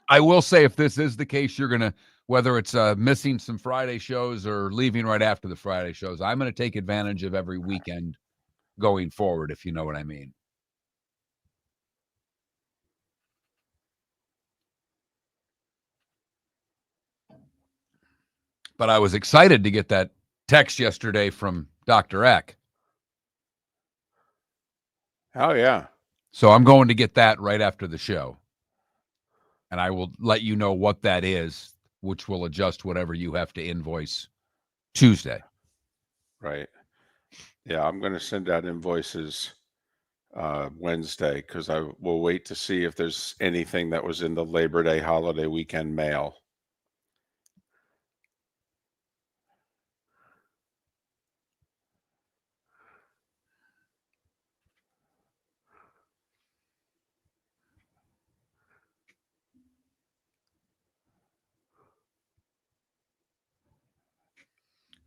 I will say, if this is the case, you're going to, whether it's missing some Friday shows or leaving right after the Friday shows, I'm going to take advantage of every weekend going forward, if you know what I mean. But I was excited to get that text yesterday from Dr. Eck. Oh, yeah. So I'm going to get that right after the show. And I will let you know what that is, which will adjust whatever you have to invoice Tuesday. Right. Yeah, I'm going to send out invoices Wednesday because I will wait to see if there's anything that was in the Labor Day holiday weekend mail.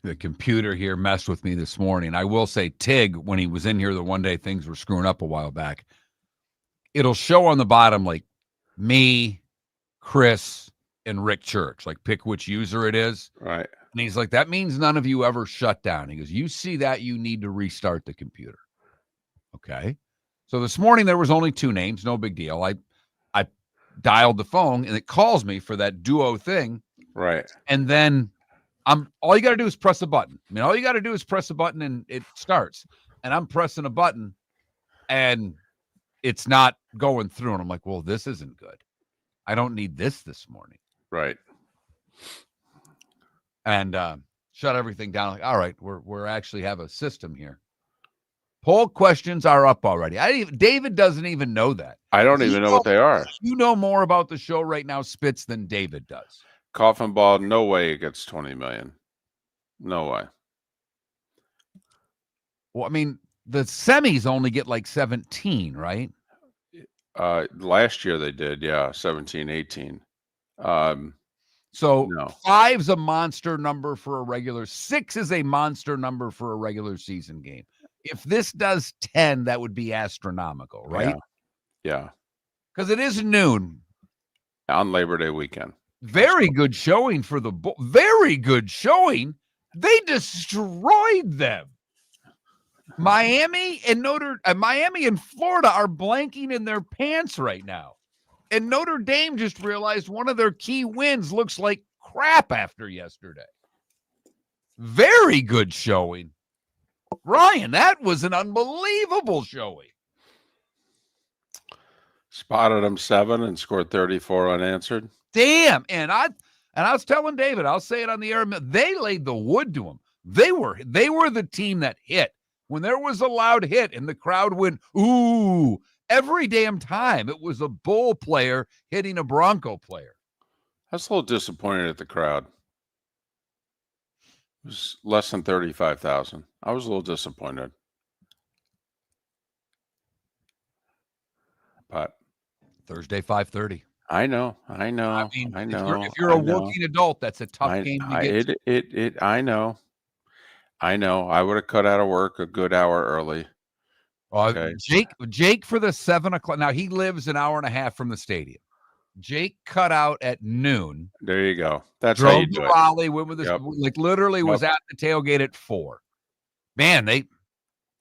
The computer here messed with me this morning. I will say Tig, when he was in here the one day things were screwing up a while back, it'll show on the bottom like me, Chris, and Rick Church. Like pick which user it is. Right. And he's like, that means none of you ever shut down. He goes, you see that, you need to restart the computer. Okay. So this morning there was only 2 names, no big deal. I dialed the phone and it calls me for that duo thing. Right. And then all you got to do is press a button. I mean, all you got to do is press a button and it starts. And I'm pressing a button and it's not going through. And I'm like, well, this isn't good. I don't need this morning. Right. And shut everything down. Like, all right, we're actually have a system here. Poll questions are up already. David doesn't even know that. I don't even know what they are. You know more about the show right now, Spitz, than David does. Coffin Ball, no way it gets 20 million. No way. Well, I mean, the semis only get like 17, right? Last year they did, yeah, 17, 18. So no. 5's a monster number for a regular. 6 is a monster number for a regular season game. If this does 10, that would be astronomical, right? Yeah. Because it is noon. On Labor Day weekend. Very good showing for the very good showing. They destroyed them. Miami and Florida are blanking in their pants right now. And Notre Dame just realized one of their key wins looks like crap after yesterday. Very good showing. Ryan, that was an unbelievable showing. Spotted them 7 and scored 34 unanswered. Damn. And I was telling David, I'll say it on the air, they laid the wood to them. They were the team that hit. When there was a loud hit and the crowd went, ooh, every damn time it was a Bull player hitting a Bronco player. I was a little disappointed at the crowd. It was less than 35,000. I was a little disappointed. But Thursday, 5:30. I know. I mean, if you're a working adult, that's a tough game to get. I know. I would have cut out of work a good hour early. Okay. Jake for the 7 o'clock. Now he lives an hour and a half from the stadium. Jake cut out at noon. There you go. That's drove how you to do Raleigh, it. went with this, like literally was at the tailgate at 4. Man, I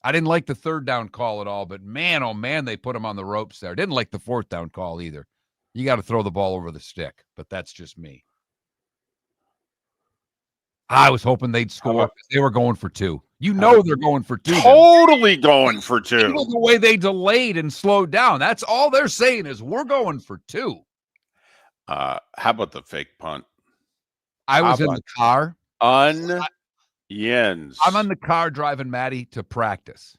didn't like the 3rd down call at all, but man, oh man, they put him on the ropes there. Didn't like the 4th down call either. You got to throw the ball over the stick, but that's just me. I was hoping they'd score. They were going for 2. You know they're going for 2. Totally going for 2. The way they delayed and slowed down. That's all they're saying is we're going for 2. How about the fake punt? I was in the car. Onions. I'm on the car driving Maddie to practice.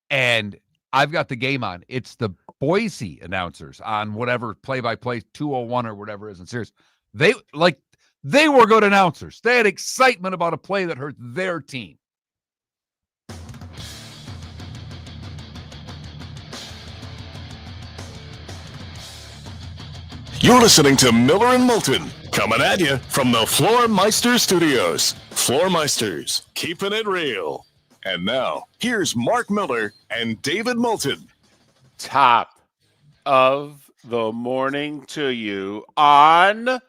And I've got the game on. It's the Boise announcers on whatever play-by-play 201 or whatever is in Sirius. They were good announcers. They had excitement about a play that hurt their team. You're listening to Miller and Moulton, coming at you from the Floor Meister Studios. Floor Meisters, keeping it real. And now, here's Mark Miller and David Moulton. Top of the morning to you on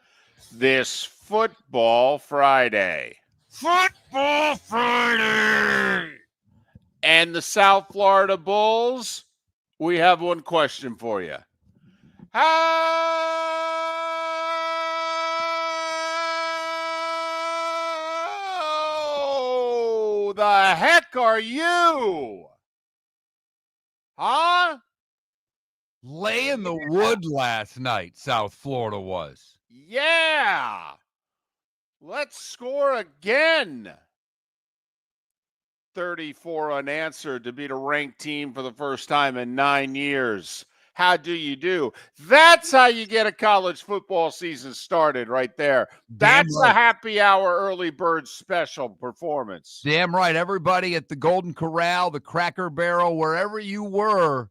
this Football Friday. Football Friday! And the South Florida Bulls, we have one question for you. How the heck are you? Huh? Laying the wood last night, South Florida was. Yeah. Let's score again. 34 unanswered to beat a ranked team for the first time in 9 years. How do you do? That's how you get a college football season started right there. That's right. a happy hour early bird special performance. Damn right. Everybody at the Golden Corral, the Cracker Barrel, wherever you were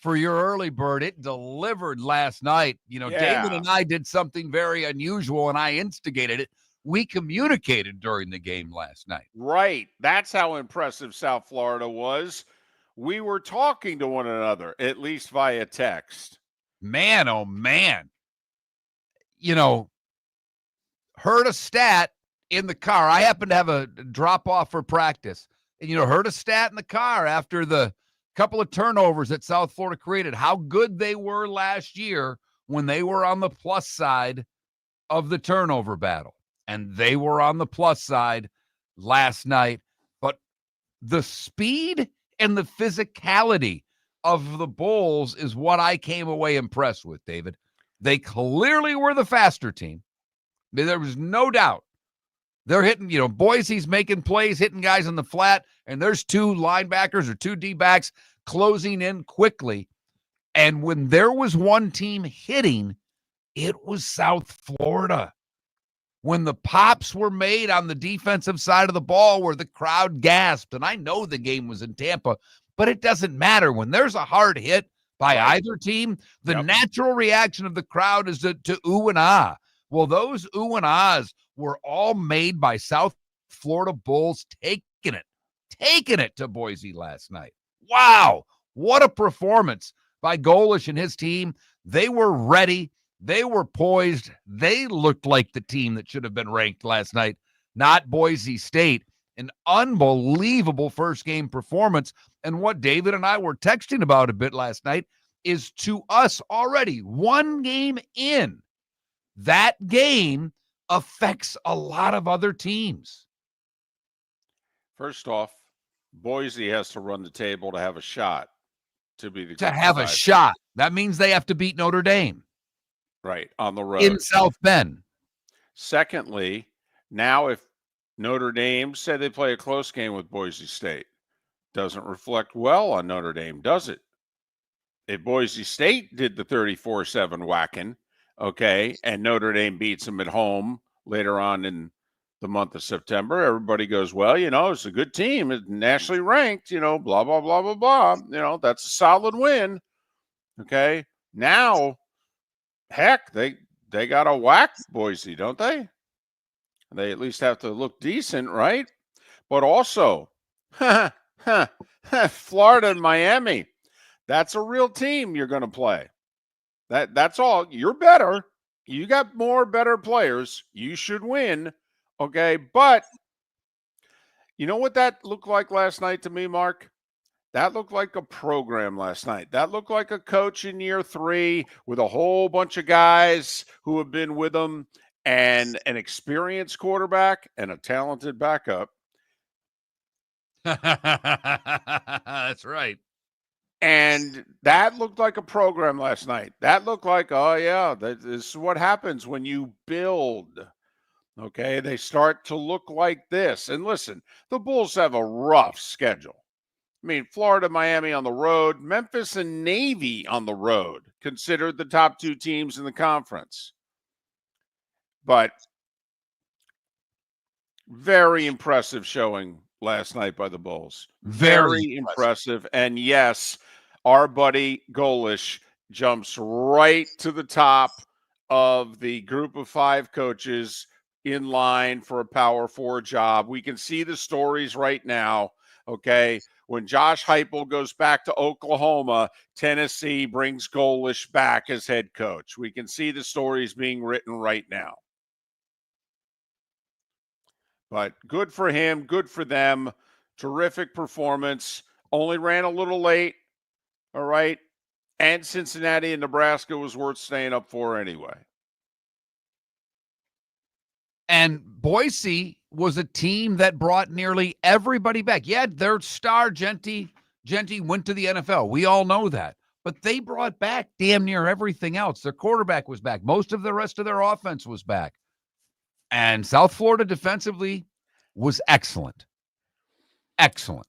for your early bird, it delivered last night. You know, David and I did something very unusual, and I instigated it. We communicated during the game last night. Right. That's how impressive South Florida was. We were talking to one another, at least via text. Man, oh man. You know, heard a stat in the car. I happened to have a drop off for practice. And, you know, heard a stat in the car after the couple of turnovers that South Florida created, how good they were last year when they were on the plus side of the turnover battle. And they were on the plus side last night. But the speed and the physicality of the Bulls is what I came away impressed with, David. They clearly were the faster team. There was no doubt. They're hitting, you know, Boise's making plays, hitting guys in the flat, and there's two linebackers or two D-backs closing in quickly. And when there was one team hitting, it was South Florida. When the pops were made on the defensive side of the ball where the crowd gasped, and I know the game was in Tampa, but it doesn't matter. When there's a hard hit by either team, the natural reaction of the crowd is to ooh and ah. Well, those ooh and ahs were all made by South Florida Bulls taking it to Boise last night. Wow, what a performance by Golish and his team. They were ready. They were poised. They looked like the team that should have been ranked last night, not Boise State. An unbelievable first game performance. And what David and I were texting about a bit last night is, to us already, one game in, that game affects a lot of other teams. First off, Boise has to run the table to have a shot to be the a shot. That means they have to beat Notre Dame. Right, on the road. In South Bend. Secondly, now if Notre Dame said they play a close game with Boise State, doesn't reflect well on Notre Dame, does it? If Boise State did the 34-7 whacking, okay, and Notre Dame beats them at home later on in the month of September, everybody goes, well, you know, it's a good team. It's nationally ranked, you know, blah, blah, blah, blah, blah. You know, that's a solid win. Okay. Now, heck, they got to whack Boise, don't they? They at least have to look decent, right? But also, Florida and Miami, that's a real team you're going to play. That's all. You're better. You got more better players. You should win. Okay, but you know what that looked like last night to me, Mark? That looked like a program last night. That looked like a coach in year 3 with a whole bunch of guys who have been with him and an experienced quarterback and a talented backup. That's right. And that looked like a program last night. That looked like, oh, yeah, this is what happens when you build. Okay, they start to look like this. And listen, the Bulls have a rough schedule. I mean, Florida, Miami on the road, Memphis and Navy on the road, considered the top 2 teams in the conference. But very impressive showing last night by the Bulls. Very impressive. And yes, our buddy Golish jumps right to the top of the group of 5 coaches in line for a Power 4 job. We can see the stories right now, okay? When Josh Heupel goes back to Oklahoma, Tennessee brings Golish back as head coach. We can see the stories being written right now. But good for him, good for them. Terrific performance. Only ran a little late, all right? And Cincinnati and Nebraska was worth staying up for anyway. And Boise was a team that brought nearly everybody back. Yeah, their star, Genty went to the NFL. We all know that. But they brought back damn near everything else. Their quarterback was back. Most of the rest of their offense was back. And South Florida defensively was excellent. Excellent.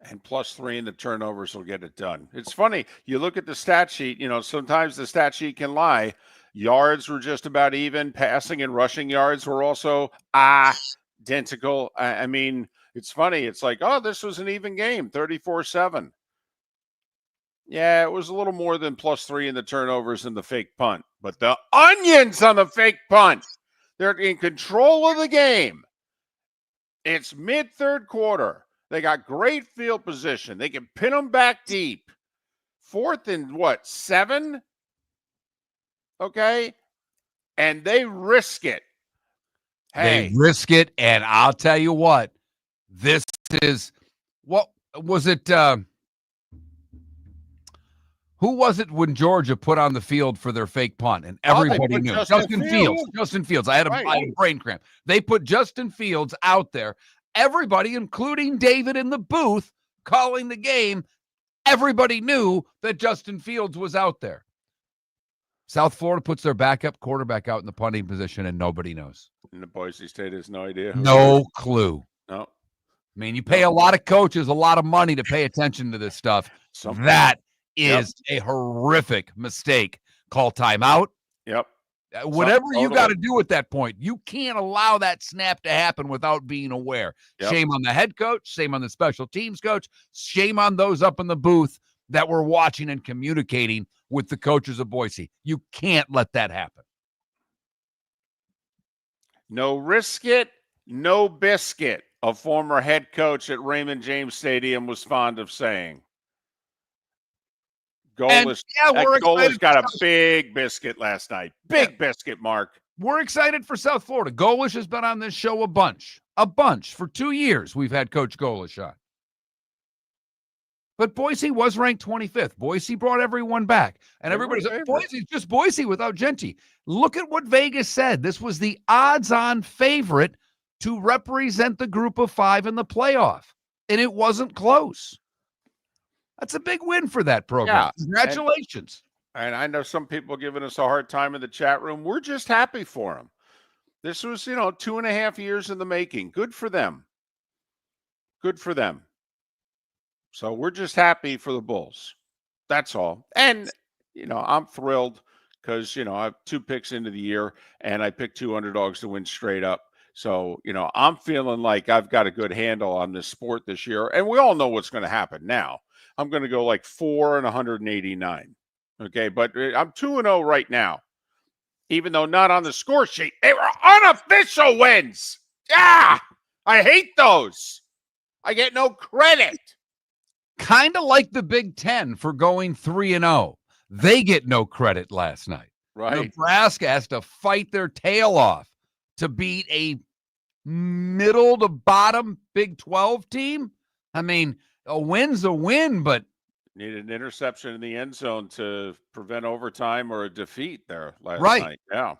And +3 in the turnovers will get it done. It's funny. You look at the stat sheet, sometimes the stat sheet can lie. Yards were just about even. Passing and rushing yards were also identical. I mean, it's funny. It's like, oh, this was an even game, 34-7. Yeah, it was a little more than +3 in the turnovers and the fake punt. But the onions on the fake punt, they're in control of the game. It's mid-third quarter. They got great field position. They can pin them back deep. 4th and 7? Okay. And they risk it. Hey. They risk it. And I'll tell you what, this is, what was it? Who was it when Georgia put on the field for their fake punt? And everybody knew. Justin Fields. I had a brain cramp. They put Justin Fields out there. Everybody, including David in the booth, calling the game, everybody knew that Justin Fields was out there. South Florida puts their backup quarterback out in the punting position, and nobody knows. And the Boise State has no idea. No clue. No. I mean, you pay a lot of coaches a lot of money to pay attention to this stuff. That is a horrific mistake. Call timeout. Yep. Whatever you got to do at that point, you can't allow that snap to happen without being aware. Yep. Shame on the head coach, shame on the special teams coach, shame on those up in the booth that were watching and communicating with the coaches of Boise. You can't let that happen. No risk it, no biscuit, a former head coach at Raymond James Stadium was fond of saying. Golish got a big biscuit last night. Big biscuit, Mark. We're excited for South Florida. Golish has been on this show a bunch. For 2 years, we've had Coach Golish on. But Boise was ranked 25th. Boise brought everyone back. And everybody's like, Boise's just Boise without Genty. Look at what Vegas said. This was the odds-on favorite to represent the group of 5 in the playoff. And it wasn't close. That's a big win for that program. Yeah. Congratulations. And I know some people giving us a hard time in the chat room. We're just happy for them. This was, 2.5 years in the making. Good for them. Good for them. So we're just happy for the Bulls. That's all. And, I'm thrilled because, I have 2 picks into the year and I picked 2 underdogs to win straight up. So, I'm feeling like I've got a good handle on this sport this year. And we all know what's going to happen now. I'm going to go like 4 and 189. Okay, but I'm 2-0 right now. Even though not on the score sheet. They were unofficial wins. Yeah, I hate those. I get no credit. Kind of like the Big Ten for going 3-0. They get no credit last night. Right. Nebraska has to fight their tail off to beat a middle to bottom Big 12 team. I mean, a win's a win, but needed an interception in the end zone to prevent overtime or a defeat there last night. Yeah.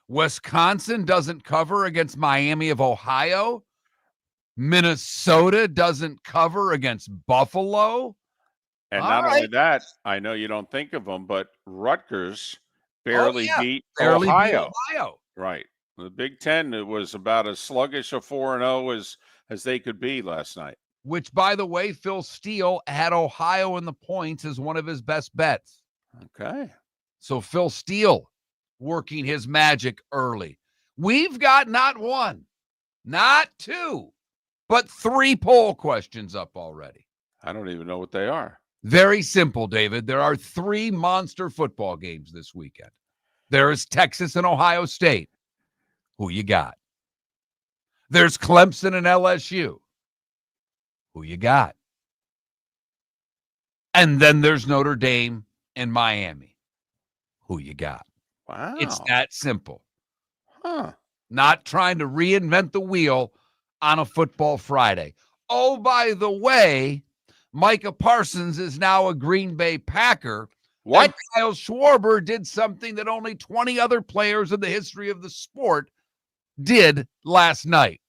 Wisconsin doesn't cover against Miami of Ohio. Minnesota doesn't cover against Buffalo. And not only that, I know you don't think of them, but Rutgers barely beat Ohio. Right. The Big Ten, it was about as sluggish a 4-0 as they could be last night. Which, by the way, Phil Steele had Ohio in the points as one of his best bets. Okay. So Phil Steele working his magic early. We've got not 1, not 2, but 3 poll questions up already. I don't even know what they are. Very simple, David. There are 3 monster football games this weekend. There is Texas and Ohio State. Who you got? There's Clemson and LSU. Who you got? And then there's Notre Dame and Miami. Who you got? Wow. It's that simple. Huh. Not trying to reinvent the wheel on a football Friday. Oh, by the way, Micah Parsons is now a Green Bay Packer. What? And Kyle Schwarber did something that only 20 other players in the history of the sport did last night.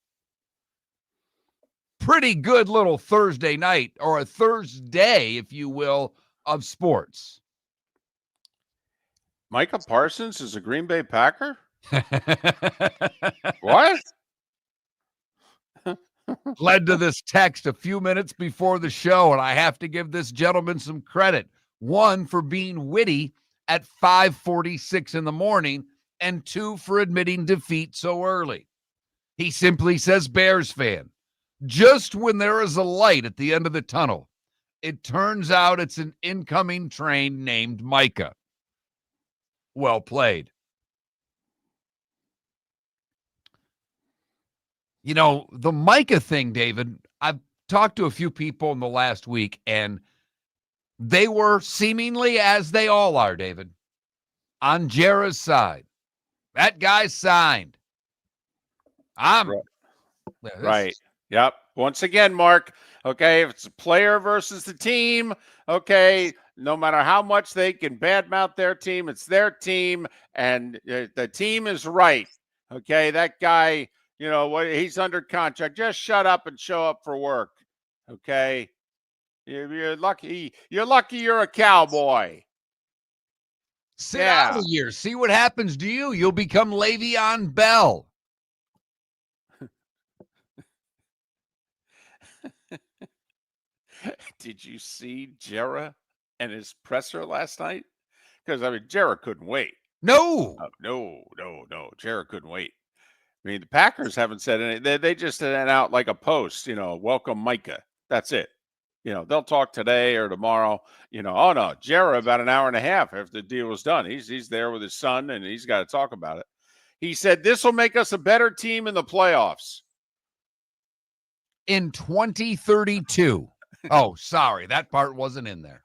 Pretty good little Thursday night, or a Thursday, if you will, of sports. Micah Parsons is a Green Bay Packer? What? Led to this text a few minutes before the show, and I have to give this gentleman some credit. One, for being witty at 5:46 in the morning, and two, for admitting defeat so early. He simply says, Bears fan, just when there is a light at the end of the tunnel, it turns out it's an incoming train named Micah. Well played. You know, the Micah thing, David, I've talked to a few people in the last week, and they were seemingly, as they all are, David, on Jarrah's side. That guy signed. Right. Yep. Once again, Mark, okay, if it's a player versus the team, okay, no matter how much they can badmouth their team, it's their team, and the team is right. Okay, that guy, you know what? He's under contract. Just shut up and show up for work. Okay, you're lucky. You're lucky. You're a Cowboy. Sit out a year. See what happens to you. You'll become Le'Veon Bell. Did you see Jarrah and his presser last night? Because, I mean, Jarrah couldn't wait. No. No. Jarrah couldn't wait. I mean, the Packers haven't said anything. They just sent out like a post, you know, welcome Micah. That's it. You know, they'll talk today or tomorrow. You know, oh, no, Jarrah about an hour and a half after the deal was done. He's there with his son, and he's got to talk about it. He said, this will make us a better team in the playoffs. In 2032. Oh, sorry. That part wasn't in there.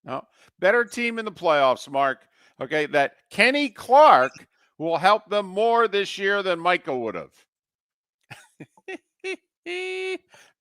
No, better team in the playoffs, Mark. Okay, that Kenny Clark will help them more this year than Micah would have.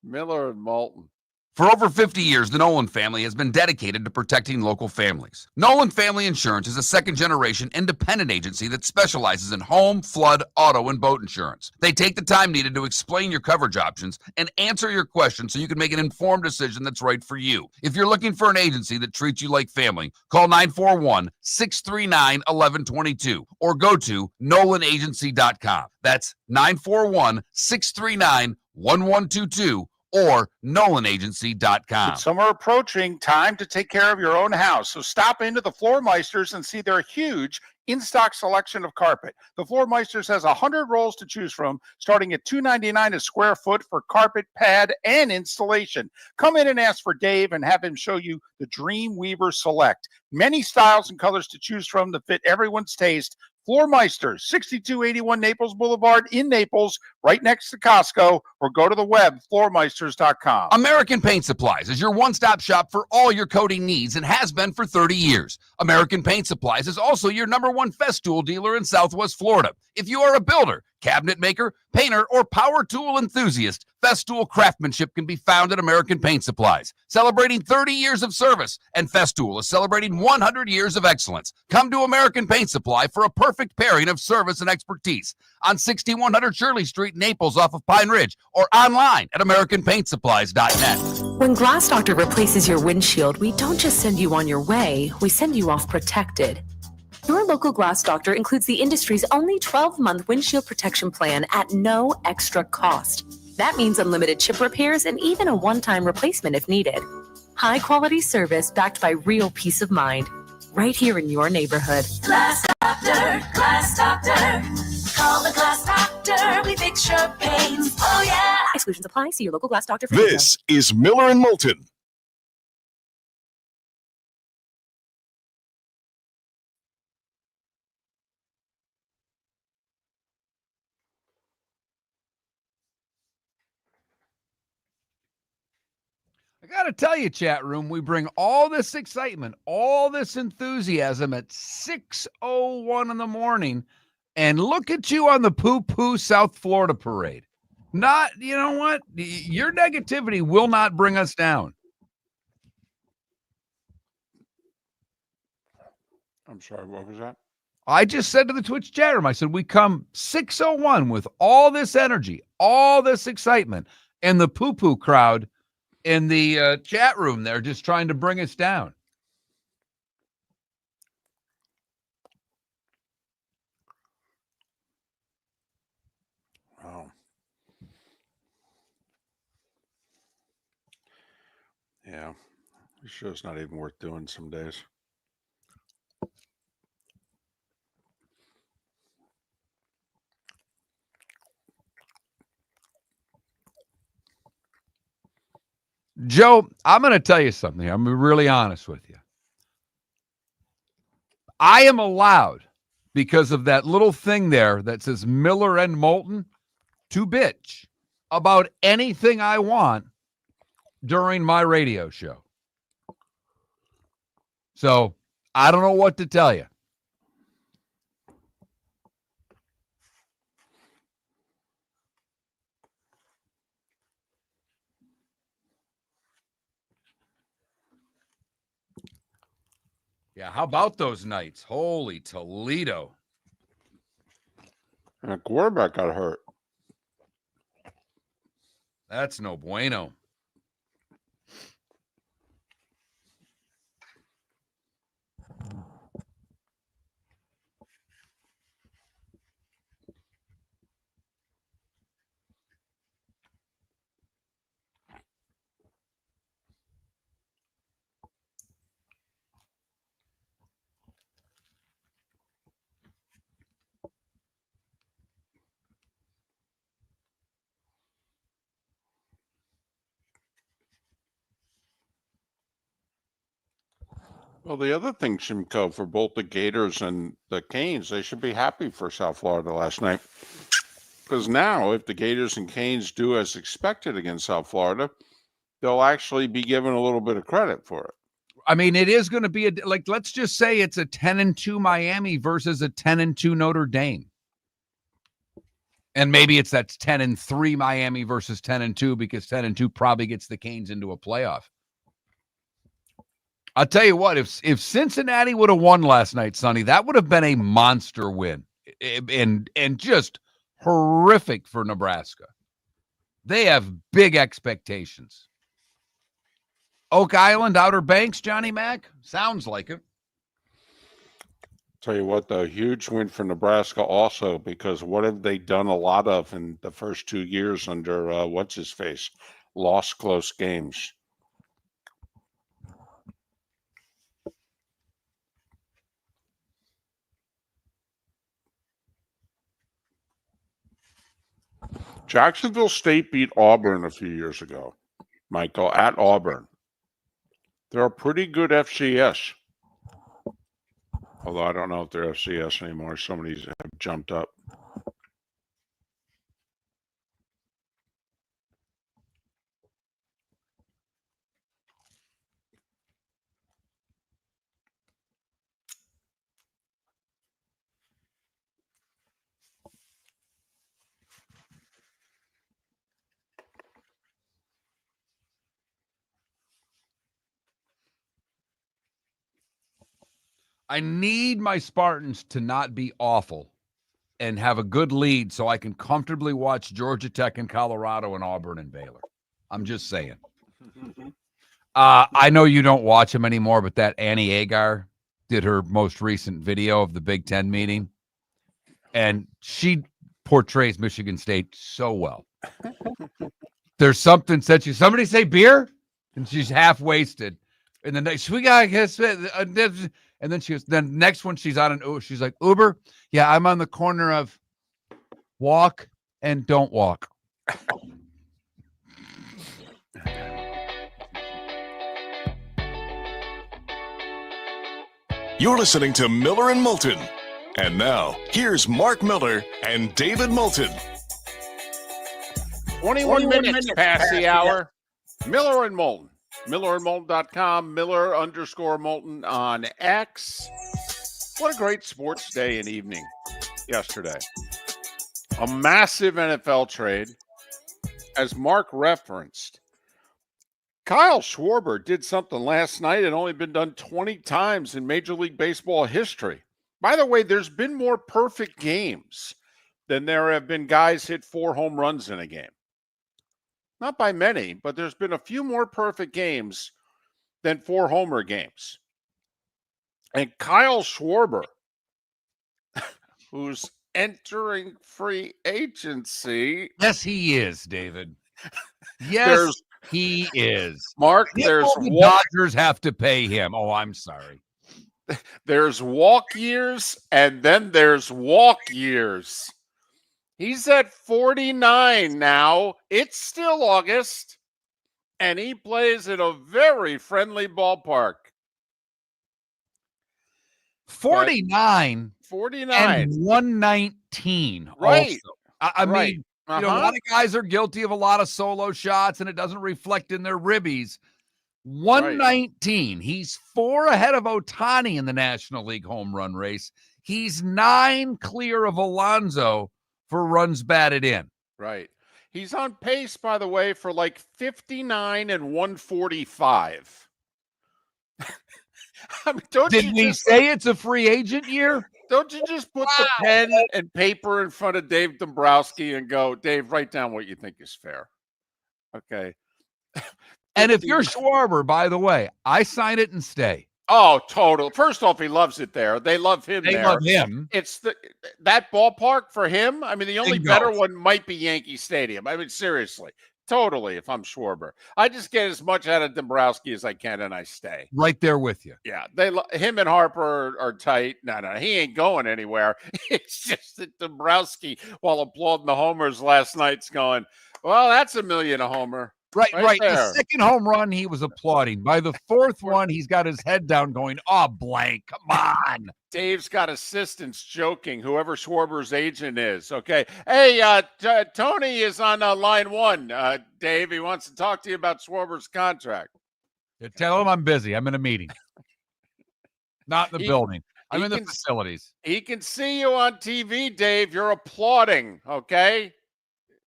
Miller and Moulton. For over 50 years, the Nolan family has been dedicated to protecting local families. Nolan Family Insurance is a second-generation independent agency that specializes in home, flood, auto, and boat insurance. They take the time needed to explain your coverage options and answer your questions so you can make an informed decision that's right for you. If you're looking for an agency that treats you like family, call 941-639-1122 or go to NolanAgency.com. That's 941-639-1122 or NolanAgency.com. With summer approaching, time to take care of your own house. So stop into the Floor Meisters and see their huge in-stock selection of carpet. The Floor Meisters has 100 rolls to choose from, starting at $2.99 a square foot for carpet, pad, and installation. Come in and ask for Dave and have him show you the Dream Weaver Select. Many styles and colors to choose from that fit everyone's taste. Floor Meisters, 6281 Naples Boulevard in Naples, right next to Costco, or go to the web, floormeisters.com. American Paint Supplies is your one-stop shop for all your coating needs and has been for 30 years. American Paint Supplies is also your #1 Festool dealer in Southwest Florida. If you are a builder, cabinet maker, painter, or power tool enthusiast, Festool craftsmanship can be found at American Paint Supplies. Celebrating 30 years of service, and Festool is celebrating 100 years of excellence. Come to American Paint Supply for a perfect pairing of service and expertise on 6100 Shirley Street, Naples, off of Pine Ridge, or online at AmericanPaintSupplies.net. When Glass Doctor replaces your windshield, we don't just send you on your way, we send you off protected. Your local Glass Doctor includes the industry's only 12-month windshield protection plan at no extra cost. That means unlimited chip repairs and even a one-time replacement if needed. High-quality service backed by real peace of mind, right here in your neighborhood. Glass Doctor, Glass Doctor. Call the Glass Doctor, we fix your pains. Oh, yeah. Exclusions apply. See your local Glass Doctor for This is Miller and Moulton. I got to tell you, chat room, we bring all this excitement, all this enthusiasm at 6:01 in the morning, and look at you on the poo-poo South Florida parade. Not, you know what? Your negativity will not bring us down. I'm sorry, what was that? I just said to the Twitch chat room, I said, we come 6:01 with all this energy, all this excitement, and the poo-poo crowd in the chat room there just trying to bring us down. Oh. Yeah. This show's not even worth doing some days. Joe, I'm going to tell you something. I'm really honest with you. I am allowed, because of that little thing there that says Miller and Moulton, to bitch about anything I want during my radio show. So I don't know what to tell you. Yeah, how about those nights? Holy Toledo. And a quarterback got hurt. That's no bueno. Well, the other thing, Shimko, for both the Gators and the Canes, they should be happy for South Florida last night. Because now, if the Gators and Canes do as expected against South Florida, they'll actually be given a little bit of credit for it. I mean, it is going to be let's just say it's a 10-2 Miami versus a 10-2 Notre Dame. And maybe it's that 10-3 Miami versus 10-2 because 10-2 probably gets the Canes into a playoff. I'll tell you what, if Cincinnati would have won last night, Sonny, that would have been a monster win and just horrific for Nebraska. They have big expectations. Oak Island, Outer Banks, Johnny Mac? Sounds like it. Tell you what, though, huge win for Nebraska also, because what have they done a lot of in the first 2 years under what's-his-face? Lost close games. Jacksonville State beat Auburn a few years ago, Michael, at Auburn. They're a pretty good FCS. Although I don't know if they're FCS anymore. So many have jumped up. I need my Spartans to not be awful and have a good lead so I can comfortably watch Georgia Tech and Colorado and Auburn and Baylor. I'm just saying. I know you don't watch them anymore, but that Annie Agar did her most recent video of the Big Ten meeting, and she portrays Michigan State so well. There's something said somebody say beer, and she's half wasted. And the next we got and then she goes, then next one she's on an Uber. She's like, Uber? Yeah, I'm on the corner of walk and don't walk. You're listening to Miller and Moulton. And now, here's Mark Miller and David Moulton. 21 minutes past the hour. Miller and Moulton. MillerandMoulton.com, Miller_Moulton on X. What a great sports day and evening yesterday. A massive NFL trade, as Mark referenced. Kyle Schwarber did something last night and only been done 20 times in Major League Baseball history. By the way, there's been more perfect games than there have been guys hit 4 home runs in a game. Not by many, but there's been a few more perfect games than 4 homer games. And Kyle Schwarber, who's entering free agency. Yes, he is, David. Yes, he is. Mark, the Dodgers have to pay him. Oh, I'm sorry. There's walk years, and then there's walk years. He's at 49 now. It's still August, and he plays in a very friendly ballpark. 49 and 119. Right. Also. I mean, you know, a lot of guys are guilty of a lot of solo shots, and it doesn't reflect in their ribbies. 119. Right. He's 4 ahead of Ohtani in the National League home run race. He's 9 clear of Alonso for runs batted in. Right. He's on pace, by the way, for like 59 and 145. I mean, Did we say it's a free agent year? Don't you just put the pen and paper in front of Dave Dombrowski and go, Dave, write down what you think is fair. Okay. And if you're Schwarber, by the way, I sign it and stay. Oh, total. First off, he loves it there. They love him there. They love him. It's that ballpark for him. I mean, the only better one might be Yankee Stadium. I mean, seriously. Totally, if I'm Schwarber. I just get as much out of Dombrowski as I can, and I stay. Right there with you. Yeah, him and Harper are tight. No, he ain't going anywhere. It's just that Dombrowski, while applauding the homers last night's going, well, that's $1 million a homer. Right. The second home run, he was applauding. By the fourth one, he's got his head down going, oh, blank, come on. Dave's got assistants joking, whoever Schwarber's agent is. Okay. Hey, Tony is on line 1. Dave, he wants to talk to you about Schwarber's contract. Tell him I'm busy. I'm in a meeting. Not in the building. I'm in the facilities. He can see you on TV, Dave. You're applauding, okay?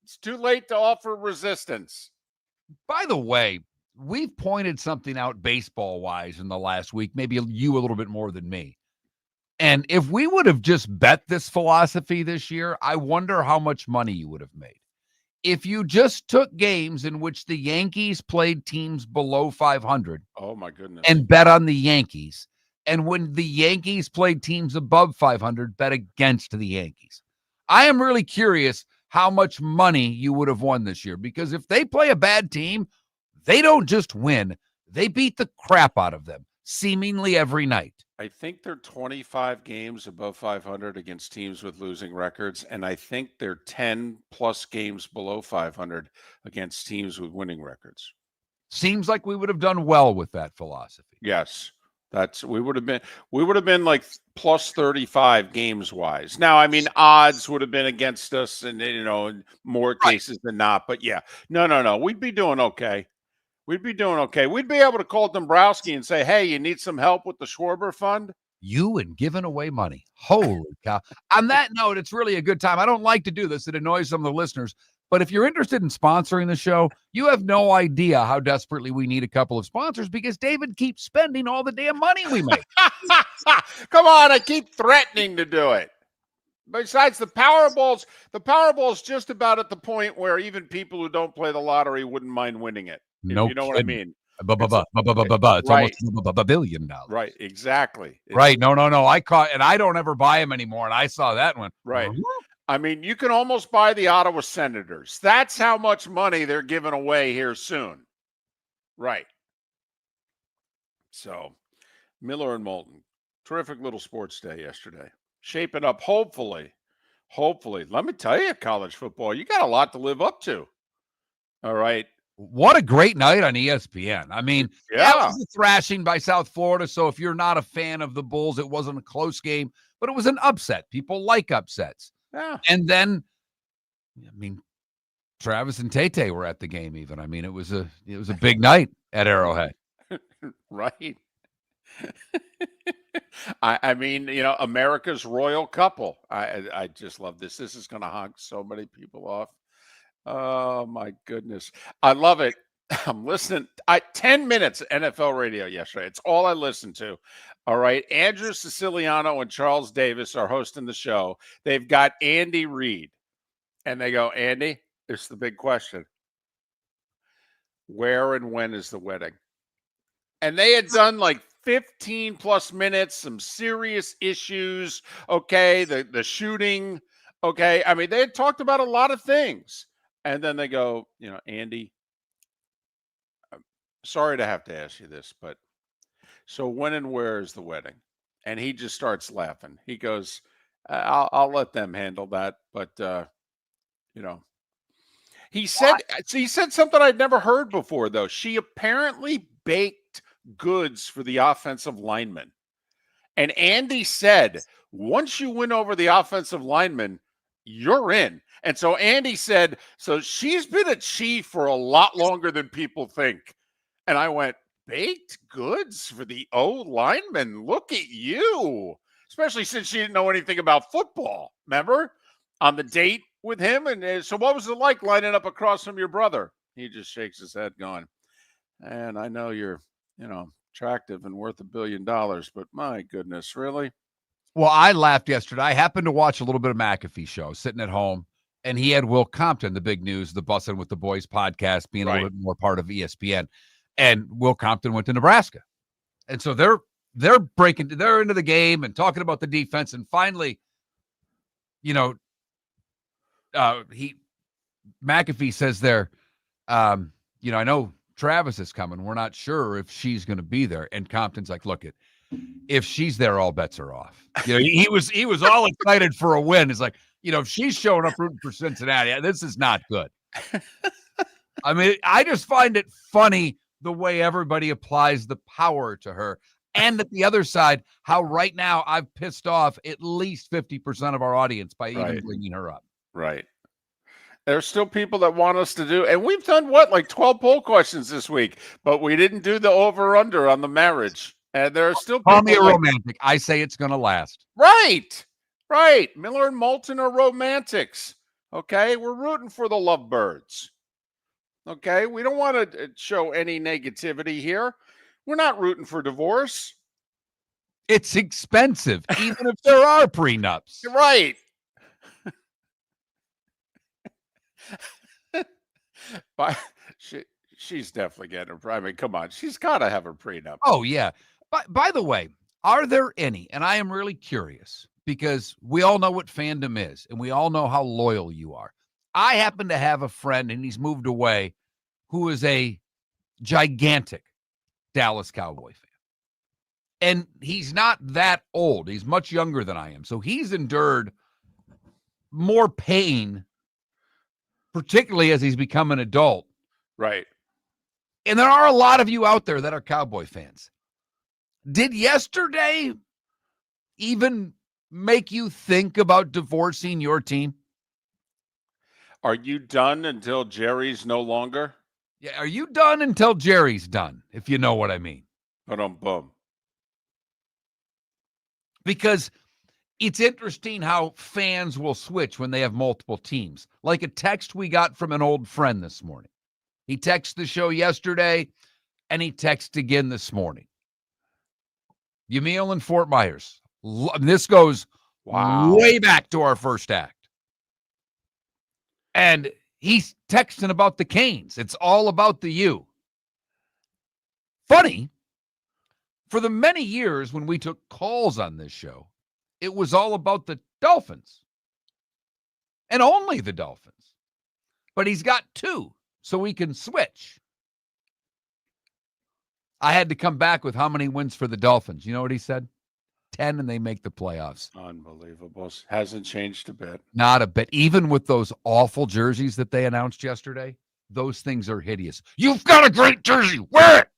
It's too late to offer resistance. By the way, we've pointed something out baseball-wise in the last week, maybe you a little bit more than me. And if we would have just bet this philosophy this year, I wonder how much money you would have made. If you just took games in which the Yankees played teams below 500, oh my goodness, and bet on the Yankees, and when the Yankees played teams above 500, bet against the Yankees. I am really curious how much money you would have won this year, because if they play a bad team, they don't just win, they beat the crap out of them seemingly every night. I think they're 25 games above 500 against teams with losing records, and I think they're 10 plus games below 500 against teams with winning records. Seems like we would have done well with that philosophy. Yes. We would have been like plus 35 games wise. Now, I mean, odds would have been against us, and in more cases than not. But yeah, no, we'd be doing okay. We'd be able to call Dombrowski and say, "Hey, you need some help with the Schwarber fund?" You and giving away money. Holy cow! On that note, it's really a good time. I don't like to do this; it annoys some of the listeners. But if you're interested in sponsoring the show, you have no idea how desperately we need a couple of sponsors, because David keeps spending all the damn money we make. Come on, I keep threatening to do it. Besides the Powerball's just about at the point where even people who don't play the lottery wouldn't mind winning it. No, you know what I mean? It's almost $1 billion. Right, exactly. Right. No. I caught, and I don't ever buy them anymore. And I saw that one. Right. I mean, you can almost buy the Ottawa Senators. That's how much money they're giving away here soon. Right. So, Miller and Moulton, terrific little sports day yesterday. Shaping up, hopefully. Let me tell you, college football, you got a lot to live up to. All right. What a great night on ESPN. I mean, that was a thrashing by South Florida. So if you're not a fan of the Bulls, it wasn't a close game, but it was an upset. People like upsets. Yeah. And then, I mean, Travis and Tay were at the game even. I mean, it was a big night. at Arrowhead. Right. I mean, America's royal couple. I just love this. This is going to honk so many people off. Oh my goodness. I love it. I'm listening. 10 minutes NFL radio yesterday. It's all I listened to. All right. Andrew Siciliano and Charles Davis are hosting the show. They've got Andy Reid. And they go, Andy, it's the big question. Where and when is the wedding? And they had done like 15 plus minutes, some serious issues. Okay. The shooting. Okay. I mean, they had talked about a lot of things. And then they go, Andy, I'm sorry to have to ask you this, but so when and where is the wedding? And he just starts laughing. He goes, I'll let them handle that. But, he said something I'd never heard before, though. She apparently baked goods for the offensive lineman. And Andy said, once you win over the offensive lineman, you're in. And so Andy said, so she's been a chief for a lot longer than people think. And I went, baked goods for the O-lineman? Look at you. Especially since she didn't know anything about football. Remember? On the date with him. And so what was it like lining up across from your brother? He just shakes his head going, and I know you're, attractive and worth $1 billion, but my goodness, really? Well, I laughed yesterday. I happened to watch a little bit of McAfee show sitting at home, and he had Will Compton, the big news, the Bussin' with the Boys podcast, being a little bit more part of ESPN. And Will Compton went to Nebraska. And so they're into the game and talking about the defense. And finally, McAfee says there, I know Travis is coming. We're not sure if she's going to be there. And Compton's like, look, if she's there, all bets are off. He was all excited for a win. It's like, if she's showing up rooting for Cincinnati, this is not good. I mean, I just find it funny the way everybody applies the power to her. And at the other side, how right now I've pissed off at least 50% of our audience by even bringing her up. Right. There's still people that want us to do, and we've done like 12 poll questions this week, but we didn't do the over-under on the marriage. And there are still people. Call me a romantic. I say it's going to last. Right. Miller and Moulton are romantics. Okay. We're rooting for the lovebirds. Okay. We don't want to show any negativity here. We're not rooting for divorce. It's expensive, even if there are prenups. Right. But she's definitely getting her. I mean, come on. She's got to have her prenup. Oh, yeah. By the way, are there any, and I am really curious, because we all know what fandom is, and we all know how loyal you are. I happen to have a friend, and he's moved away, who is a gigantic Dallas Cowboy fan. And he's not that old. He's much younger than I am. So he's endured more pain, particularly as he's become an adult. Right. And there are a lot of you out there that are Cowboy fans. Did yesterday even make you think about divorcing your team? Are you done until Jerry's no longer? Yeah, are you done until Jerry's done, if you know what I mean? Boom. Because it's interesting how fans will switch when they have multiple teams. Like a text we got from an old friend this morning. He texted the show yesterday, and he texted again this morning. Yamil in Fort Myers. This goes way back to our first act. And he's texting about the Canes. It's all about the U. Funny, for the many years when we took calls on this show, it was all about the Dolphins. And only the Dolphins. But he's got two, so we can switch. I had to come back with how many wins for the Dolphins. You know what he said? 10, and they make the playoffs. Unbelievable. Hasn't changed a bit. Not a bit. Even with those awful jerseys that they announced yesterday, those things are hideous. You've got a great jersey. Wear it.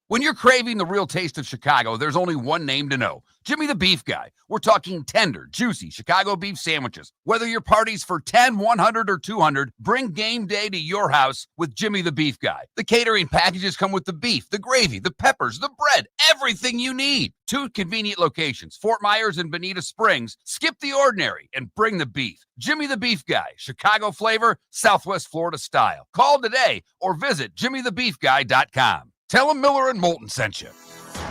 When you're craving the real taste of Chicago, there's only one name to know. Jimmy the Beef Guy. We're talking tender, juicy Chicago beef sandwiches. Whether your party's for 10, 100, or 200, bring game day to your house with Jimmy the Beef Guy. The catering packages come with the beef, the gravy, the peppers, the bread, everything you need. 2 convenient locations, Fort Myers and Bonita Springs. Skip the ordinary and bring the beef. Jimmy the Beef Guy, Chicago flavor, Southwest Florida style. Call today or visit jimmythebeefguy.com. Tell him Miller and Moulton sent you.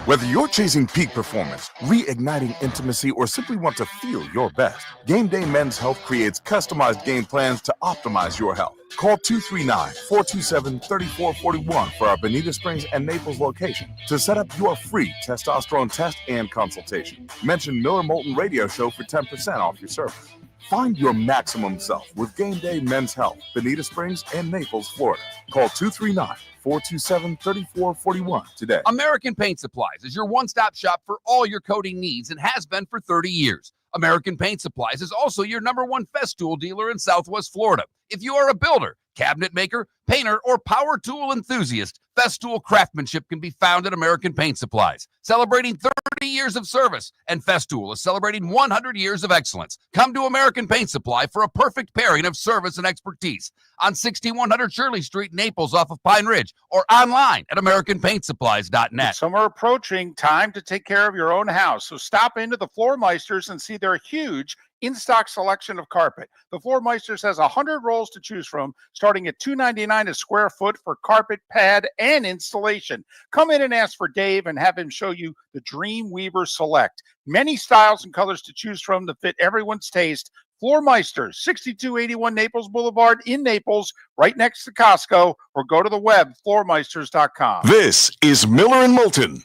Whether you're chasing peak performance, reigniting intimacy, or simply want to feel your best, Game Day Men's Health creates customized game plans to optimize your health. Call 239-427-3441 for our Bonita Springs and Naples location to set up your free testosterone test and consultation. Mention Miller Moulton Radio Show for 10% off your service. Find your maximum self with Game Day Men's Health, Bonita Springs and Naples, Florida. Call 239-427-3441 today. American Paint Supplies is your one-stop shop for all your coating needs and has been for 30 years. American Paint Supplies is also your #1 Festool dealer in Southwest Florida. If you are a builder, cabinet maker, painter, or power tool enthusiast, Festool craftsmanship can be found at American Paint Supplies. Celebrating 30 years of service, and Festool is celebrating 100 years of excellence. Come to American Paint Supply for a perfect pairing of service and expertise on 6100 Shirley Street, Naples, off of Pine Ridge, or online at AmericanPaintSupplies.net. Summer approaching, time to take care of your own house. So stop into the Floor Meisters and see their huge in-stock selection of carpet. The Floor Meisters has 100 rolls to choose from, starting at $2.99 a square foot for carpet, pad, and installation. Come in and ask for Dave and have him show you the Dream Weaver Select. Many styles and colors to choose from to fit everyone's taste. Floor Meisters, 6281 Naples Boulevard in Naples, right next to Costco, or go to the web, floormeisters.com. This is Miller and Moulton.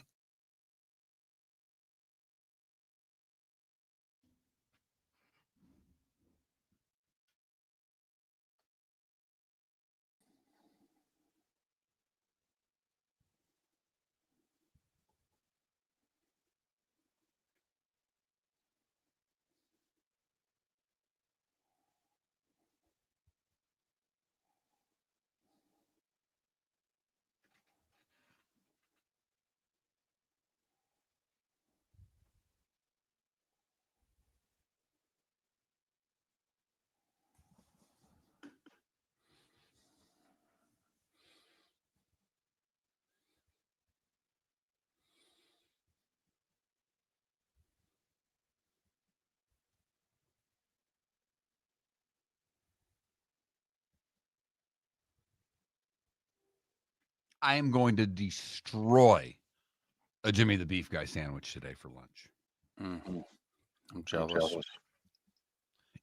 I am going to destroy a Jimmy the Beef Guy sandwich today for lunch. Mm-hmm. I'm jealous.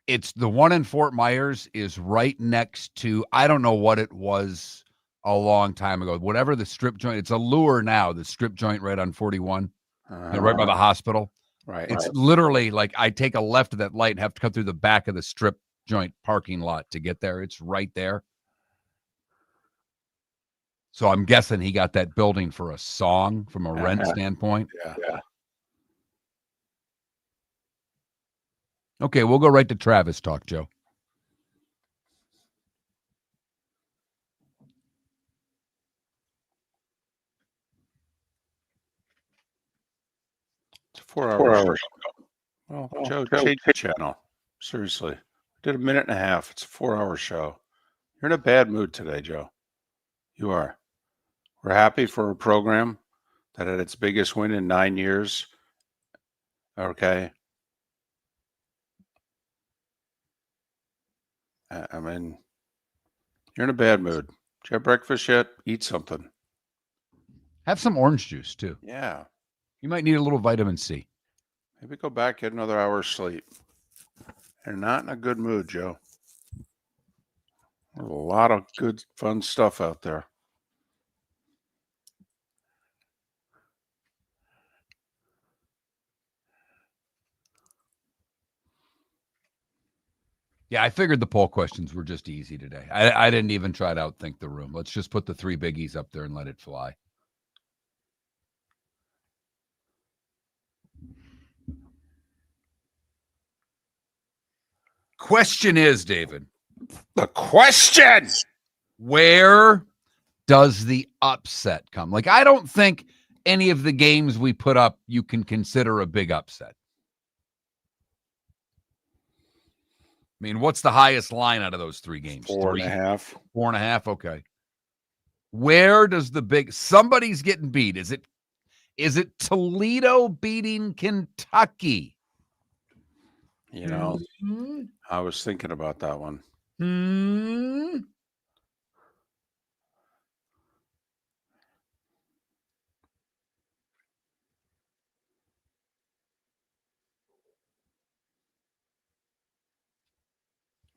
It's the one in Fort Myers is right next to, I don't know what it was a long time ago. Whatever the strip joint, it's a Lure now, the strip joint right on 41, right by the hospital. Right. It's literally like I take a left of that light and have to come through the back of the strip joint parking lot to get there. It's right there. So I'm guessing he got that building for a song from a rent standpoint. Yeah. Okay, we'll go right to Travis talk, Joe. It's a 4-hour show. Well, Joe, change the channel. Seriously. Did a minute and a half. It's a 4-hour show. You're in a bad mood today, Joe. You are. We're happy for a program that had its biggest win in 9 years. Okay. I mean, you're in a bad mood. Did you have breakfast yet? Eat something. Have some orange juice, too. Yeah. You might need a little vitamin C. Maybe go back, get another hour's sleep. You're not in a good mood, Joe. There's a lot of good, fun stuff out there. Yeah, I figured the poll questions were just easy today. I didn't even try to outthink the room. Let's just put the 3 biggies up there and let it fly. Question is, David. The question. Where does the upset come? Like, I don't think any of the games we put up you can consider a big upset? I mean, what's the highest line out of those 3 games? 4.5. 4.5. Okay. Where does somebody's getting beat? Is it Toledo beating Kentucky? You know, I was thinking about that one.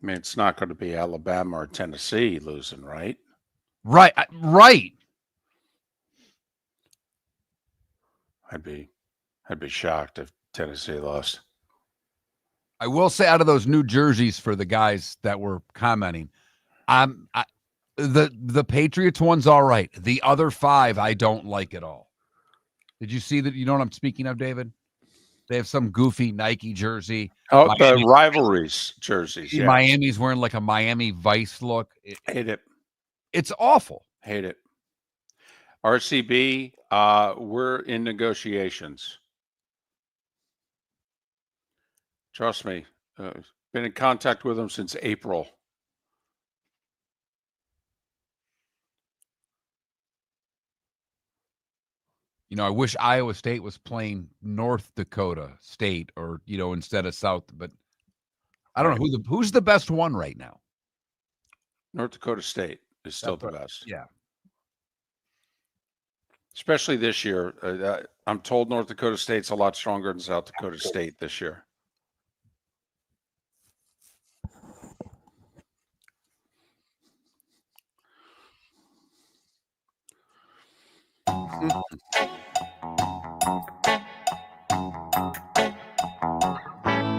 I mean, it's not going to be Alabama or Tennessee losing, right? Right. I'd be shocked if Tennessee lost. I will say, out of those new jerseys for the guys that were commenting, the Patriots one's all right. The other 5 I don't like at all. Did you see that? You know what I'm speaking of, David? They have some goofy Nike jersey. Oh, the rivalries jerseys. Yeah. Miami's wearing like a Miami Vice look. Hate it. It's awful. Hate it. RCB, we're in negotiations. Trust me. Been in contact with them since April. You know, I wish Iowa State was playing North Dakota State or, instead of South, but I don't know who's the best one right now. North Dakota State is still the best. Yeah. Especially this year. I'm told North Dakota State's a lot stronger than South Dakota State this year.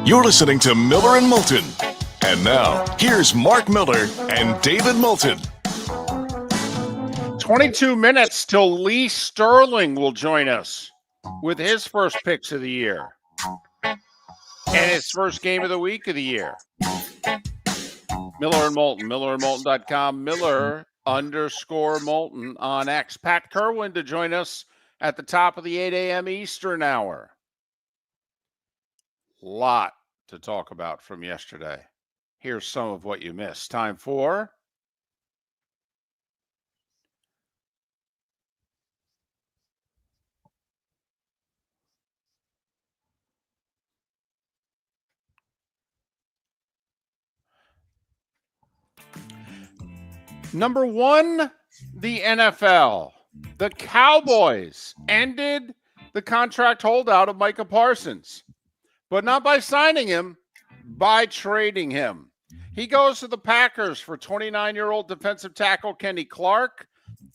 You're listening to Miller and Moulton. And now, here's Mark Miller and David Moulton. 22 minutes till Lee Sterling will join us with his first picks of the year and his first game of the week of the year. Miller and Moulton, millerandmoulton.com, Miller_Moulton on X. Pat Kirwan to join us at the top of the 8 a.m. Eastern hour. Lot to talk about from yesterday. Here's some of what you missed. Time for number 1, the NFL. The Cowboys ended the contract holdout of Micah Parsons, but not by signing him, by trading him. He goes to the Packers for 29-year-old defensive tackle Kenny Clark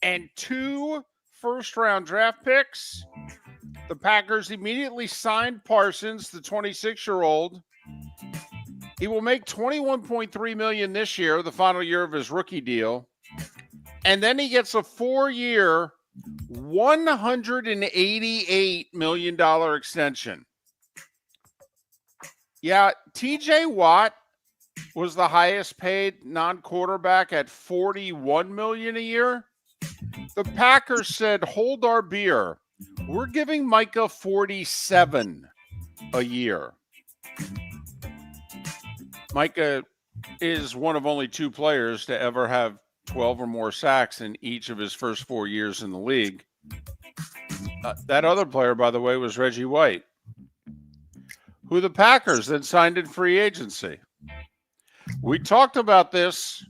and 2 first-round draft picks. The Packers immediately signed Parsons, the 26-year-old. He will make $21.3 million this year, the final year of his rookie deal. And then he gets a 4-year, $188 million extension. Yeah, TJ Watt was the highest paid non-quarterback at $41 million a year. The Packers said, hold our beer. We're giving Micah $47 a year. Micah is one of only 2 players to ever have 12 or more sacks in each of his first 4 years in the league. That other player, by the way, was Reggie White, who the Packers then signed in free agency. We talked about this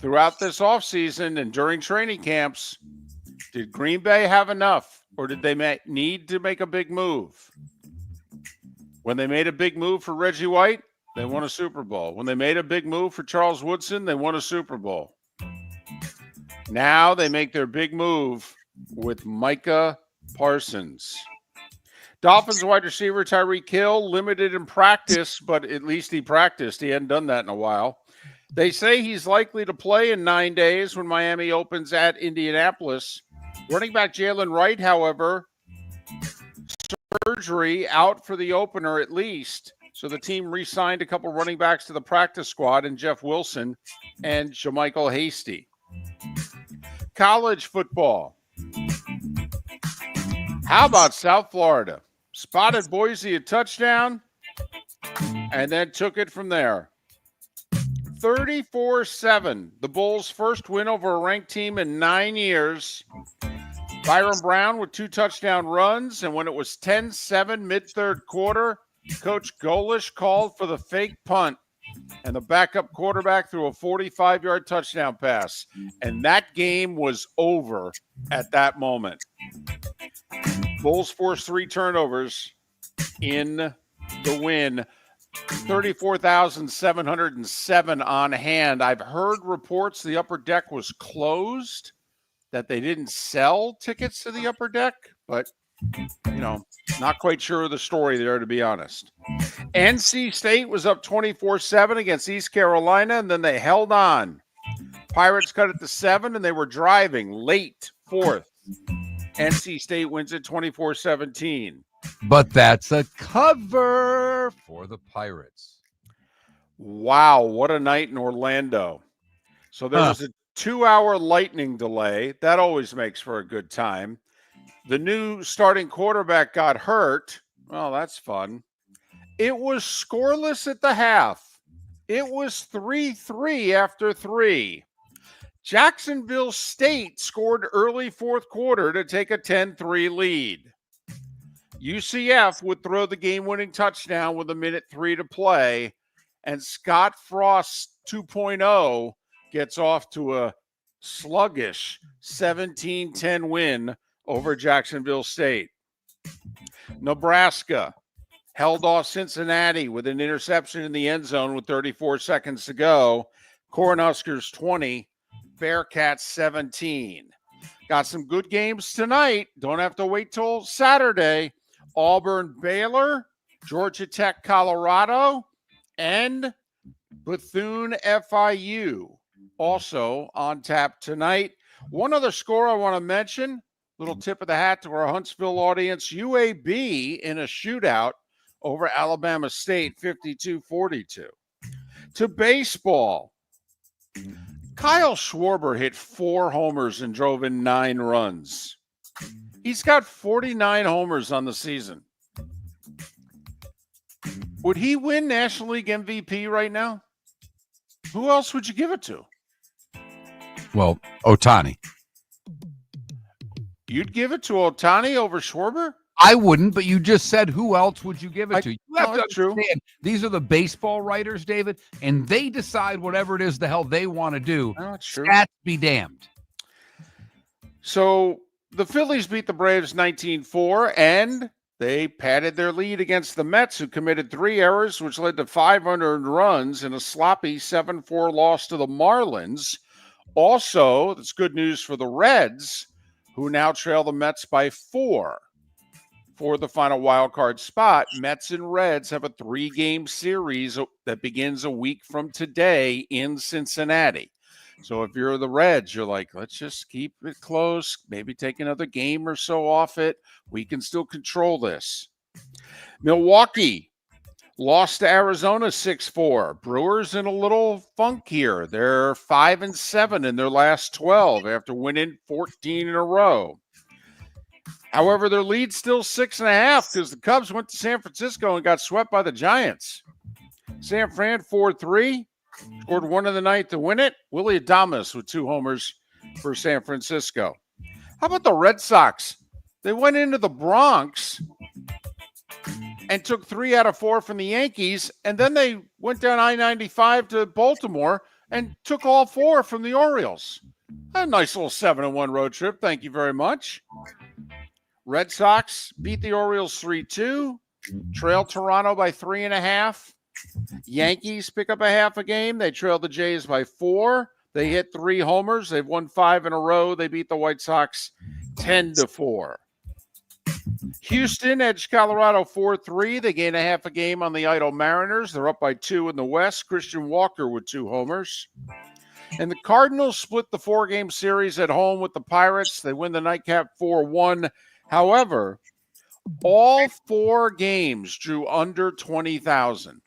throughout this offseason and during training camps. Did Green Bay have enough, or did they need to make a big move? When they made a big move for Reggie White, they won a Super Bowl. When they made a big move for Charles Woodson, they won a Super Bowl. Now they make their big move with Micah Parsons. Dolphins wide receiver Tyreek Hill, limited in practice, but at least he practiced. He hadn't done that in a while. They say he's likely to play in 9 days when Miami opens at Indianapolis. Running back Jalen Wright, however, surgery out for the opener at least. So the team re-signed a couple running backs to the practice squad, and Jeff Wilson and JaMychal Hasty. College football. How about South Florida? Spotted Boise a touchdown and then took it from there. 34-7, the Bulls' first win over a ranked team in 9 years. Byron Brown with 2 touchdown runs, and when it was 10-7 mid-third quarter, Coach Golish called for the fake punt, and the backup quarterback threw a 45-yard touchdown pass, and that game was over at that moment. Bulls forced 3 turnovers in the win. 34,707 on hand. I've heard reports the upper deck was closed, that they didn't sell tickets to the upper deck, but, not quite sure of the story there, to be honest. NC State was up 24-7 against East Carolina, and then they held on. Pirates cut it to 7, and they were driving late fourth. NC State wins it 24-17. But that's a cover for the Pirates. Wow, what a night in Orlando. So there was a 2-hour lightning delay. That always makes for a good time. The new starting quarterback got hurt. Well, that's fun. It was scoreless at the half. It was 3-3 after 3. Jacksonville State scored early fourth quarter to take a 10-3 lead. UCF would throw the game-winning touchdown with 1:03 to play, and Scott Frost 2.0 gets off to a sluggish 17-10 win over Jacksonville State. Nebraska held off Cincinnati with an interception in the end zone with 34 seconds to go. Cornhuskers 20, Bearcats 17. Got some good games tonight. Don't have to wait till Saturday. Auburn, Baylor, Georgia Tech, Colorado, and Bethune, FIU. Also on tap tonight. One other score I want to mention, little tip of the hat to our Huntsville audience, UAB in a shootout over Alabama State, 52-42. To baseball, Kyle Schwarber hit 4 homers and drove in 9 runs. He's got 49 homers on the season. Would he win National League MVP right now? Who else would you give it to? Well, Ohtani. You'd give it to Ohtani over Schwarber? I wouldn't, but you just said who else would you give it to? You have to true. understand, these are the baseball writers, David, and they decide whatever it is the hell they want to do. Oh, it's true. Stats be damned. So the Phillies beat the Braves 19-4, and they padded their lead against the Mets, who committed 3 errors, which led to 500 runs in a sloppy 7-4 loss to the Marlins. Also, that's good news for the Reds, who now trail the Mets by 4 for the final wild card spot. Mets and Reds have a 3-game series that begins a week from today in Cincinnati. So if you're the Reds, you're like, let's just keep it close, maybe take another game or so off it. We can still control this. Milwaukee lost to Arizona 6-4. Brewers in a little funk here. They're 5-7 in their last 12 after winning 14 in a row. However, their lead's still 6.5 because the Cubs went to San Francisco and got swept by the Giants. San Fran 4-3. Scored 1 in the ninth to win it. Willie Adames with 2 homers for San Francisco. How about the Red Sox? They went into the Bronx and took 3 out of 4 from the Yankees, and then they went down I-95 to Baltimore and took all 4 from the Orioles. A nice little 7-1 road trip. Thank you very much. Red Sox beat the Orioles 3-2, trail Toronto by 3.5. Yankees pick up a half a game. They trail the Jays by 4. They hit 3 homers. They've won 5 in a row. They beat the White Sox 10-4. Houston edged Colorado 4-3. They gain a half a game on the idle Mariners. They're up by 2 in the West. Christian Walker with 2 homers. And the Cardinals split the 4-game series at home with the Pirates. They win the nightcap 4-1. However, all 4 games drew under 20,000.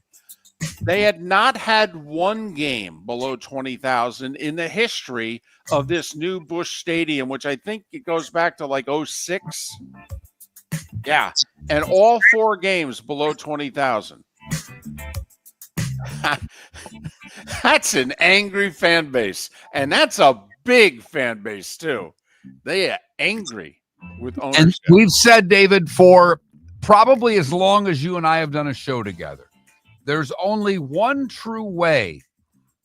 They had not had 1 game below 20,000 in the history of this new Busch Stadium, which I think it goes back to like 06. Yeah, and all 4 games below 20,000. That's an angry fan base, and that's a big fan base too. They are angry with ownership. And we've said, David, for probably as long as you and I have done a show together, there's only one true way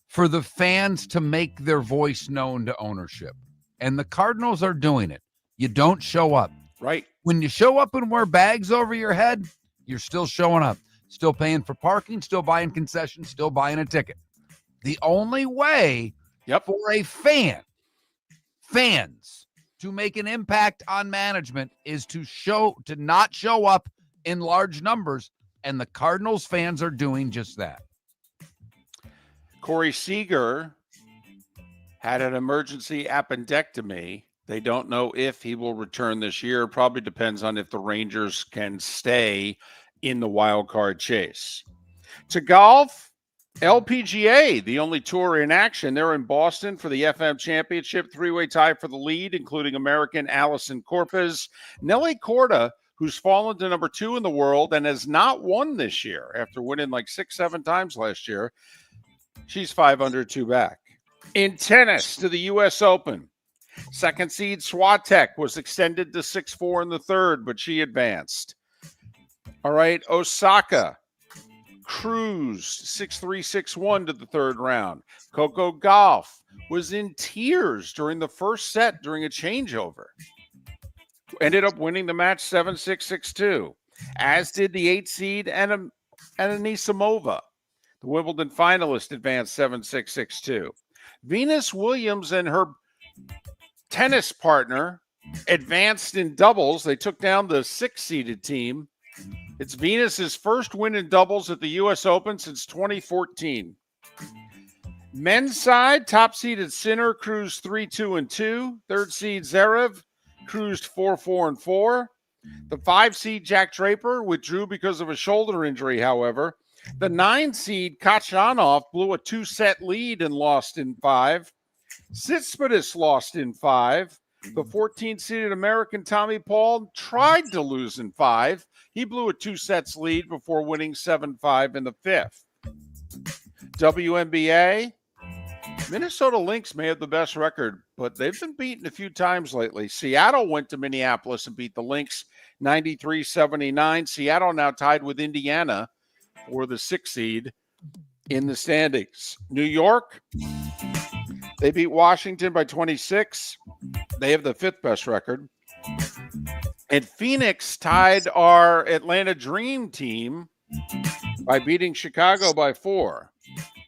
for the fans to make their voice known to ownership, and the Cardinals are doing it. You don't show up. Right. When you show up and wear bags over your head, you're still showing up, still paying for parking, still buying concessions, still buying a ticket. The only way for a fans to make an impact on management is to not show up in large numbers, and the Cardinals fans are doing just that. Corey Seager had an emergency appendectomy. They don't know if he will return this year. Probably depends on if the Rangers can stay in the wild card chase. To golf, LPGA, the only tour in action. They're in Boston for the FM Championship, 3-way tie for the lead, including American Allison Corpez. Nelly Corda, who's fallen to number 2 in the world and has not won this year after winning like 6-7 times last year. She's 5 under, 2 back. In tennis, to the U.S. Open. Second seed Swiatek was extended to 6-4 in the third, but she advanced. All right, Osaka cruised 6-3, 6-1 to the third round. Coco Gauff was in tears during the first set during a changeover. Ended up winning the match 7-6, 6-2, as did the 8 seed Anisimova. The Wimbledon finalist advanced 7-6, 6-2. Venus Williams and her tennis partner advanced in doubles. They took down the 6-seeded team. It's Venus's first win in doubles at the U.S. Open since 2014. Men's side, top seeded Sinner cruised 3-2-2. Third seed Zverev cruised 4-4-4. The 5 seed Jack Draper withdrew because of a shoulder injury, however. The 9 seed Kachanov blew a 2-set lead and lost in 5. Tsitsipas lost in 5. The 14-seeded American Tommy Paul tried to lose in 5. He blew a 2-sets lead before winning 7-5 in the 5th. WNBA, Minnesota Lynx may have the best record, but they've been beaten a few times lately. Seattle went to Minneapolis and beat the Lynx 93-79. Seattle now tied with Indiana for the 6th seed in the standings. New York, they beat Washington by 26. They have the 5th best record. And Phoenix tied our Atlanta Dream team by beating Chicago by 4.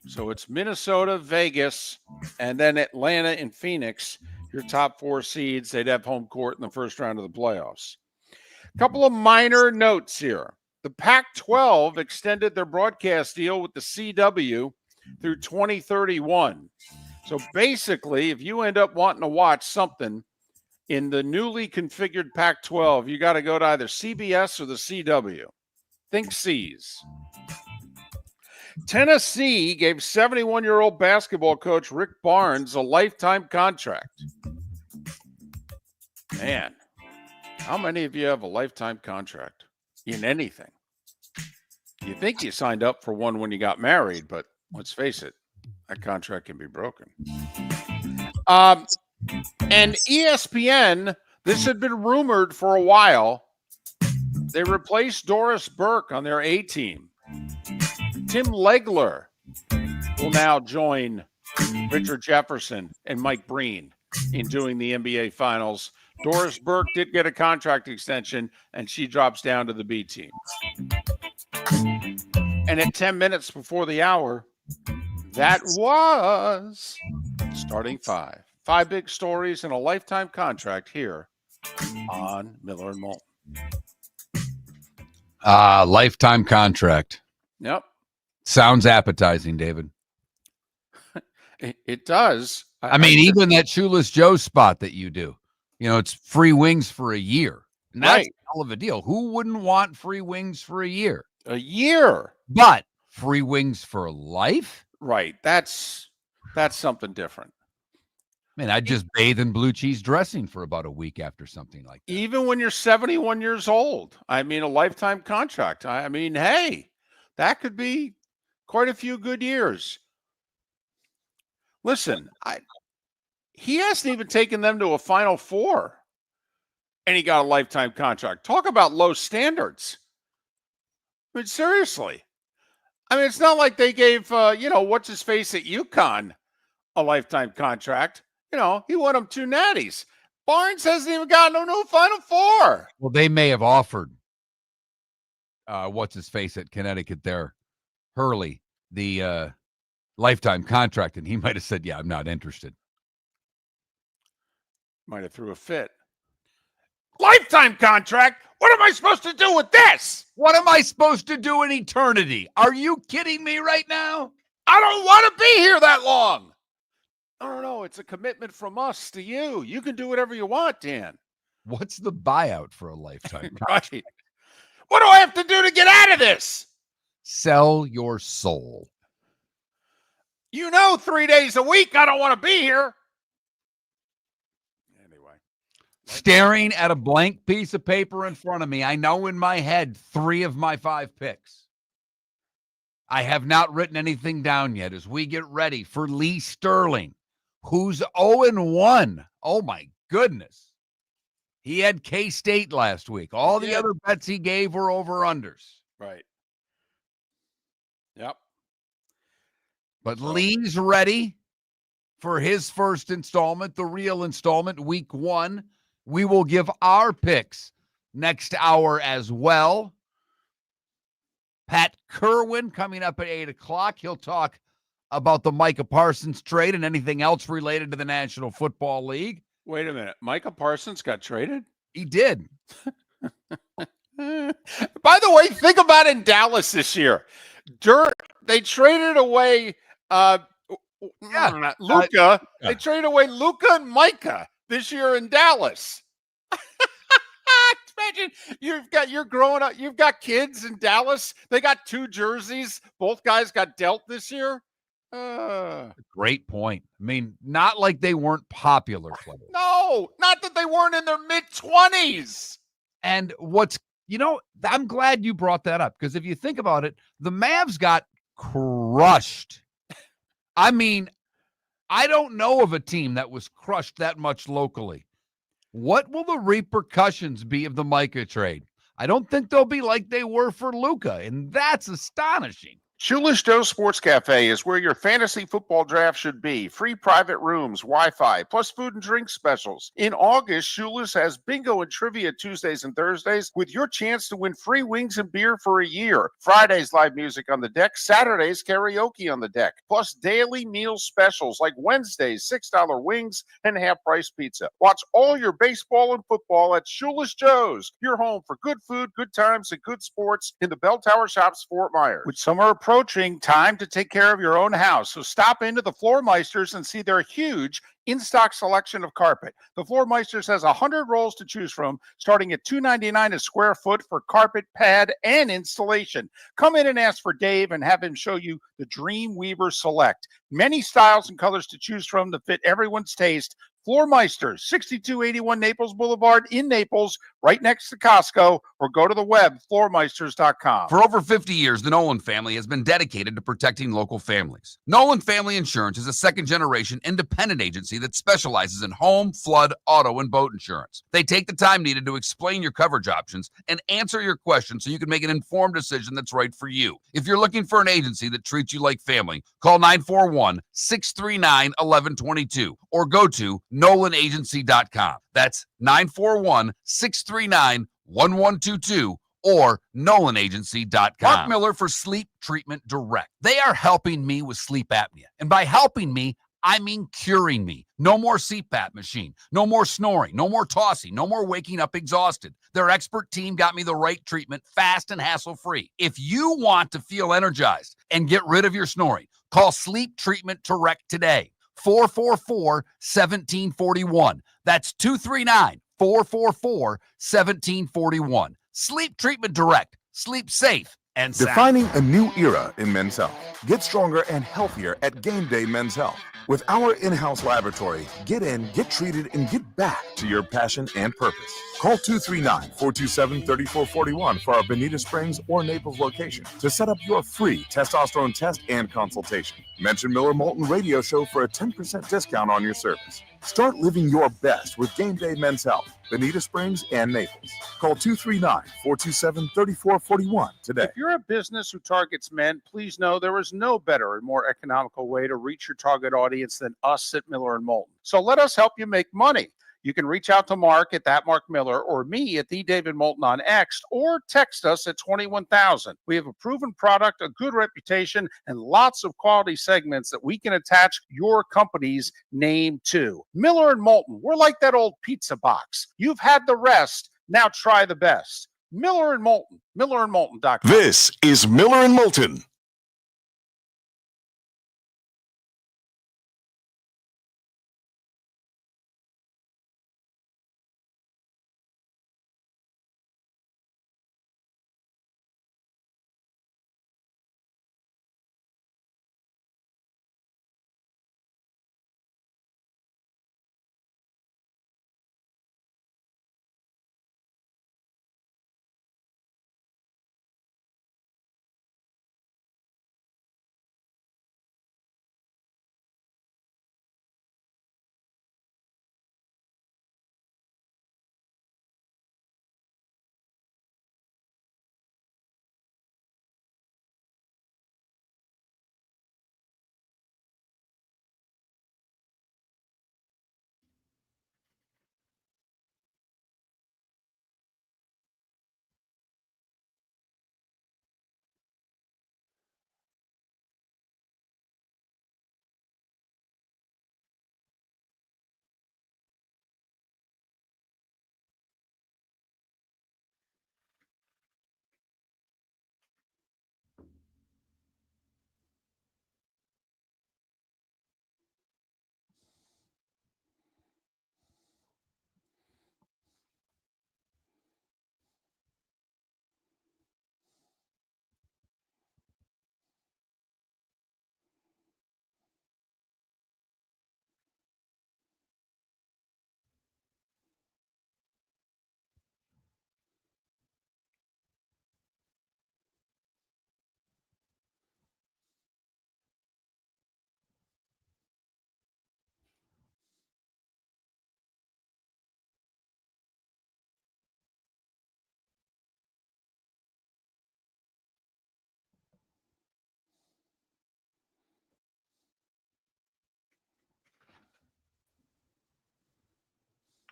So it's Minnesota, Vegas, and then Atlanta and Phoenix, your top 4 seeds. They'd have home court in the first round of the playoffs. A couple of minor notes here. The Pac-12 extended their broadcast deal with the CW through 2031. So basically, if you end up wanting to watch something in the newly configured Pac-12, you got to go to either CBS or the CW. Think C's. Tennessee gave 71-year-old basketball coach Rick Barnes a lifetime contract. Man, how many of you have a lifetime contract in anything? You think you signed up for one when you got married, but let's face it, that contract can be broken. And ESPN, this had been rumored for a while. They replaced Doris Burke on their A team. Tim Legler will now join Richard Jefferson and Mike Breen in doing the NBA Finals. Doris Burke did get a contract extension, and she drops down to the B team. And at 10 minutes before the hour, that was Starting 5. 5 big stories and a lifetime contract here on Miller and Moulton. Lifetime contract. Yep. Sounds appetizing, David. It does. I mean, even that Shoeless Joe spot that you do, it's free wings for a year. And that's a hell of a deal. Who wouldn't want free wings for a year? A year. But free wings for life? Right. That's something different. Man, I'd just bathe in blue cheese dressing for about a week after something like that. Even when you're 71 years old, I mean, a lifetime contract. I mean, hey, that could be quite a few good years. Listen, he hasn't even taken them to a Final Four, and he got a lifetime contract. Talk about low standards. I mean, seriously. I mean, it's not like they gave, what's his face at UConn a lifetime contract. He won them 2 natties. Barnes hasn't even gotten no Final Four. Well, they may have offered what's his face at Connecticut there, Hurley, the lifetime contract, and he might have said, yeah, I'm not interested. Might have threw a fit. Lifetime contract? What am I supposed to do with this? What am I supposed to do in eternity? Are you kidding me right now? I don't want to be here that long. No, it's a commitment from us to you. You can do whatever you want, Dan. What's the buyout for a lifetime contract? Right. What do I have to do to get out of this? Sell your soul. 3 days a week, I don't want to be here. Anyway. Staring at a blank piece of paper in front of me, I know in my head 3 of my 5 picks. I have not written anything down yet as we get ready for Lee Sterling, who's 0-1. Oh, my goodness. He had K-State last week. All the other bets he gave were over-unders. Right. Yep. But Lee's ready for his first installment, the real installment, week 1. We will give our picks next hour as well. Pat Kirwan coming up at 8 o'clock. He'll talk about the Micah Parsons trade and anything else related to the National Football League. Wait a minute. Micah Parsons got traded? He did. By the way, think about in Dallas this year. They traded away Luka. They traded away Luka and Micah this year in Dallas. Imagine you're growing up. You've got kids in Dallas. They got 2 jerseys. Both guys got dealt this year. Great point. I mean, not like they weren't popular players. No, not that they weren't in their mid-20s. And I'm glad you brought that up, because if you think about it, the Mavs got crushed. I mean, I don't know of a team that was crushed that much locally. What will the repercussions be of the Micah trade? I don't think they'll be like they were for Luka, and that's astonishing. Shoeless Joe Sports Cafe is where your fantasy football draft should be. Free private rooms, Wi-Fi, plus food and drink specials. In August, Shoeless has bingo and trivia Tuesdays and Thursdays with your chance to win free wings and beer for a year. Fridays, live music on the deck. Saturdays, karaoke on the deck. Plus daily meal specials like Wednesdays, $6 wings and half-price pizza. Watch all your baseball and football at Shoeless Joe's, your home for good food, good times, and good sports in the Bell Tower Shops, Fort Myers. With summer approaching, time to take care of your own house. So stop into the Floor Meisters and see their huge in-stock selection of carpet. The Floor Meisters has 100 rolls to choose from, starting at $2.99 a square foot for carpet, pad, and installation. Come in and ask for Dave and have him show you the Dream Weaver Select. Many styles and colors to choose from to fit everyone's taste. Floor Meisters, 6281 Naples Boulevard in Naples, right next to Costco, or go to the web, floormeisters.com. For over 50 years, the Nolan family has been dedicated to protecting local families. Nolan Family Insurance is a second-generation independent agency that specializes in home, flood, auto, and boat insurance. They take the time needed to explain your coverage options and answer your questions so you can make an informed decision that's right for you. If you're looking for an agency that treats you like family, call 941-639-1122 or go to NolanAgency.com. That's 941-639-1122 or NolanAgency.com. Mark Miller for Sleep Treatment Direct. They are helping me with sleep apnea. And by helping me, I mean curing me. No more CPAP machine. No more snoring. No more tossing. No more waking up exhausted. Their expert team got me the right treatment, fast and hassle-free. If you want to feel energized and get rid of your snoring, call Sleep Treatment Direct today. 444-1741. That's 239-444-1741. Sleep Treatment Direct. Sleep safe and sound. Defining a new era in men's health. Get stronger and healthier at Game Day Men's Health. With our in-house laboratory, get in, get treated, and get back to your passion and purpose. Call 239-427-3441 for our Bonita Springs or Naples location to set up your free testosterone test and consultation. Mention Miller Moulton Radio Show for a 10% discount on your service. Start living your best with Game Day Men's Health, Bonita Springs and Naples. Call 239-427-3441 today. If you're a business who targets men, please know there is no better and more economical way to reach your target audience than us at Miller & Moulton. So let us help you make money. You can reach out to Mark at that Mark Miller or me at the David Moulton on X, or text us at 21,000. We have a proven product, a good reputation, and lots of quality segments that we can attach your company's name to. Miller & Moulton, we're like that old pizza box. You've had the rest, now try the best. Miller & Moulton, millerandmoulton.com. This is Miller and Moulton.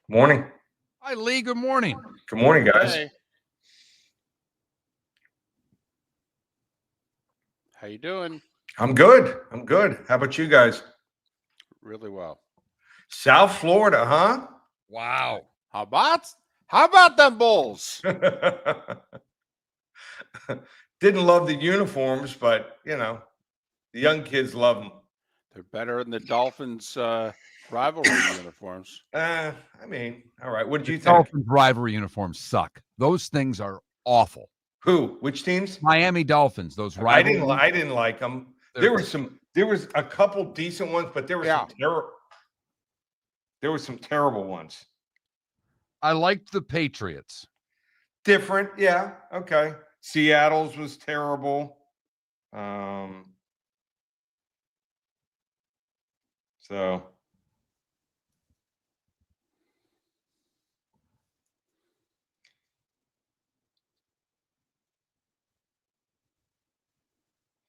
Morning. Hi, Lee. Good morning. Good morning, guys. Hey. How you doing? I'm good. How about you guys? Really well. South Florida, huh? Wow. How about them Bulls? Didn't love the uniforms, but the young kids love them. They're better than the Dolphins' rivalry uniforms. I mean, all right. What did you think? Dolphins rivalry uniforms suck. Those things are awful. Who? Which teams? Miami Dolphins. Those rivalry. I didn't like them. There was a couple decent ones, but there were some terrible ones. I liked the Patriots. Different, yeah. Okay. Seattle's was terrible. So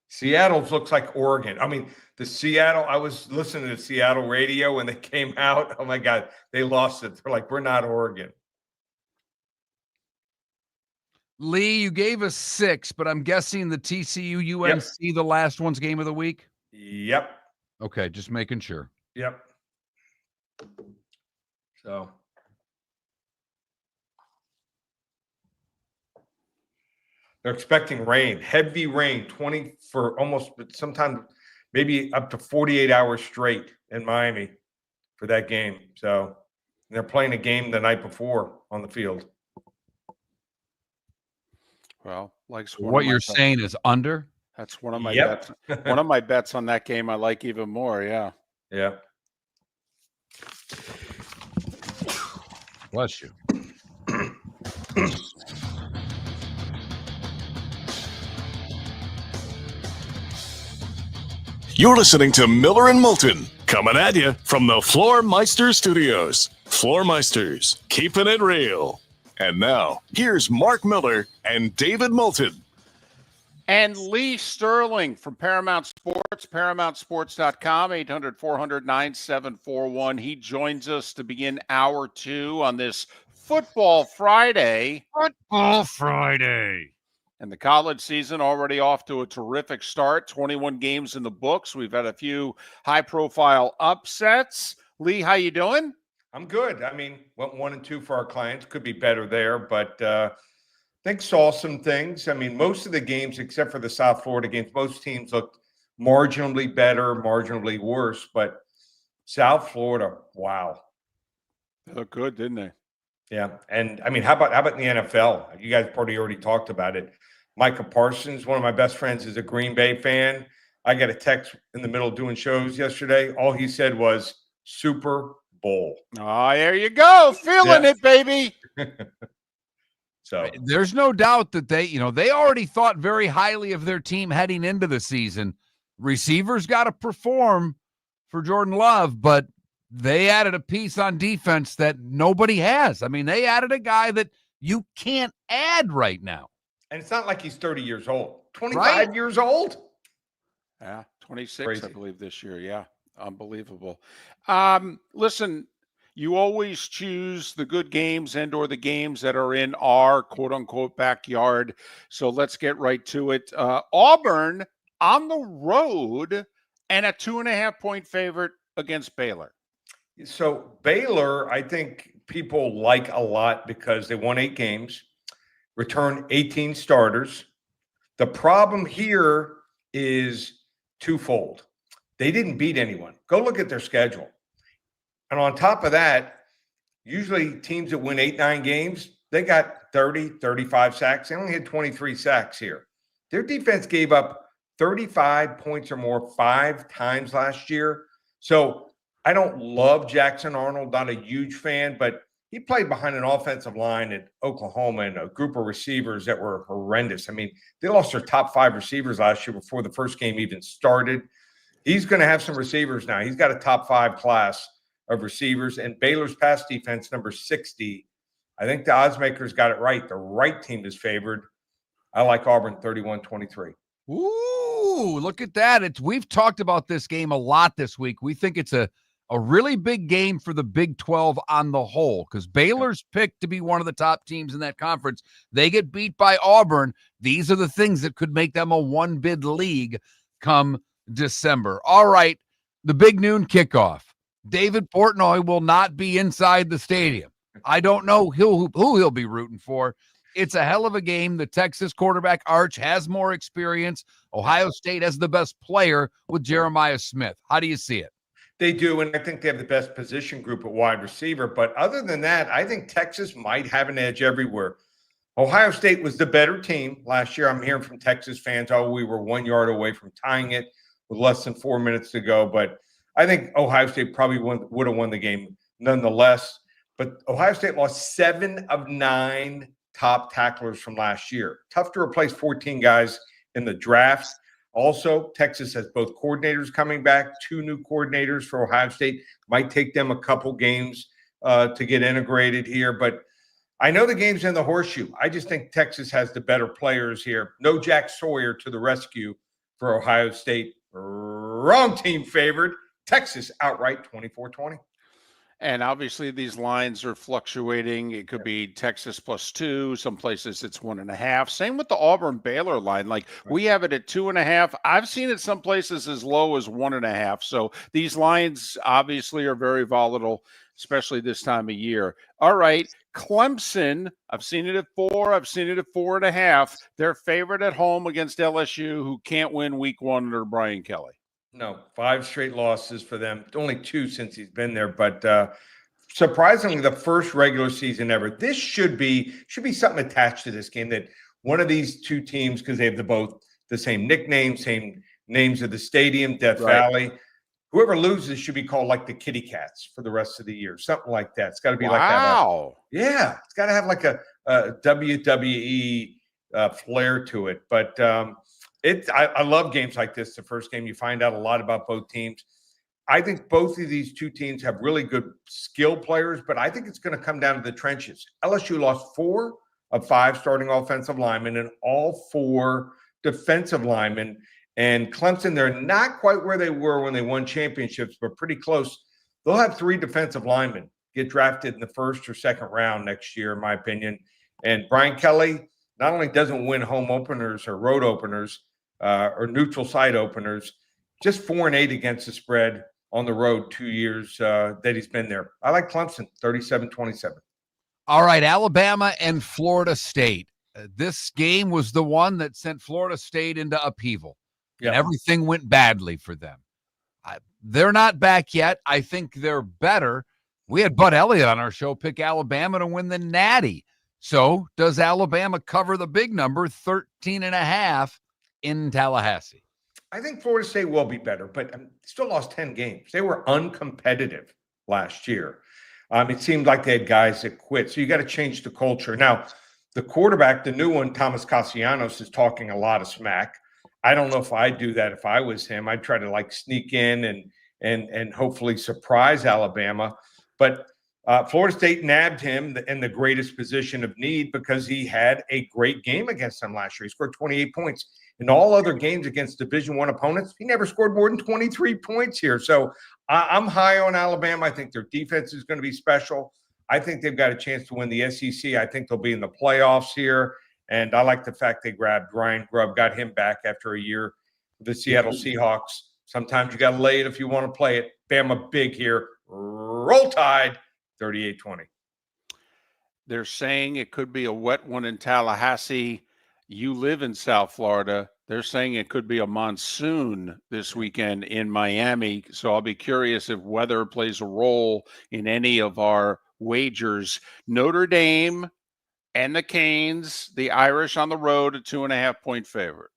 Seattle looks like Oregon. I mean, I was listening to Seattle radio when they came out. Oh my God, they lost it. They're like, we're not Oregon. Lee, you gave us 6, but I'm guessing the TCU UNC, the last one's game of the week? Yep. Okay, just making sure. Yep. So they're expecting rain, heavy rain, 20 for almost sometime, maybe up to 48 hours straight in Miami for that game. So they're playing a game the night before on the field. Well, Likes What you're saying is under? That's one of my bets. One of my bets on that game I like even more. Yeah. Yeah. Bless you. You're listening to Miller and Moulton, coming at you from the Floor Meister Studios. Floor Meisters, keeping it real. And now, here's Mark Miller and David Moulton. And Lee Sterling from Paramount Sports, ParamountSports.com, 800-400-9741. He joins us to begin hour 2 on this Football Friday. Football Friday. And the college season already off to a terrific start. 21 games in the books. We've had a few high-profile upsets. Lee, how you doing? I'm good. I mean, went 1-2 for our clients. Could be better there, but I think saw some things. I mean, most of the games, except for the South Florida games, most teams looked marginally better, marginally worse. But South Florida, wow. They looked good, didn't they? Yeah. And I mean, how about in the NFL? You guys probably already talked about it. Micah Parsons, one of my best friends, is a Green Bay fan. I got a text in the middle of doing shows yesterday. All he said was Super Bowl. Oh, there you go. Feeling it, baby. So there's no doubt that they already thought very highly of their team heading into the season. Receivers got to perform for Jordan Love, but they added a piece on defense that nobody has. I mean, they added a guy that you can't add right now. And it's not like he's 30 years old. 25 years old? Yeah, 26, Crazy. I believe, this year. Yeah, unbelievable. Listen, you always choose the good games and or the games that are in our quote-unquote backyard. So let's get right to it. Auburn on the road and a 2.5-point favorite against Baylor. So Baylor, I think people like a lot because they won 8 games, returned 18 starters. The problem here is twofold. They didn't beat anyone. Go look at their schedule. And on top of that, usually teams that win 8-9 games, they got 30, 35 sacks. They only had 23 sacks here. Their defense gave up 35 points or more 5 times last year. So I don't love Jackson Arnold, not a huge fan, but he played behind an offensive line at Oklahoma and a group of receivers that were horrendous. I mean, they lost their top 5 receivers last year before the first game even started. He's going to have some receivers now. He's got a top 5 class of receivers, and Baylor's pass defense, number 60. I think the odds makers got it right. The right team is favored. I like Auburn 31-23. Ooh, look at that. We've talked about this game a lot this week. We think it's a really big game for the Big 12 on the whole, because Baylor's picked to be one of the top teams in that conference. They get beat by Auburn. These are the things that could make them a one-bid league come December. All right, the big noon kickoff. David Portnoy will not be inside the stadium. I don't know who he'll be rooting for. It's a hell of a game. The Texas quarterback Arch has more experience. Ohio State has the best player with Jeremiah Smith. How do you see it? They do, and I think they have the best position group at wide receiver. But other than that, I think Texas might have an edge everywhere. Ohio State was the better team last year. I'm hearing from Texas fans, we were 1 yard away from tying it with less than 4 minutes to go. But I think Ohio State probably would have won the game nonetheless. But Ohio State lost 7 of 9 top tacklers from last year. Tough to replace 14 guys in the draft. Also, Texas has both coordinators coming back, 2 new coordinators for Ohio State. Might take them a couple games to get integrated here. But I know the game's in the horseshoe. I just think Texas has the better players here. No Jack Sawyer to the rescue for Ohio State. Wrong team favored. Texas outright 24-20. And obviously these lines are fluctuating. It could be Texas +2. Some places it's 1.5. Same with the Auburn Baylor line. Like we have it at 2.5. I've seen it some places as low as 1.5. So these lines obviously are very volatile, especially this time of year. All right. Clemson, I've seen it at 4. I've seen it at 4.5. They're favored at home against LSU, who can't win week 1 under Brian Kelly. No, 5 straight losses for them. Only 2 since he's been there, but surprisingly, the first regular season ever. This should be something attached to this game, that one of these two teams, because they have both the same nickname, same names of the stadium, Death Valley. Whoever loses should be called like the Kitty Cats for the rest of the year, something like that. It's got to be like that. Yeah, it's got to have like a WWE flair to it. But I love games like this. The first game, you find out a lot about both teams. I think both of these two teams have really good skill players, but I think it's going to come down to the trenches. LSU lost 4 of 5 starting offensive linemen and all 4 defensive linemen. And Clemson, they're not quite where they were when they won championships, but pretty close. They'll have 3 defensive linemen get drafted in the first or second round next year, in my opinion. And Brian Kelly not only doesn't win home openers or road openers or neutral site openers, just 4-8 against the spread on the road 2 years that he's been there. I like Clemson, 37-27. All right, Alabama and Florida State. This game was the one that sent Florida State into upheaval. Yep. And everything went badly for them. They're not back yet. I think they're better. We had Bud Elliott on our show pick Alabama to win the Natty. So does Alabama cover the big number, 13.5 in Tallahassee? I think Florida State will be better, but still lost 10 games. They were uncompetitive last year. It seemed like they had guys that quit. So you got to change the culture. Now, the quarterback, the new one, Thomas Castellanos, is talking a lot of smack. I don't know if I'd do that if I was him. I'd try to like sneak in and hopefully surprise Alabama. But Florida State nabbed him in the greatest position of need because he had a great game against them last year. He scored 28 points. In all other games against Division I opponents, he never scored more than 23 points here. So I'm high on Alabama. I think their defense is going to be special. I think they've got a chance to win the SEC. I think they'll be in the playoffs here. And I like the fact they grabbed Ryan Grubb, got him back after a year with the Seattle Seahawks. Sometimes you got to lay it if you want to play it. Bama big here. Roll Tide, 38-20. They're saying it could be a wet one in Tallahassee. You live in South Florida. They're saying it could be a monsoon this weekend in Miami. So I'll be curious if weather plays a role in any of our wagers. Notre Dame and the Canes, the Irish on the road, a 2.5-point favorite.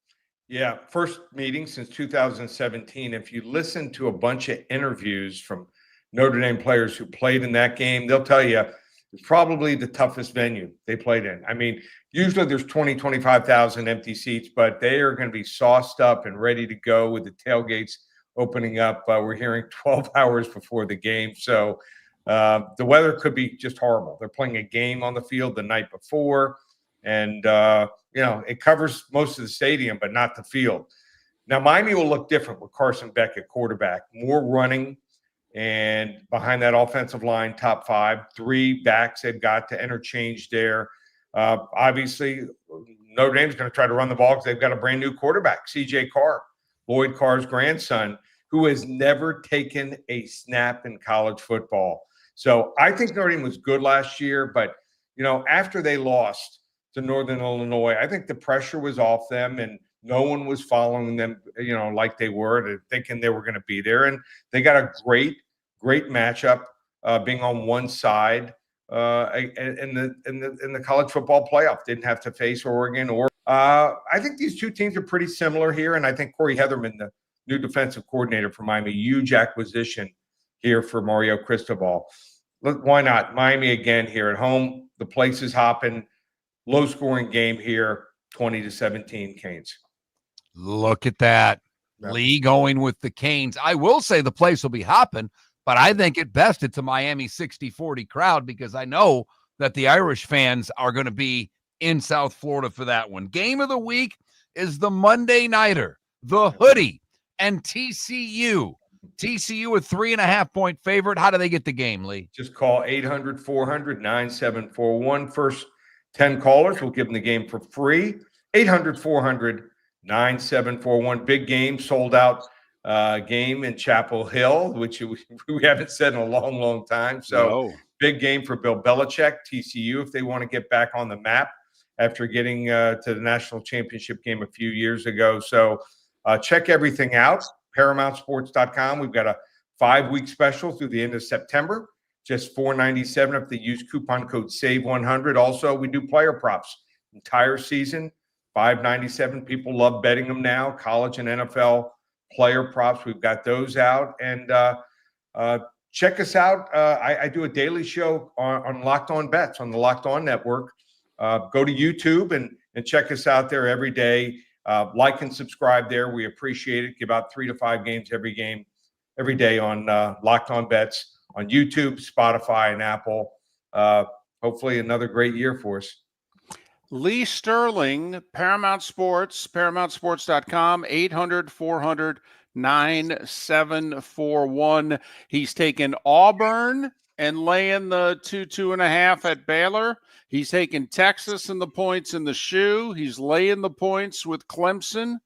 Yeah, first meeting since 2017. If you listen to a bunch of interviews from Notre Dame players who played in that game, they'll tell you it's probably the toughest venue they played in. I mean, usually there's 20, 25,000 empty seats, but they are going to be sauced up and ready to go with the tailgates opening up. We're hearing 12 hours before the game. So the weather could be just horrible. They're playing a game on the field the night before, and, it covers most of the stadium, but not the field. Now, Miami will look different with Carson Beck at quarterback, more running. And behind that offensive line, top 5, 3 backs they've got to interchange there. Obviously, Notre Dame's going to try to run the ball because they've got a brand new quarterback, C.J. Carr, Lloyd Carr's grandson, who has never taken a snap in college football. So I think Notre Dame was good last year, but, after they lost to Northern Illinois, I think the pressure was off them and no one was following them, like they were, thinking they were going to be there. And they got a great matchup being on one side in the college football playoff. Didn't have to face Oregon. I think these two teams are pretty similar here. And I think Corey Heatherman, the new defensive coordinator for Miami, huge acquisition here for Mario Cristobal. Look, why not? Miami again here at home. The place is hopping. Low-scoring game here, 20-17 Canes. Look at that. Yep. Lee going with the Canes. I will say the place will be hopping, but I think at best it's a Miami 60-40 crowd because I know that the Irish fans are going to be in South Florida for that one. Game of the week is the Monday Nighter, the Hoodie, and TCU. TCU a 3.5-point favorite. How do they get the game, Lee? Just call 800-400-9741. First 10 callers, we'll give them the game for free. 800-400-9741. Big game, sold out game in Chapel Hill, which we haven't said in a long, long time. So big game for Bill Belichick, TCU, if they want to get back on the map after getting to the national championship game a few years ago. So check everything out. ParamountSports.com. We've got a 5-week special through the end of September. Just $4.97 if they use coupon code SAVE100. Also, we do player props entire season. $5.97. People love betting them now. College and NFL player props. We've got those out. And check us out. I do a daily show on Locked On Bets on the Locked On Network. Go to YouTube and check us out there every day. Like and subscribe there. We appreciate it. Give out 3 to 5 games every day on Locked On Bets on YouTube, Spotify, and Apple. Hopefully another great year for us. Lee Sterling, Paramount Sports, ParamountSports.com, 800-400-9741. He's taken Auburn and laying the 2.5 at Baylor. He's taken Texas and the points in the shoe. He's laying the points with Clemson.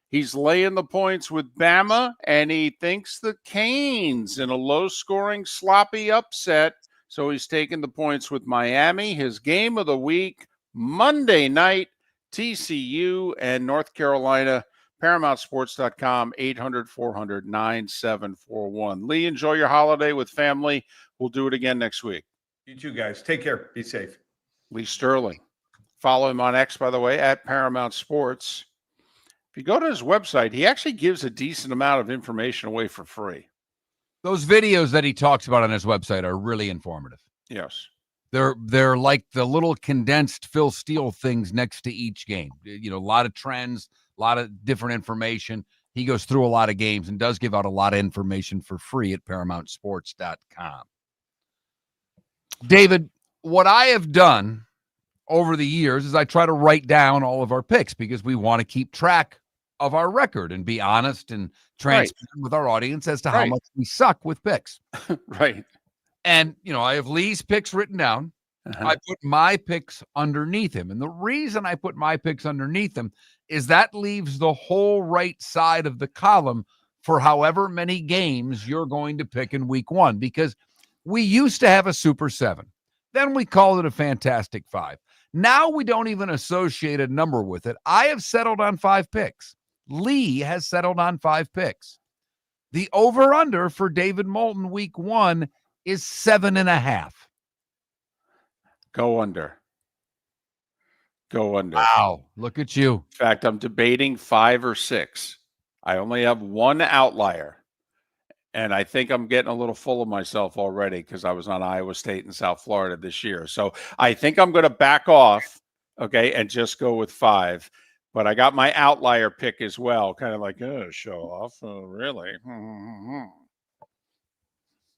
He's laying the points with Bama, and he thinks the Canes in a low-scoring, sloppy upset. So he's taking the points with Miami. His game of the week, Monday night, TCU and North Carolina. ParamountSports.com, 800-400-9741. Lee, enjoy your holiday with family. We'll do it again next week. You too, guys. Take care. Be safe. Lee Sterling. Follow him on X, by the way, at Paramount Sports. If you go to his website, he actually gives a decent amount of information away for free. Those videos that he talks about on his website are really informative. Yes. They're like the little condensed Phil Steele things next to each game. You know, a lot of trends, a lot of different information. He goes through a lot of games and does give out a lot of information for free at ParamountSports.com. David, what I have done over the years is I try to write down all of our picks because we want to keep track of our record and be honest and transparent with our audience as to how much we suck with picks. Right. And, you know, I have Lee's picks written down. I put my picks underneath him. And the reason I put my picks underneath him is that leaves the whole right side of the column for however many games you're going to pick in week 1, because we used to have a Super 7. Then we called it a Fantastic 5. Now we don't even associate a number with it. I have settled on 5 picks. Lee has settled on 5 picks. The over-under for David Moulton week 1 is 7.5. Go under. Go under. Wow, look at you. In fact, I'm debating 5 or 6. I only have one outlier. And I think I'm getting a little full of myself already because I was on Iowa State and South Florida this year. So I think I'm going to back off, okay, and just go with 5. But I got my outlier pick as well, kind of like, oh, show off. Oh, really?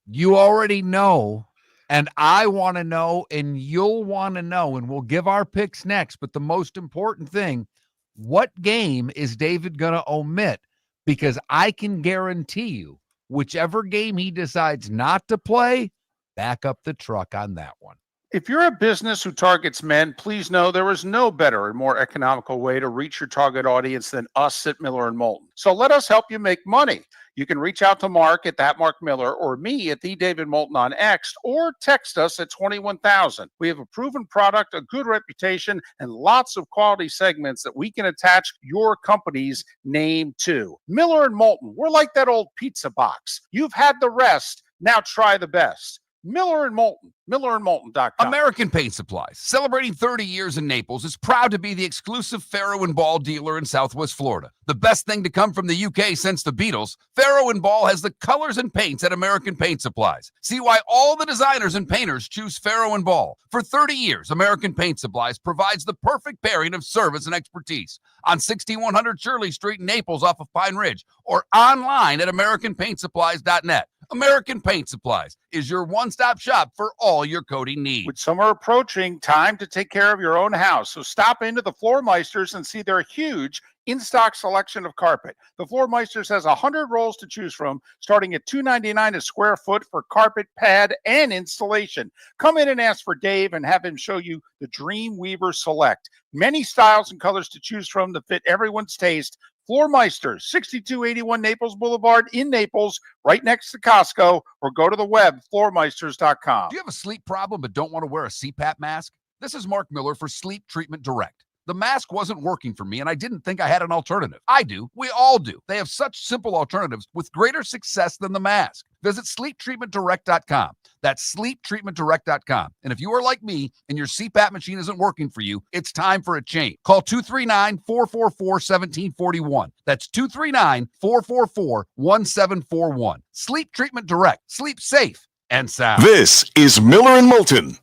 You already know, and I want to know, and you'll want to know, and we'll give our picks next. But the most important thing, what game is David going to omit? Because I can guarantee you, whichever game he decides not to play, back up the truck on that one. If you're a business who targets men, please know there is no better and more economical way to reach your target audience than us at Miller & Moulton. So let us help you make money. You can reach out to Mark at that Mark Miller or me at the David Moulton on X, or text us at 21,000. We have a proven product, a good reputation, and lots of quality segments that we can attach your company's name to. Miller & Moulton, we're like that old pizza box. You've had the rest, now try the best. Miller & Moulton, MillerandMoulton.com. American Paint Supplies, celebrating 30 years in Naples, is proud to be the exclusive Farrow & Ball dealer in Southwest Florida. The best thing to come from the UK since the Beatles, Farrow & Ball has the colors and paints at American Paint Supplies. See why all the designers and painters choose Farrow & Ball. For 30 years, American Paint Supplies provides the perfect pairing of service and expertise on 6100 Shirley Street in Naples off of Pine Ridge, or online at AmericanPaintSupplies.net. American Paint Supplies is your one-stop shop for all your coating needs. With summer approaching, time to take care of your own house. So stop into the Floor Meisters and see their huge in-stock selection of carpet. The Floor Meisters has 100 rolls to choose from, starting at $2.99 a square foot for carpet, pad, and installation. Come in and ask for Dave and have him show you the Dream Weaver Select. Many styles and colors to choose from to fit everyone's taste. Floor Meisters, 6281 Naples Boulevard in Naples, right next to Costco, or go to the web, floormeisters.com. Do you have a sleep problem but don't want to wear a CPAP mask? This is Mark Miller for Sleep Treatment Direct. The mask wasn't working for me, and I didn't think I had an alternative. I do. We all do. They have such simple alternatives with greater success than the mask. Visit sleeptreatmentdirect.com. That's sleeptreatmentdirect.com. And if you are like me and your CPAP machine isn't working for you, it's time for a change. Call 239-444-1741. That's 239-444-1741. Sleep Treatment Direct. Sleep safe and sound. This is Miller and Moulton.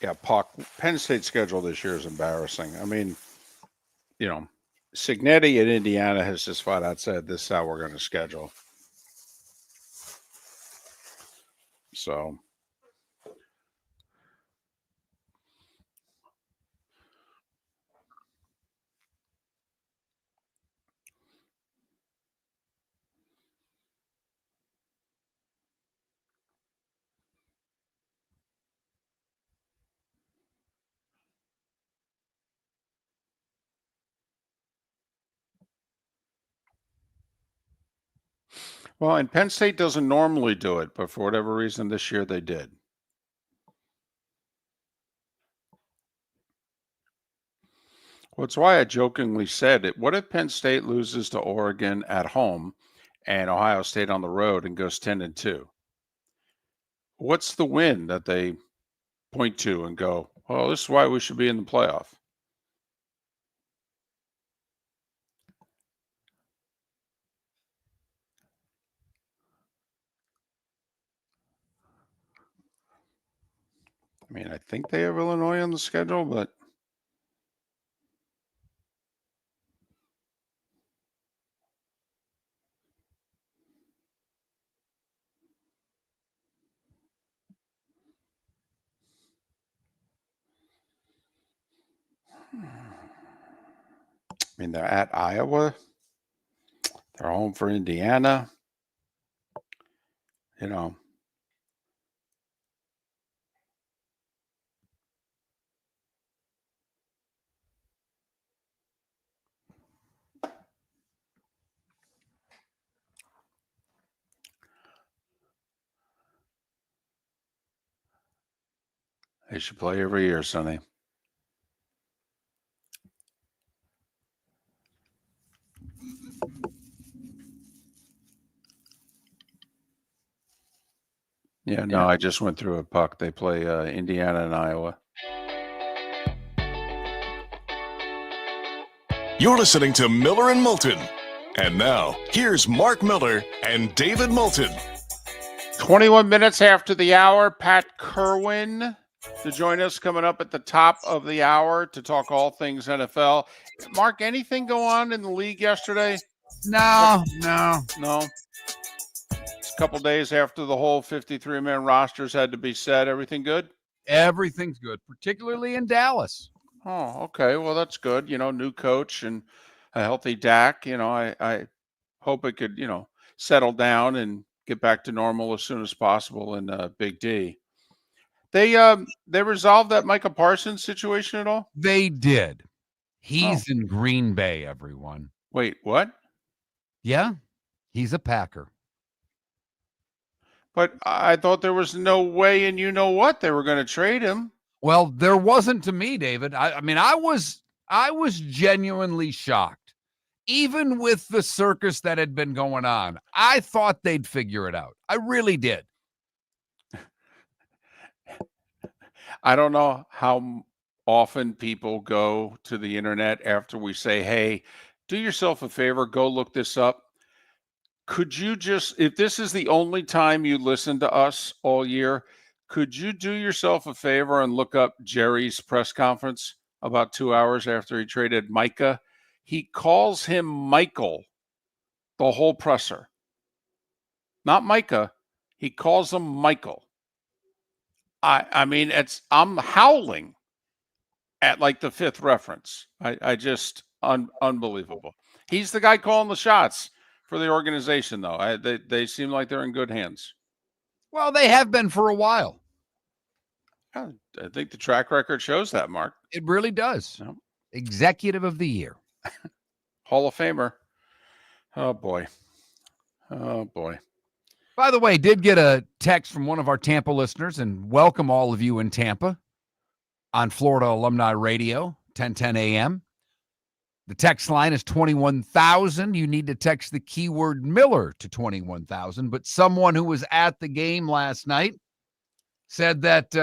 Yeah, Penn State's schedule this year is embarrassing. I mean, Signetti at Indiana has just flat out said this is how we're going to schedule. So, well, and Penn State doesn't normally do it, but for whatever reason this year they did. Well, it's why I jokingly said it. What if Penn State loses to Oregon at home and Ohio State on the road and goes 10-2? What's the win that they point to and go, "Oh, this is why we should be in the playoff"? I mean, I think they have Illinois on the schedule, but I mean, they're at Iowa. They're home for Indiana. You know, They should play every year, Sonny. Yeah, no, Yeah. I just went through a puck. They play Indiana and Iowa. You're listening to Miller and Moulton. And now, here's Mark Miller and David Moulton. 21 minutes after the hour, Pat Kirwan to join us coming up at the top of the hour to talk all things NFL. Mark, anything go on in the league yesterday? No. No. It's a couple days after the whole 53-man rosters had to be set. Everything good? Everything's good, particularly in Dallas. Oh, okay. Well, that's good. New coach and a healthy Dak. I hope it could, settle down and get back to normal as soon as possible in Big D. They resolved that Micah Parsons situation at all? They did. He's in Green Bay, everyone. Wait, what? Yeah, he's a Packer. But I thought there was no way, and they were going to trade him. Well, there wasn't to me, David. I mean, I was genuinely shocked. Even with the circus that had been going on, I thought they'd figure it out. I really did. I don't know how often people go to the internet after we say, hey, do yourself a favor, go look this up. Could you just, if this is the only time you listen to us all year, could you do yourself a favor and look up Jerry's press conference about 2 hours after he traded Micah? He calls him Michael, the whole presser. Not Micah. He calls him Michael. I mean, I'm howling at like the fifth reference. I just, unbelievable. He's the guy calling the shots for the organization, though. They seem like they're in good hands. Well, they have been for a while. I think the track record shows that, Mark. It really does. Yep. Executive of the Year. Hall of Famer. Oh, boy. Oh, boy. By the way, did get a text from one of our Tampa listeners, and welcome all of you in Tampa on Florida Alumni Radio, 1010 a.m. The text line is 21,000. You need to text the keyword Miller to 21,000. But someone who was at the game last night said that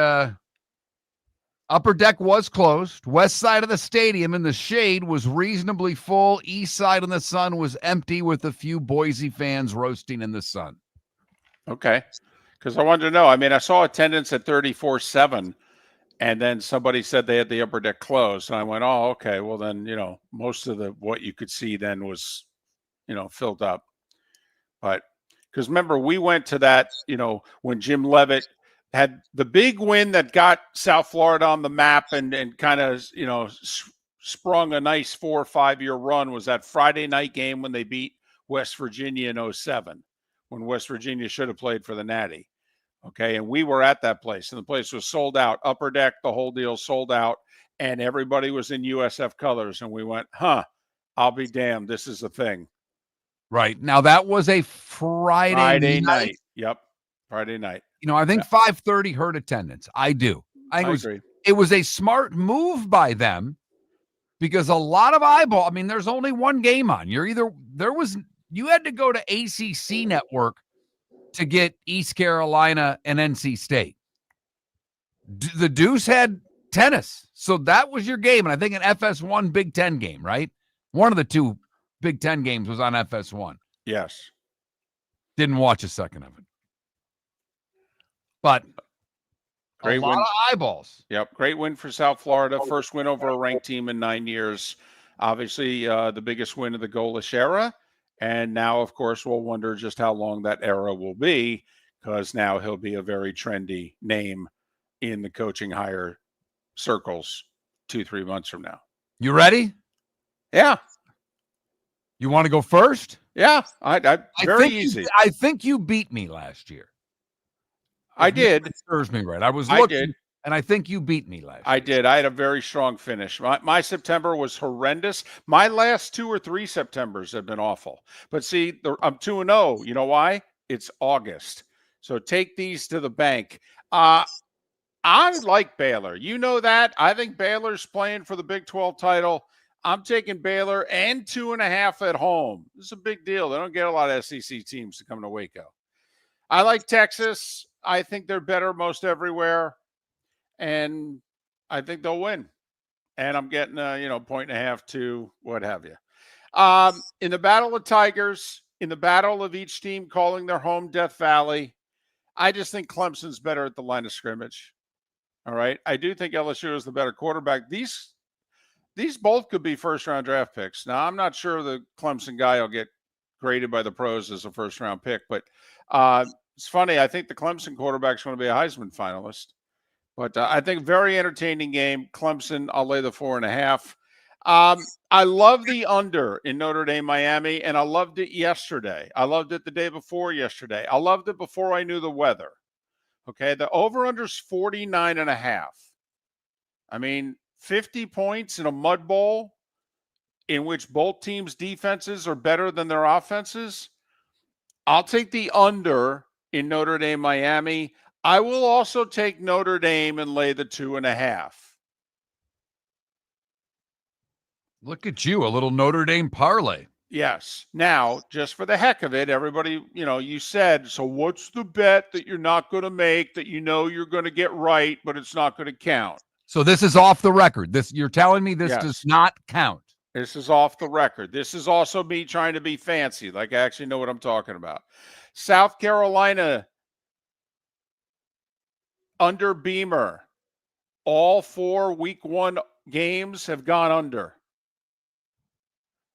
upper deck was closed. West side of the stadium in the shade was reasonably full. East side in the sun was empty with a few Boise fans roasting in the sun. Okay. Because I wanted to know. I mean, I saw attendance at 34,700. And then somebody said they had the upper deck closed. And I went, oh, okay. Well, then, most of what you could see then was, filled up. But because remember, we went to that, when Jim Leavitt had the big win that got South Florida on the map and kind of, sprung a nice 4 or 5 year run was that Friday night game when they beat West Virginia in 2007, when West Virginia should have played for the Natty. Okay, and we were at that place, and the place was sold out. Upper deck, the whole deal sold out, and everybody was in USF colors. And we went, I'll be damned, this is a thing. Right. Now, that was a Friday night. Yep, Friday night. I think 5:30 hurt attendance. I do. I agree. It was a smart move by them because a lot of eyeball. I mean, there's only one game on. You had to go to ACC Network to get East Carolina and NC State. The Deuce had tennis. So that was your game. And I think an FS1 Big Ten game, right? One of the two Big Ten games was on FS1. Yes. Didn't watch a second of it. But great lot of eyeballs. Yep. Great win for South Florida. First win over a ranked team in 9 years. Obviously, the biggest win of the goalless era. And now, of course, we'll wonder just how long that era will be, because now he'll be a very trendy name in the coaching hire circles 2-3 months from now. You ready? Yeah. You want to go first? Yeah. Very easy. I think you beat me last year. I did. It serves me right. I was looking. I did. And I think you beat me last year. I did. I had a very strong finish. My September was horrendous. My last 2 or 3 Septembers have been awful. But see, I'm 2-0. You know why? It's August. So take these to the bank. I like Baylor. You know that. I think Baylor's playing for the Big 12 title. I'm taking Baylor and 2.5 at home. This is a big deal. They don't get a lot of SEC teams to come to Waco. I like Texas. I think they're better most everywhere, and I think they'll win. And I'm getting a 1.5, 2, what have you. In the Battle of Tigers, in the battle of each team calling their home Death Valley, I just think Clemson's better at the line of scrimmage. All right. I do think LSU is the better quarterback. These both could be first-round draft picks. Now, I'm not sure the Clemson guy will get graded by the pros as a first-round pick, but it's funny. I think the Clemson quarterback is going to be a Heisman finalist. But I think very entertaining game. Clemson, I'll lay the 4.5. I love the under in Notre Dame, Miami, and I loved it yesterday. I loved it the day before yesterday. I loved it before I knew the weather. Okay, the over-under is 49.5. I mean, 50 points in a mud bowl in which both teams' defenses are better than their offenses. I'll take the under in Notre Dame, Miami. I will also take Notre Dame and lay the 2.5. Look at you, a little Notre Dame parlay. Yes. Now, just for the heck of it, everybody, you said, so what's the bet that you're not going to make that you're going to get right, but it's not going to count? So this is off the record. You're telling me this Yes. does not count. This is off the record. This is also me trying to be fancy, like I actually know what I'm talking about. South Carolina under Beamer. All 4 week 1 games have gone under.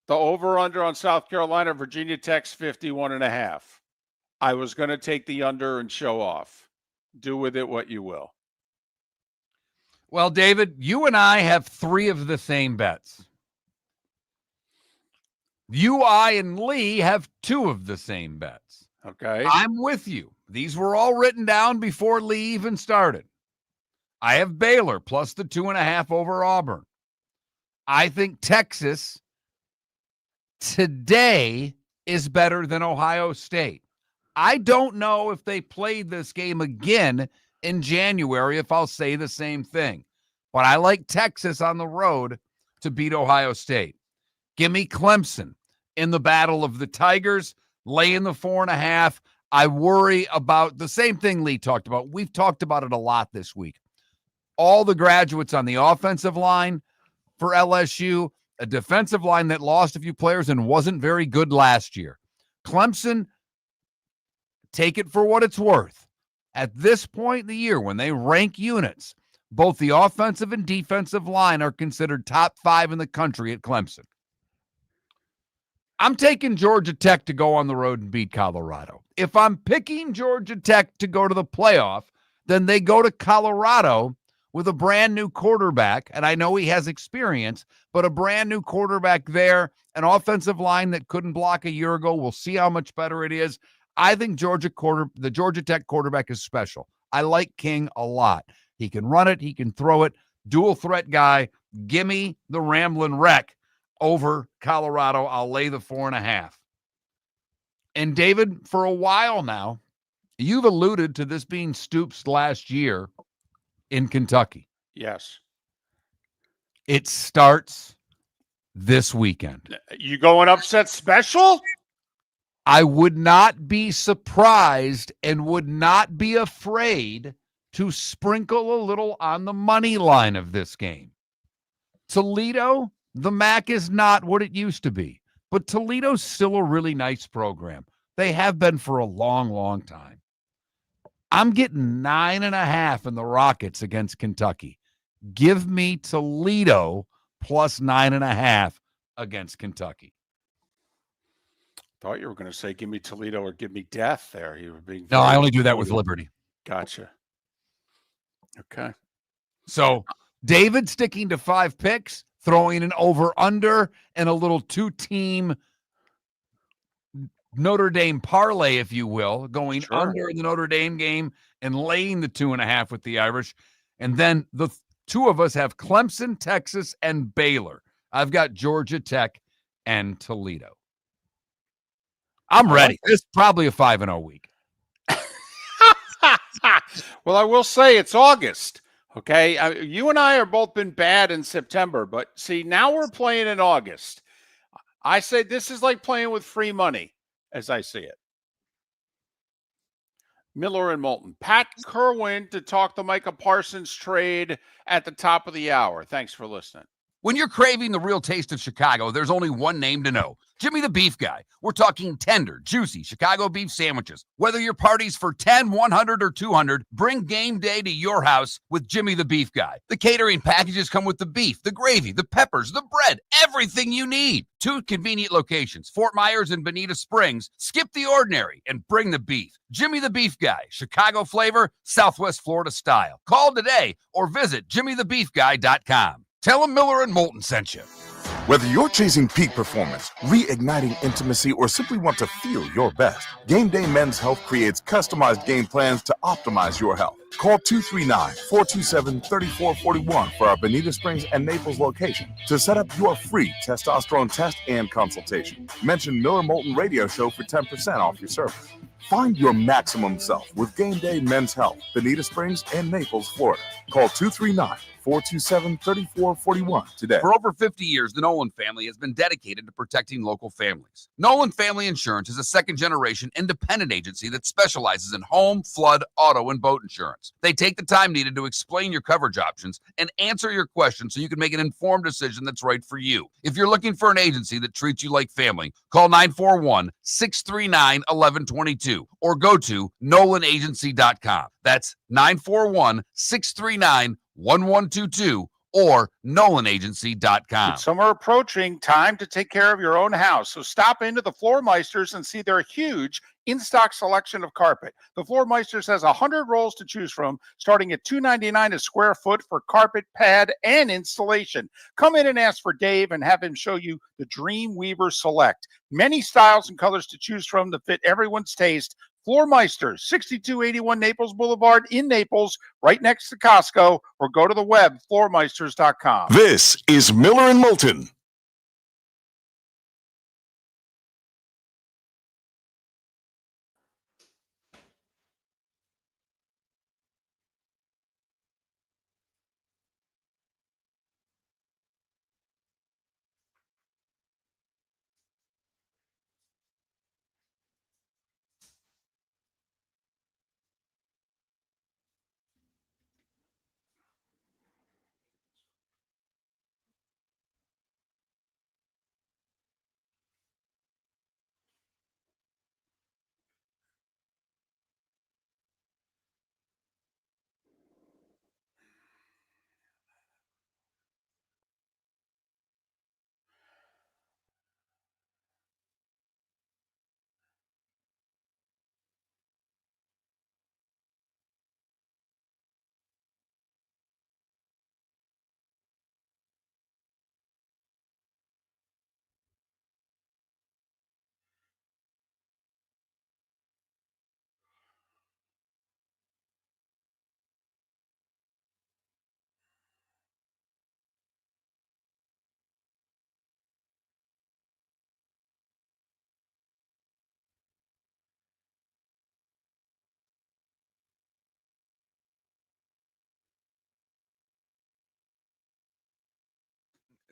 The over-under on South Carolina, Virginia Tech's 51.5. I was going to take the under and show off. Do with it what you will. Well, David, you and I have 3 of the same bets. You, I, and Lee have 2 of the same bets. Okay. I'm with you. These were all written down before Lee even started. I have Baylor plus the 2.5 over Auburn. I think Texas today is better than Ohio State. I don't know if they played this game again in January, if I'll say the same thing. But I like Texas on the road to beat Ohio State. Give me Clemson in the battle of the Tigers, laying the 4.5. I worry about the same thing Lee talked about. We've talked about it a lot this week. All the graduates on the offensive line for LSU, a defensive line that lost a few players and wasn't very good last year. Clemson, take it for what it's worth. At this point in the year, when they rank units, both the offensive and defensive line are considered top 5 in the country at Clemson. I'm taking Georgia Tech to go on the road and beat Colorado. If I'm picking Georgia Tech to go to the playoff, then they go to Colorado with a brand new quarterback, and I know he has experience, but a brand new quarterback there, an offensive line that couldn't block a year ago. We'll see how much better it is. I think the Georgia Tech quarterback is special. I like King a lot. He can run it. He can throw it. Dual threat guy. Give me the Ramblin' Wreck over Colorado. I'll lay the 4.5. And David, for a while now, you've alluded to this being Stoops' last year in Kentucky. Yes. It starts this weekend. You going upset special? I would not be surprised and would not be afraid to sprinkle a little on the money line of this game. Toledo, the MAC is not what it used to be, but Toledo's still a really nice program. They have been for a long, long time. I'm getting 9.5 in the Rockets against Kentucky. Give me Toledo plus 9.5 against Kentucky. Thought you were going to say, give me Toledo or give me death there. You were being No, I only do that with Liberty. Gotcha. Okay. So David sticking to 5 picks, throwing an over-under and a little 2-team Notre Dame parlay, if you will, going under in the Notre Dame game and laying the 2.5 with the Irish. And then the 2 of us have Clemson, Texas, and Baylor. I've got Georgia Tech and Toledo. I'm ready. It's probably a 5-0 week. Well, I will say it's August. Okay. You and I are both been bad in September, but see, now we're playing in August. I say this is like playing with free money as I see it. Miller and Moulton. Pat Kirwan to talk the Micah Parsons trade at the top of the hour. Thanks for listening. When you're craving the real taste of Chicago, there's only one name to know. Jimmy the Beef Guy. We're talking tender, juicy Chicago beef sandwiches. Whether your party's for 10, 100, or 200, bring game day to your house with Jimmy the Beef Guy. The catering packages come with the beef, the gravy, the peppers, the bread, everything you need. 2 convenient locations, Fort Myers and Bonita Springs. Skip the ordinary and bring the beef. Jimmy the Beef Guy, Chicago flavor, Southwest Florida style. Call today or visit jimmythebeefguy.com. Tell them Miller and Moulton sent you. Whether you're chasing peak performance, reigniting intimacy, or simply want to feel your best, Game Day Men's Health creates customized game plans to optimize your health. Call 239-427-3441 for our Bonita Springs and Naples location to set up your free testosterone test and consultation. Mention Miller Moulton Radio Show for 10% off your service. Find your maximum self with Game Day Men's Health, Bonita Springs and Naples, Florida. Call 239-427-3441 today. For over 50 years, the Nolan family has been dedicated to protecting local families. Nolan Family Insurance is a second-generation independent agency that specializes in home, flood, auto, and boat insurance. They take the time needed to explain your coverage options and answer your questions so you can make an informed decision that's right for you. If you're looking for an agency that treats you like family, call 941-639-1122 or go to nolanagency.com. That's 941-639-1122 or nolanagency.com. Summer approaching, time to take care of your own house. So stop into the Floor Meisters and see their huge in-stock selection of carpet. The Floor Meisters has 100 rolls to choose from, starting at $2.99 a square foot for carpet, pad, and installation. Come in and ask for Dave and have him show you the Dream Weaver Select. Many styles and colors to choose from that fit everyone's taste. Floor Meisters, 6281 Naples Boulevard in Naples, right next to Costco, or go to the web, floormeisters.com. This is Miller and Moulton.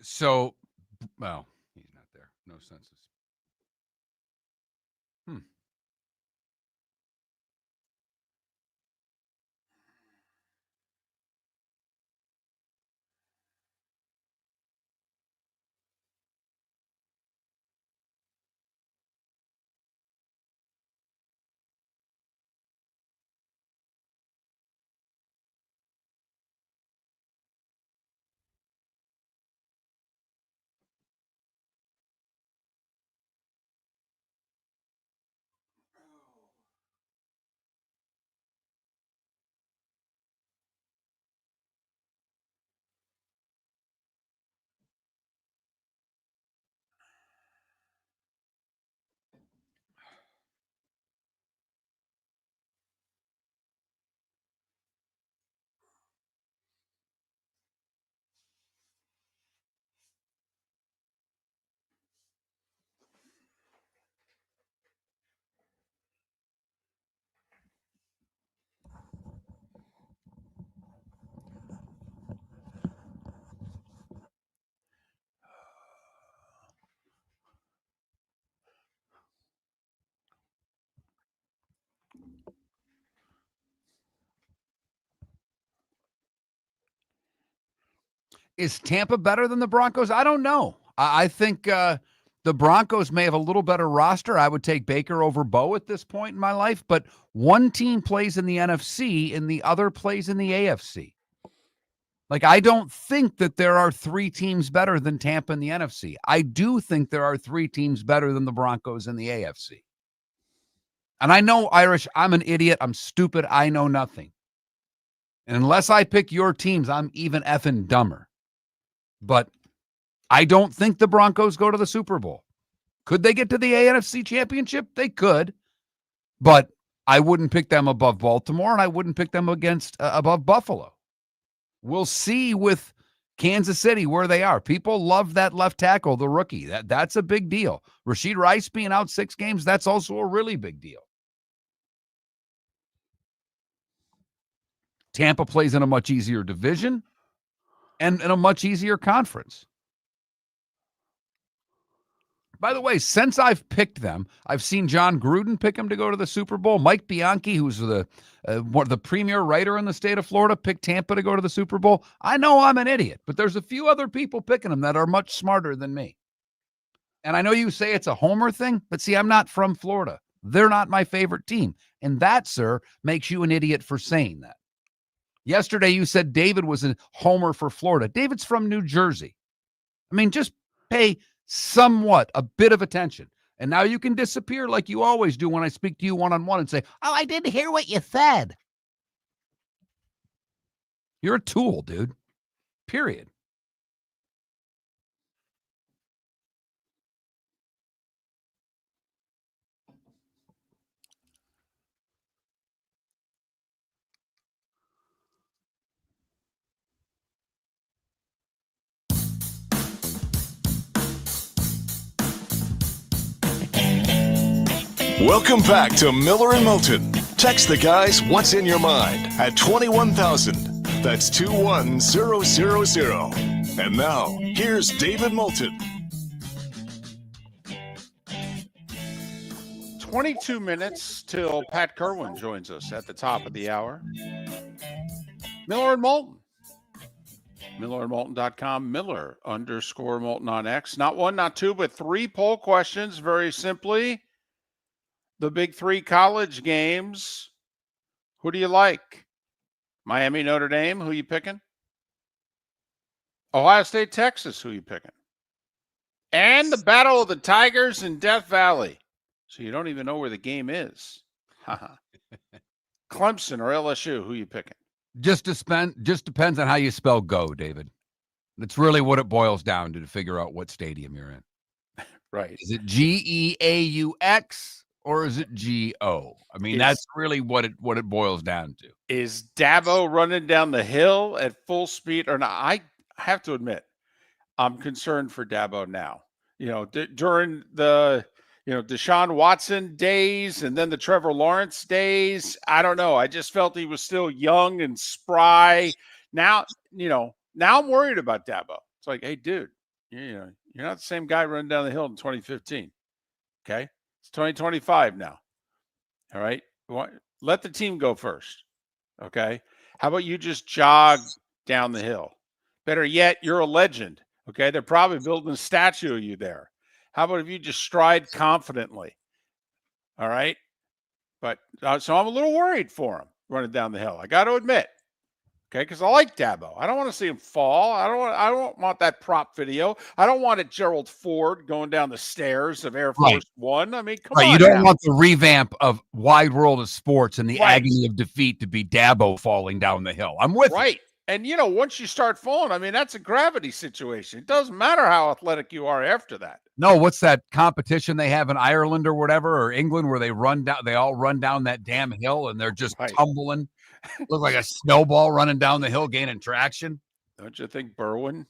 So, well, he's not there. No census. Is Tampa better than the Broncos? I don't know. I think the Broncos may have a little better roster. I would take Baker over Bo at this point in my life, but one team plays in the NFC and the other plays in the AFC. Like, I don't think that there are 3 teams better than Tampa in the NFC. I do think there are 3 teams better than the Broncos in the AFC. And I know, Irish, I'm an idiot. I'm stupid. I know nothing. And unless I pick your teams, I'm even effing dumber. But I don't think the Broncos go to the Super Bowl. Could they get to the AFC Championship? They could. But I wouldn't pick them above Baltimore, and I wouldn't pick them above Buffalo. We'll see with Kansas City where they are. People love that left tackle, the rookie. That's a big deal. Rashid Rice being out 6 games, that's also a really big deal. Tampa plays in a much easier division and in a much easier conference. By the way, since I've picked them, I've seen John Gruden pick him to go to the Super Bowl. Mike Bianchi, who's the premier writer in the state of Florida, picked Tampa to go to the Super Bowl. I know I'm an idiot, but there's a few other people picking them that are much smarter than me. And I know you say it's a homer thing, but see, I'm not from Florida. They're not my favorite team. And that, sir, makes you an idiot for saying that. Yesterday, you said David was a homer for Florida. David's from New Jersey. I mean, just pay somewhat a bit of attention. And now you can disappear like you always do when I speak to you one-on-one and say, oh, I didn't hear what you said. You're a tool, dude. Period. Welcome back to Miller and Moulton. Text the guys what's in your mind at 21,000. That's 21000. And now, here's David Moulton. 22 minutes till Pat Kirwan joins us at the top of the hour. Miller and Moulton. MillerandMoulton.com. Miller_Moulton on X. Not 1, not 2, but 3 poll questions. Very simply, the big 3 college games. Who do you like? Miami, Notre Dame. Who you picking? Ohio State, Texas. Who you picking? And the Battle of the Tigers in Death Valley. So you don't even know where the game is. Clemson or LSU. Who you picking? Just depends on how you spell go, David. That's really what it boils down to figure out what stadium you're in. Right. Is it Geaux or is it Go? I mean, that's really what it boils down to. Is Dabo running down the hill at full speed or not? I have to admit, I'm concerned for Dabo now. You know, during the Deshaun Watson days and then the Trevor Lawrence days, I don't know. I just felt he was still young and spry. Now, now I'm worried about Dabo. It's like, hey, dude, you're not the same guy running down the hill in 2015. Okay. It's 2025 now. All right. Let the team go first. Okay. How about you just jog down the hill? Better yet, you're a legend. Okay. They're probably building a statue of you there. How about if you just stride confidently? All right. But so I'm a little worried for him running down the hill. I got to admit. Okay, because I like Dabo. I don't want to see him fall. I don't want that prop video. I don't want it Gerald Ford going down the stairs of Air Force One. I mean, come on. You don't want the revamp of Wide World of Sports and the agony of defeat to be Dabo falling down the hill. I'm with you. And, once you start falling, I mean, that's a gravity situation. It doesn't matter how athletic you are after that. No, what's that competition they have in Ireland or whatever, or England, where they all run down that damn hill and they're just tumbling. Look like a snowball running down the hill, gaining traction. Don't you think Berman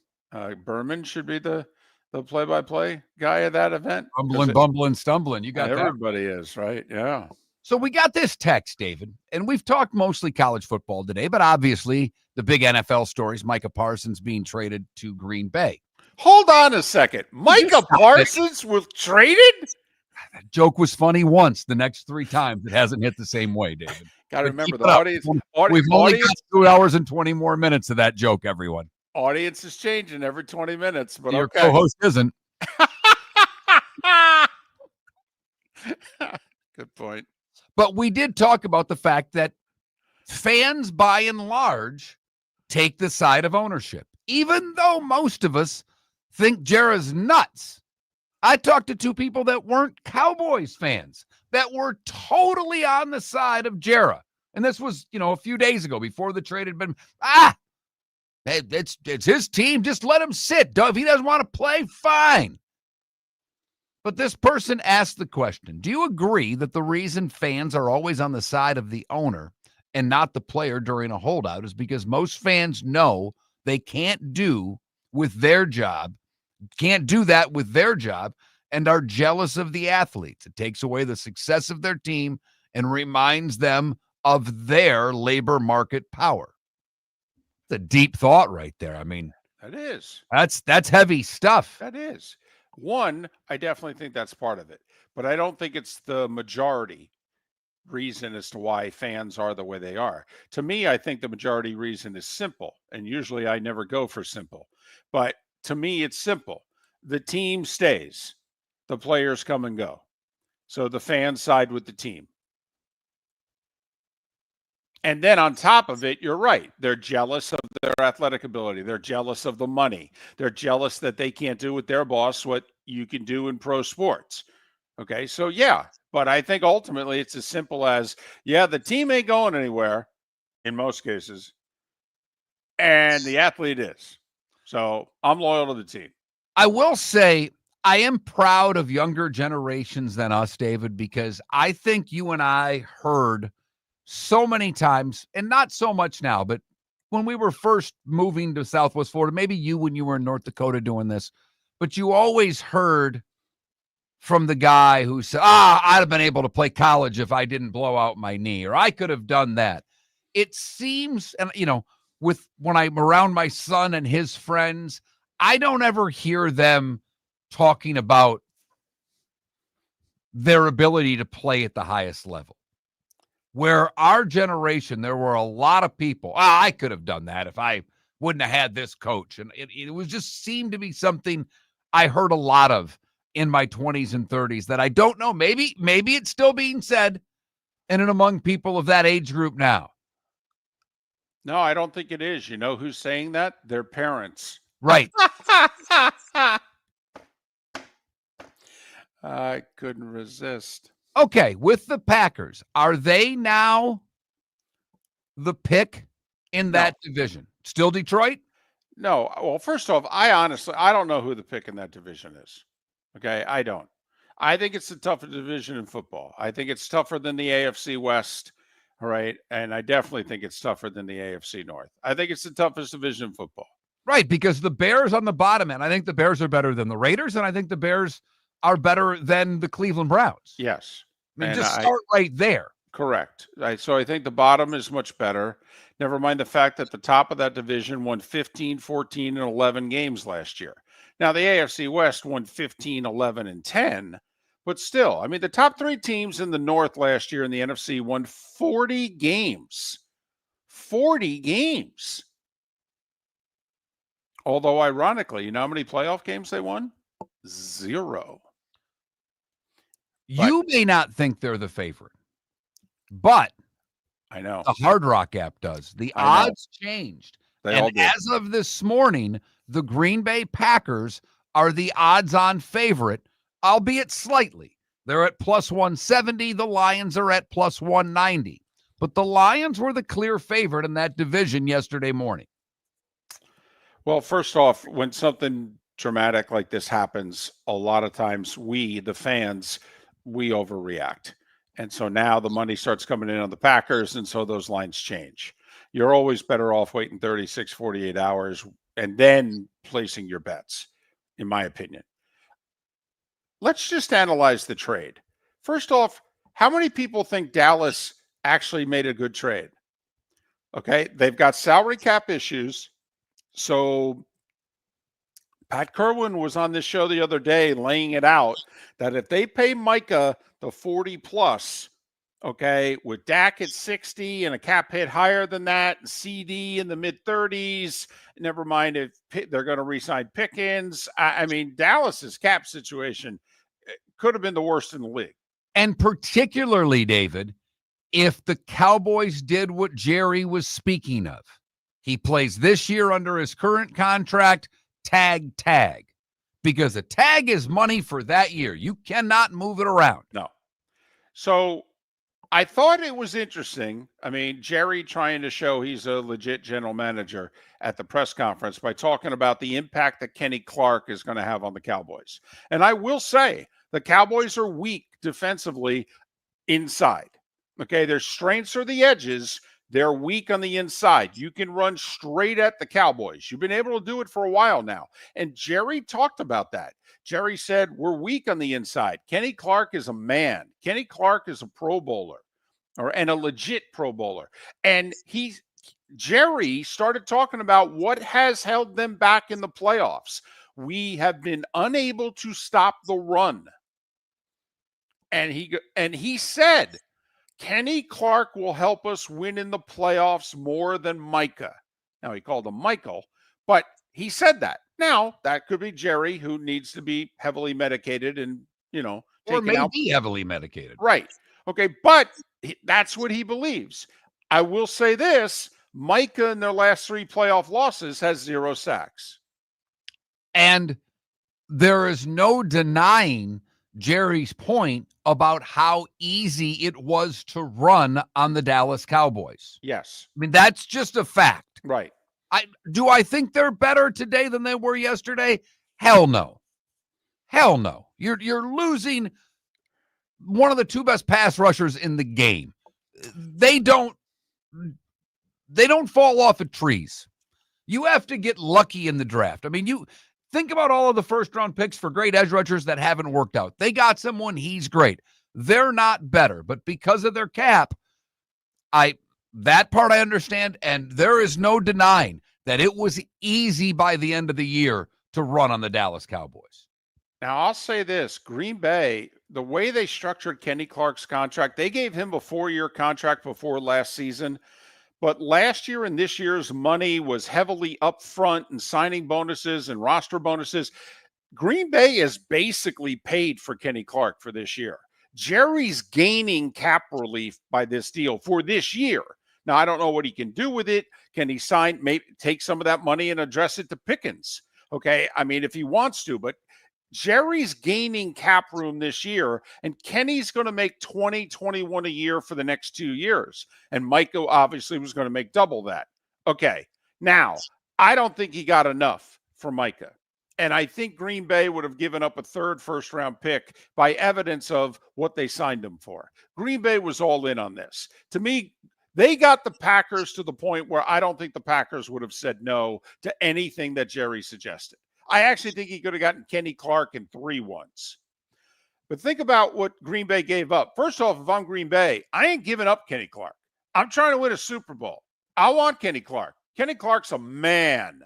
should be the play-by-play guy of that event? Bumbling, stumbling. You got everybody is, right? Yeah. So we got this text, David, and we've talked mostly college football today, but obviously the big NFL stories, Micah Parsons being traded to Green Bay. Hold on a second. Micah Parsons was traded? That joke was funny once. The next 3 times it hasn't hit the same way, David. Got to remember the audience. We've only got 2 hours and 20 more minutes of that joke, everyone. Audience is changing every 20 minutes, but Your okay. co-host isn't. Good point. But we did talk about the fact that fans, by and large, take the side of ownership, even though most of us think Jarrah's nuts. I talked to two people that weren't Cowboys fans that were totally on the side of Jarrah. And this was, a few days ago before the trade had been, it's his team. Just let him sit. If he doesn't want to play, fine. But this person asked the question, do you agree that the reason fans are always on the side of the owner and not the player during a holdout is because most fans know they can't do that with their job and are jealous of the athletes? It takes away the success of their team and reminds them of their labor market power. It's a deep thought right there. I mean, that is. That's heavy stuff. That is. One, I definitely think that's part of it, but I don't think it's the majority reason as to why fans are the way they are. To me, I think the majority reason is simple, and usually I never go for simple, but to me, it's simple. The team stays, the players come and go. So the fans side with the team. And then on top of it, you're right. They're jealous of their athletic ability. They're jealous of the money. They're jealous that they can't do with their boss what you can do in pro sports. Okay, so yeah. But I think ultimately it's as simple as, the team ain't going anywhere in most cases, and the athlete is. So I'm loyal to the team. I will say I am proud of younger generations than us, David, because I think you and I heard so many times, and not so much now, but when we were first moving to Southwest Florida, maybe you when you were in North Dakota doing this, but you always heard from the guy who said, I'd have been able to play college if I didn't blow out my knee, or I could have done that. It seems, and when I'm around my son and his friends, I don't ever hear them talking about their ability to play at the highest level. Where our generation, there were a lot of people, I could have done that if I wouldn't have had this coach. And it was just seemed to be something I heard a lot of in my 20s and 30s that I don't know. Maybe it's still being said in and among people of that age group now. No, I don't think it is. You know who's saying that? Their parents. Right. I couldn't resist. Okay, with the Packers, are they now the pick in that division? Still Detroit? No. Well, first off, I don't know who the pick in that division is. Okay, I don't. I think it's the toughest division in football. I think it's tougher than the AFC West, right? And I definitely think it's tougher than the AFC North. I think it's the toughest division in football. Right, because the Bears on the bottom end, I think the Bears are better than the Raiders, and I think the Bears are better than the Cleveland Browns. Yes. I mean, just start right there. Correct. So I think the bottom is much better. Never mind the fact that the top of that division won 15, 14, and 11 games last year. Now, the AFC West won 15, 11, and 10, but still, I mean, the top three teams in the North last year in the NFC won 40 games. 40 games. Although, ironically, you know how many playoff games they won? 0. You may not think they're the favorite, but I know the Hard Rock app does. The odds changed. And as of this morning, the Green Bay Packers are the odds-on favorite, albeit slightly. They're at plus 170. The Lions are at plus 190. But the Lions were the clear favorite in that division yesterday morning. Well, first off, when something dramatic like this happens, a lot of times we, the fans, we overreact. And so now the money starts coming in on the Packers, and so those lines change. You're always better off waiting 36, 48 hours and then placing your bets, in my opinion. Let's just analyze the trade. First off, how many people think Dallas actually made a good trade? Okay, they've got salary cap issues. So Pat Kirwan was on this show the other day laying it out that if they pay Micah the 40 plus, Okay, with Dak at 60 and a cap hit higher than that, and CD in the mid 30s. Never mind if they're going to re-sign Pickens. I mean, Dallas's cap situation could have been the worst in the league. And particularly, David, if the Cowboys did what Jerry was speaking of, he plays this year under his current contract, tag, because a tag is money for that year. You cannot move it around. No. So I thought it was interesting. I mean, Jerry trying to show he's a legit general manager at the press conference by talking about the impact that Kenny Clark is going to have on the Cowboys. And I will say the Cowboys are weak defensively inside. Okay, their strengths are the edges. They're weak on the inside. You can run straight at the Cowboys. You've been able to do it for a while now. And Jerry talked about that. Jerry said, we're weak on the inside. Kenny Clark is a man. Kenny Clark is a Pro Bowler and a legit Pro Bowler. And Jerry started talking about what has held them back in the playoffs. We have been unable to stop the run. And he said, Kenny Clark will help us win in the playoffs more than Micah. Now, he called him Michael, but he said that. Now, that could be Jerry, who needs to be heavily medicated and, or maybe heavily medicated. Right. Okay, but that's what he believes. I will say this, Micah in their last 3 playoff losses has 0 sacks. And there is no denying Jerry's point about how easy it was to run on the Dallas Cowboys. Yes. I mean, that's just a fact. Right. Do I think they're better today than they were yesterday? Hell no. Hell no. You're losing one of the 2 best pass rushers in the game. They don't fall off of trees. You have to get lucky in the draft. I mean, you think about all of the first-round picks for great edge rushers that haven't worked out. They got someone, he's great. They're not better, but because of their cap, that part I understand, and there is no denying that it was easy by the end of the year to run on the Dallas Cowboys. Now, I'll say this, Green Bay, the way they structured Kenny Clark's contract, they gave him a 4-year contract before last season. But last year and this year's money was heavily upfront and signing bonuses and roster bonuses. Green Bay is basically paid for Kenny Clark for this year. Jerry's gaining cap relief by this deal for this year. Now, I don't know what he can do with it. Can he maybe take some of that money and address it to Pickens? Okay, I mean, if he wants to, but Jerry's gaining cap room this year, and Kenny's going to make 21 a year for the next 2 years. And Micah obviously was going to make double that. Okay, now, I don't think he got enough for Micah. And I think Green Bay would have given up a 3rd first-round pick by evidence of what they signed him for. Green Bay was all in on this. To me, they got the Packers to the point where I don't think the Packers would have said no to anything that Jerry suggested. I actually think he could have gotten Kenny Clark in 3 once. But think about what Green Bay gave up. First off, if I'm Green Bay, I ain't giving up Kenny Clark. I'm trying to win a Super Bowl. I want Kenny Clark. Kenny Clark's a man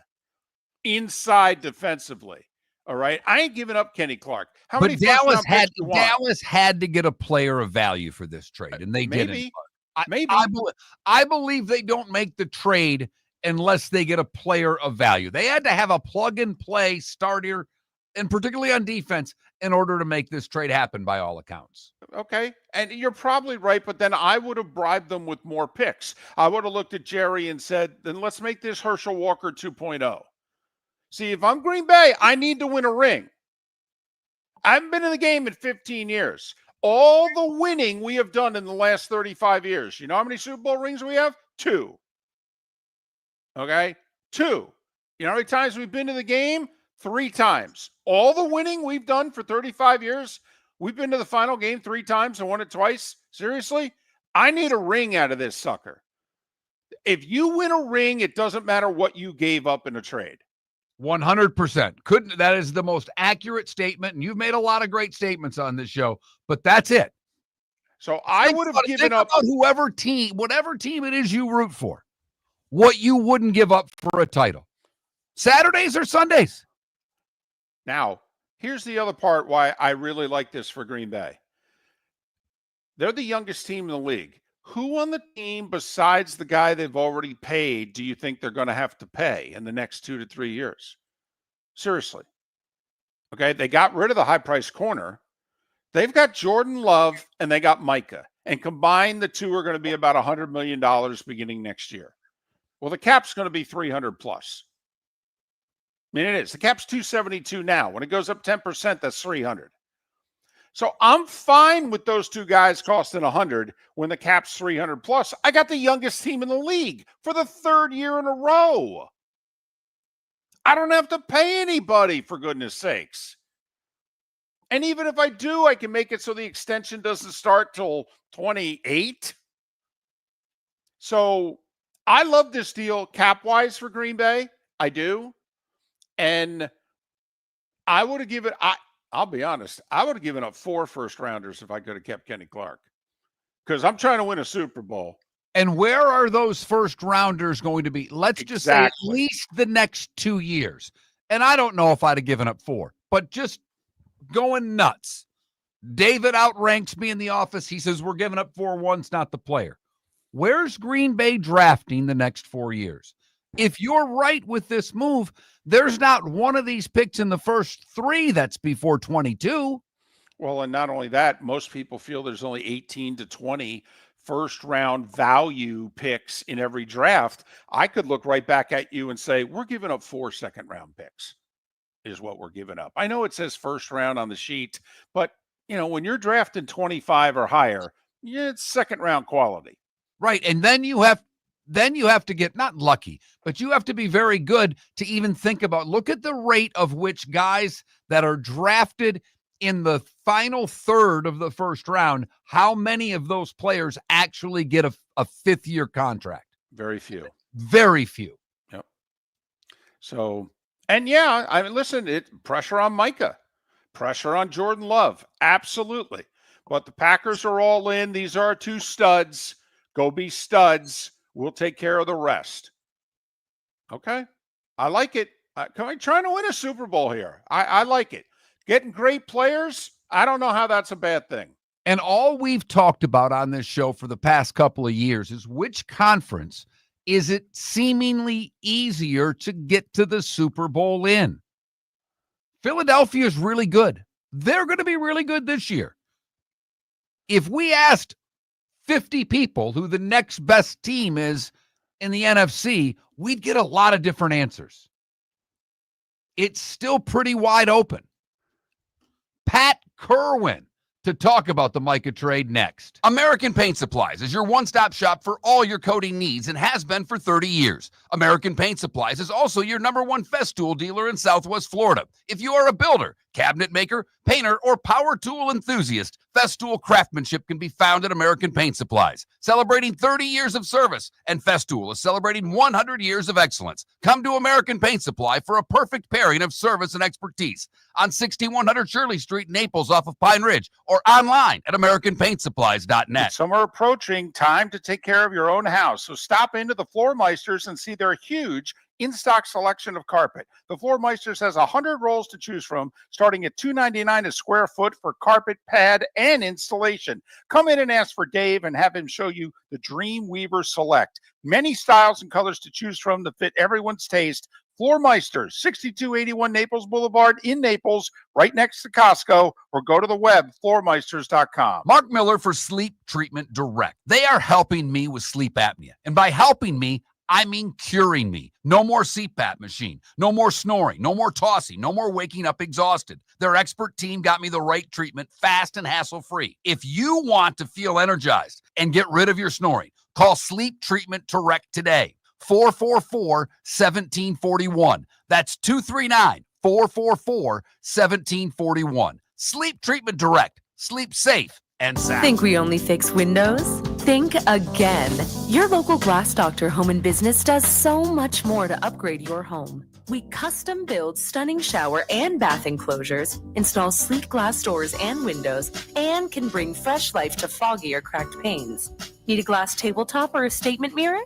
inside defensively. All right. I ain't giving up Kenny Clark. But Dallas had to get a player of value for this trade, and they didn't. I believe they don't make the trade unless they get a player of value. They had to have a plug-and-play starter, and particularly on defense, in order to make this trade happen by all accounts. Okay, and you're probably right, but then I would have bribed them with more picks. I would have looked at Jerry and said, then let's make this Herschel Walker 2.0. See, if I'm Green Bay, I need to win a ring. I haven't been in the game in 15 years. All the winning we have done in the last 35 years. You know how many Super Bowl rings we have? 2. Okay? 2. You know how many times we've been to the game? 3 times. All the winning we've done for 35 years, we've been to the final game 3 times and won it twice. Seriously? I need a ring out of this sucker. If you win a ring, it doesn't matter what you gave up in a trade. 100%. That is the most accurate statement, and you've made a lot of great statements on this show, but that's it. So I would have given up whatever team it is you root for, what you wouldn't give up for a title. Saturdays or Sundays? Now, here's the other part why I really like this for Green Bay. They're the youngest team in the league. Who on the team besides the guy they've already paid do you think they're going to have to pay in the next 2 to 3 years? Seriously. Okay, they got rid of the high-priced corner. They've got Jordan Love and they got Micah. And combined, the two are going to be about $100 million beginning next year. Well, the cap's going to be 300 plus. I mean, it is. The cap's 272 now. When it goes up 10%, that's 300. So I'm fine with those two guys costing 100 when the cap's 300 plus. I got the youngest team in the league for the third year in a row. I don't have to pay anybody, for goodness sakes. And even if I do, I can make it so the extension doesn't start till 28. So I love this deal cap-wise for Green Bay. I do. And I would have given, I'll be honest, I would have given up 4 first-rounders if I could have kept Kenny Clark. Because I'm trying to win a Super Bowl. And where are those first-rounders going to be? Let's just say at least the next 2 years. And I don't know if I'd have given up 4, but just going nuts. David outranks me in the office. He says we're giving up 4 once, not the player. Where's Green Bay drafting the next 4 years? If you're right with this move, there's not one of these picks in the first 3 that's before 22. Well, and not only that, most people feel there's only 18 to 20 first-round value picks in every draft. I could look right back at you and say, we're giving up 4 second-round picks is what we're giving up. I know it says first round on the sheet, but, you know, when you're drafting 25 or higher, it's second-round quality. Right, and then you have to get not lucky, but you have to be very good to even think about, look at the rate of which guys that are drafted in the final third of the first round, how many of those players actually get a fifth-year contract? Very few. Very few. Yep. So, and yeah, I mean, listen, pressure on Micah, pressure on Jordan Love, absolutely. But the Packers are all in. These are 2 studs. Go be studs. We'll take care of the rest. Okay. I like it. Trying to win a Super Bowl here. I like it. Getting great players, I don't know how that's a bad thing. And all we've talked about on this show for the past couple of years is which conference is it seemingly easier to get to the Super Bowl in. Philadelphia is really good. They're going to be really good this year. If we asked 50 people who the next best team is in the NFC, we'd get a lot of different answers. It's still pretty wide open. Pat Kirwan to talk about the Micah trade next. American Paint Supplies is your one-stop shop for all your coating needs and has been for 30 years. American Paint Supplies is also your #1 Festool dealer in Southwest Florida. If you are a builder, cabinet maker, painter, or power tool enthusiast, Festool craftsmanship can be found at American Paint Supplies. Celebrating 30 years of service, and Festool is celebrating 100 years of excellence. Come to American Paint Supply for a perfect pairing of service and expertise on 6100 Shirley Street, Naples, off of Pine Ridge, or online at AmericanPaintSupplies.net. Summer approaching, time to take care of your own house. So stop into the Floor Meisters and see their huge in-stock selection of carpet. The Floor Meisters has 100 rolls to choose from, starting at $2.99 a square foot for carpet, pad, and installation. Come in and ask for Dave and have him show you the Dream Weaver Select. Many styles and colors to choose from that fit everyone's taste. Floor Meisters, 6281 Naples Boulevard in Naples, right next to Costco, or go to the web, floormeisters.com. Mark Miller for Sleep Treatment Direct. They are helping me with sleep apnea. And by helping me, I mean curing me. No more CPAP machine. No more snoring. No more tossing. No more waking up exhausted. Their expert team got me the right treatment, fast and hassle-free. If you want to feel energized and get rid of your snoring, call Sleep Treatment Direct today. 444-1741. That's 239-444-1741. Sleep Treatment Direct. Sleep safe and sound. Think we only fix windows? Think again. Your local Glass Doctor Home and Business does so much more to upgrade your home. We custom build stunning shower and bath enclosures, install sleek glass doors and windows, and can bring fresh life to foggy or cracked panes. Need a glass tabletop or a statement mirror?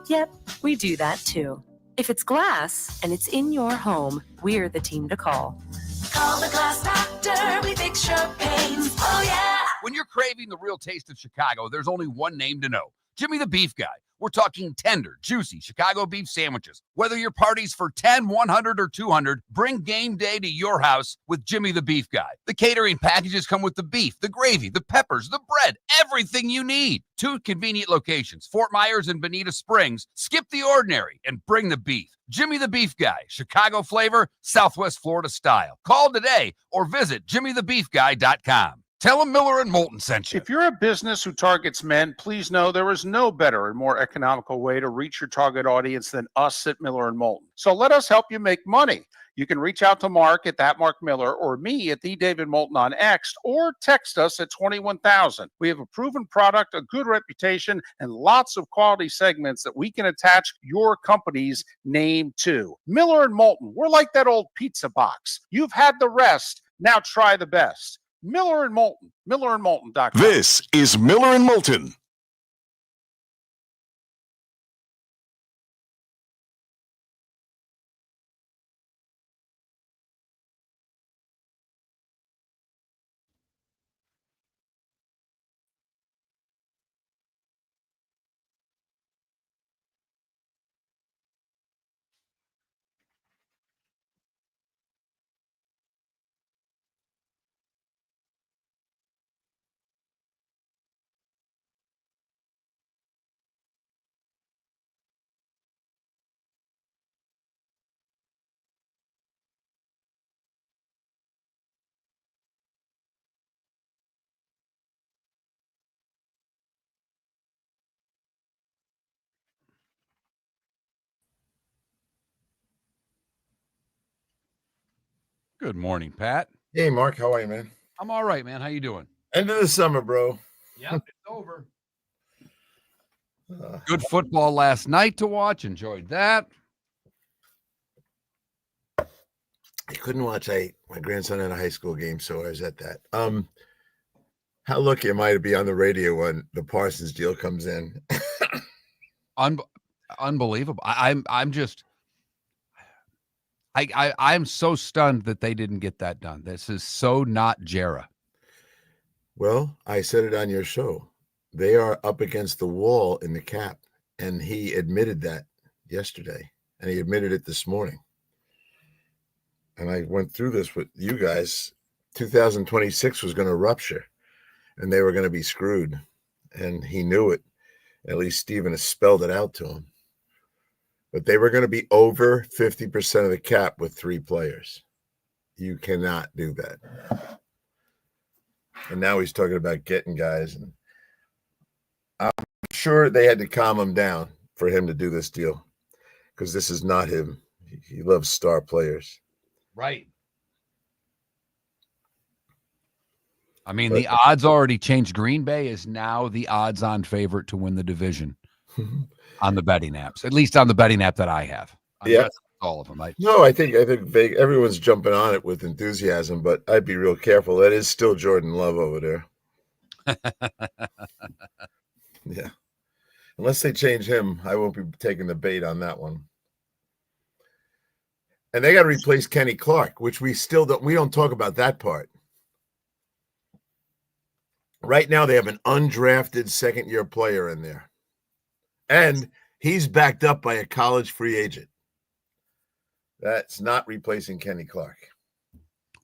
Yep, we do that too. If it's glass and it's in your home, we're the team to call. Call the Glass Doctor, we fix your pains. Oh yeah! When you're craving the real taste of Chicago, there's only one name to know. Jimmy the Beef Guy. We're talking tender, juicy Chicago beef sandwiches. Whether your party's for 10, 100, or 200, bring game day to your house with Jimmy the Beef Guy. The catering packages come with the beef, the gravy, the peppers, the bread, everything you need. 2 convenient locations, Fort Myers and Bonita Springs. Skip the ordinary and bring the beef. Jimmy the Beef Guy, Chicago flavor, Southwest Florida style. Call today or visit jimmythebeefguy.com. Tell them Miller and Moulton sent you. If you're a business who targets men, please know there is no better and more economical way to reach your target audience than us at Miller and Moulton. So let us help you make money. You can reach out to Mark at that Mark Miller or me at the David Moulton on X, or text us at 21,000. We have a proven product, a good reputation, and lots of quality segments that we can attach your company's name to. Miller and Moulton, we're like that old pizza box. You've had the rest, now try the best. Miller and Moulton, millerandmoulton.com. This is Miller and Moulton. Good morning, Pat. Hey, Mark, how are you, man? I'm all right, man. How you doing? End of the summer, bro. Yep, it's over. Good football last night to watch. Enjoyed that. I couldn't watch. My grandson had a high school game, so I was at that. How lucky am I to be on the radio when the Parsons deal comes in? Unbelievable. I'm so stunned that they didn't get that done. This is so not Jera. Well, I said it on your show. They are up against the wall in the cap, and he admitted that yesterday, and he admitted it this morning. And I went through this with you guys. 2026 was going to rupture, and they were going to be screwed, and he knew it. At least Steven has spelled it out to him. But they were going to be over 50% of the cap with 3 players. You cannot do that. And now he's talking about getting guys. And I'm sure they had to calm him down for him to do this deal, because this is not him. He loves star players. Right. I mean, the odds already changed. Green Bay is now the odds-on favorite to win the division on the betting apps, at least on the betting app that I have. Yeah, all of them. No, I think everyone's jumping on it with enthusiasm, but I'd be real careful. That is still Jordan Love over there. Yeah, unless they change him, I won't be taking the bait on that one. And they got to replace Kenny Clark, which we don't talk about that part. Right now, they have an undrafted second-year player in there. And he's backed up by a college free agent. That's not replacing Kenny Clark.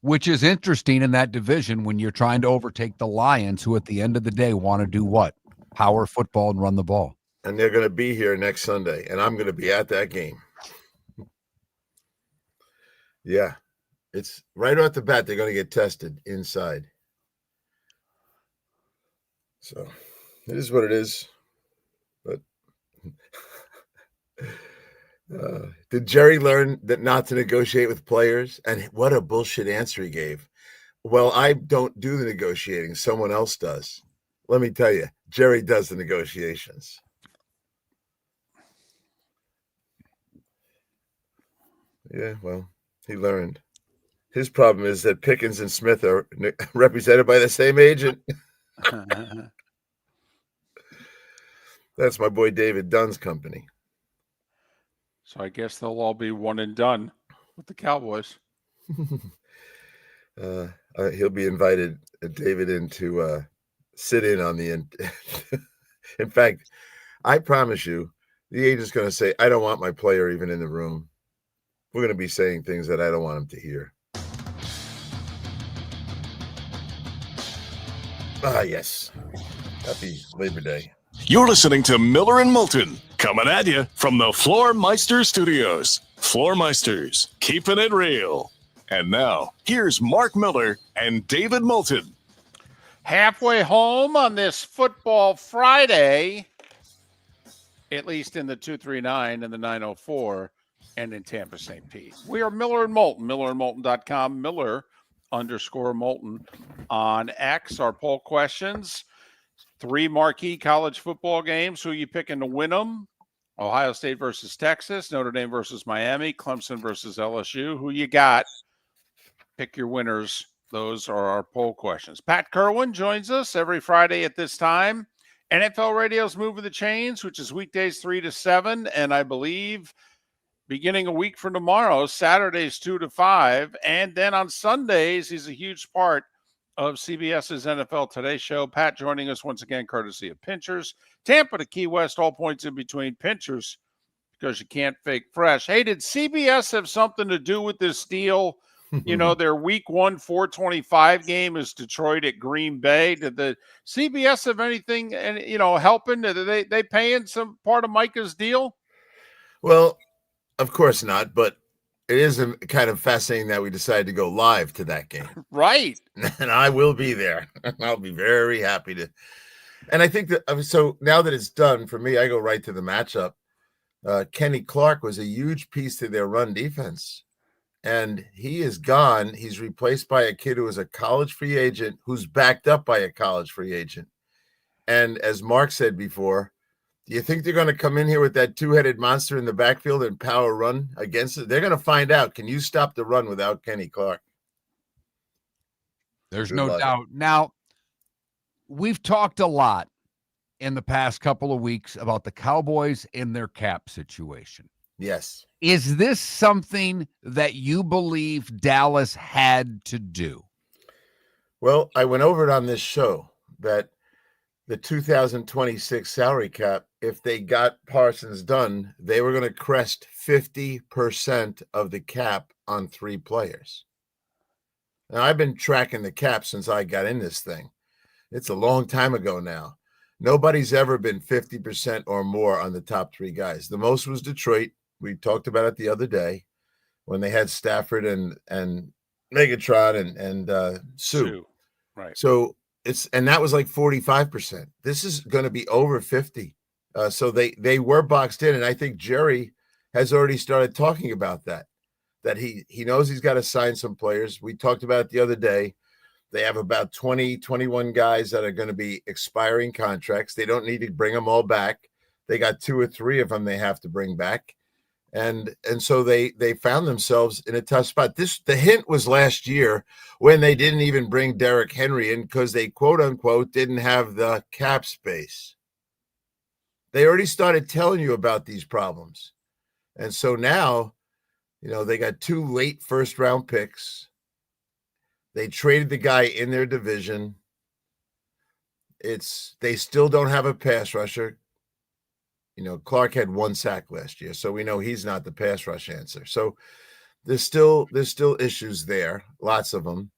Which is interesting in that division when you're trying to overtake the Lions, who at the end of the day want to do what? Power football and run the ball. And they're going to be here next Sunday, and I'm going to be at that game. Yeah. It's right off the bat, they're going to get tested inside. So it is what it is. But did Jerry learn that not to negotiate with players? And what a bullshit answer he gave. Well, I don't do the negotiating. Someone else does. Let me tell you, Jerry does the negotiations. Yeah, well, he learned. His problem is that Pickens and Smith are represented by the same agent. That's my boy David Dunn's company. So I guess they'll all be one and done with the Cowboys. He'll be invited, David, into sit in on the in fact, I promise you, the agent's going to say, I don't want my player even in the room. We're going to be saying things that I don't want him to hear. Ah, yes. Happy Labor Day. You're listening to Miller and Moulton, coming at you from the Floor Meister Studios. Floor Meisters, keeping it real. And now, here's Mark Miller and David Moulton. Halfway home on this football Friday, at least in the 239 and the 904 and in Tampa St. Pete. We are Miller and Moulton, millerandmoulton.com, Miller_Moulton on X. Our poll questions, 3 marquee college football games. Who are you picking to win them? Ohio State versus Texas, Notre Dame versus Miami, Clemson versus LSU. Who you got? Pick your winners. Those are our poll questions. Pat Kirwan joins us every Friday at this time. NFL Radio's Moving the Chains, which is weekdays 3 to 7, and I believe beginning a week from tomorrow, Saturdays 2 to 5, and then on Sundays, he's a huge part of CBS's NFL Today show. Pat joining us once again, courtesy of Pinchers. Tampa to Key West, all points in between. Pinchers, because you can't fake fresh. Hey, did CBS have something to do with this deal? You know, their week 1 425 game is Detroit at Green Bay. Did the CBS have anything, and helping? Are they paying some part of Micah's deal? Well, of course not, but it is kind of fascinating that we decided to go live to that game. Right. And I will be there. I'll be very happy to. And I think that, so now that it's done, for me, I go right to the matchup. Kenny Clark was a huge piece to their run defense. And he is gone. He's replaced by a kid who is a college free agent who's backed up by a college free agent. And as Mark said before, do you think they're going to come in here with that 2-headed monster in the backfield and power run against it? They're going to find out. Can you stop the run without Kenny Clark? There's no doubt. Now, we've talked a lot in the past couple of weeks about the Cowboys and their cap situation. Yes. Is this something that you believe Dallas had to do? Well, I went over it on this show that the 2026 salary cap, if they got Parsons done, they were going to crest 50% of the cap on 3 players. Now, I've been tracking the cap since I got in this thing. It's a long time ago now. Nobody's ever been 50% or more on the top 3 guys. The most was Detroit. We talked about it the other day when they had Stafford and Megatron and Sue. Right. So that was like 45%. This is going to be over 50. So they were boxed in. And I think Jerry has already started talking about that he knows he's got to sign some players. We talked about it the other day. They have about 20, 21 guys that are going to be expiring contracts. They don't need to bring them all back. They got 2 or 3 of them they have to bring back. And so they found themselves in a tough spot. The hint was last year when they didn't even bring Derrick Henry in because they, quote unquote, didn't have the cap space. They already started telling you about these problems. And so now, they got 2 late first-round picks. They traded the guy in their division. They still don't have a pass rusher. Clark had 1 sack last year, so we know he's not the pass rush answer. So there's still issues there, lots of them.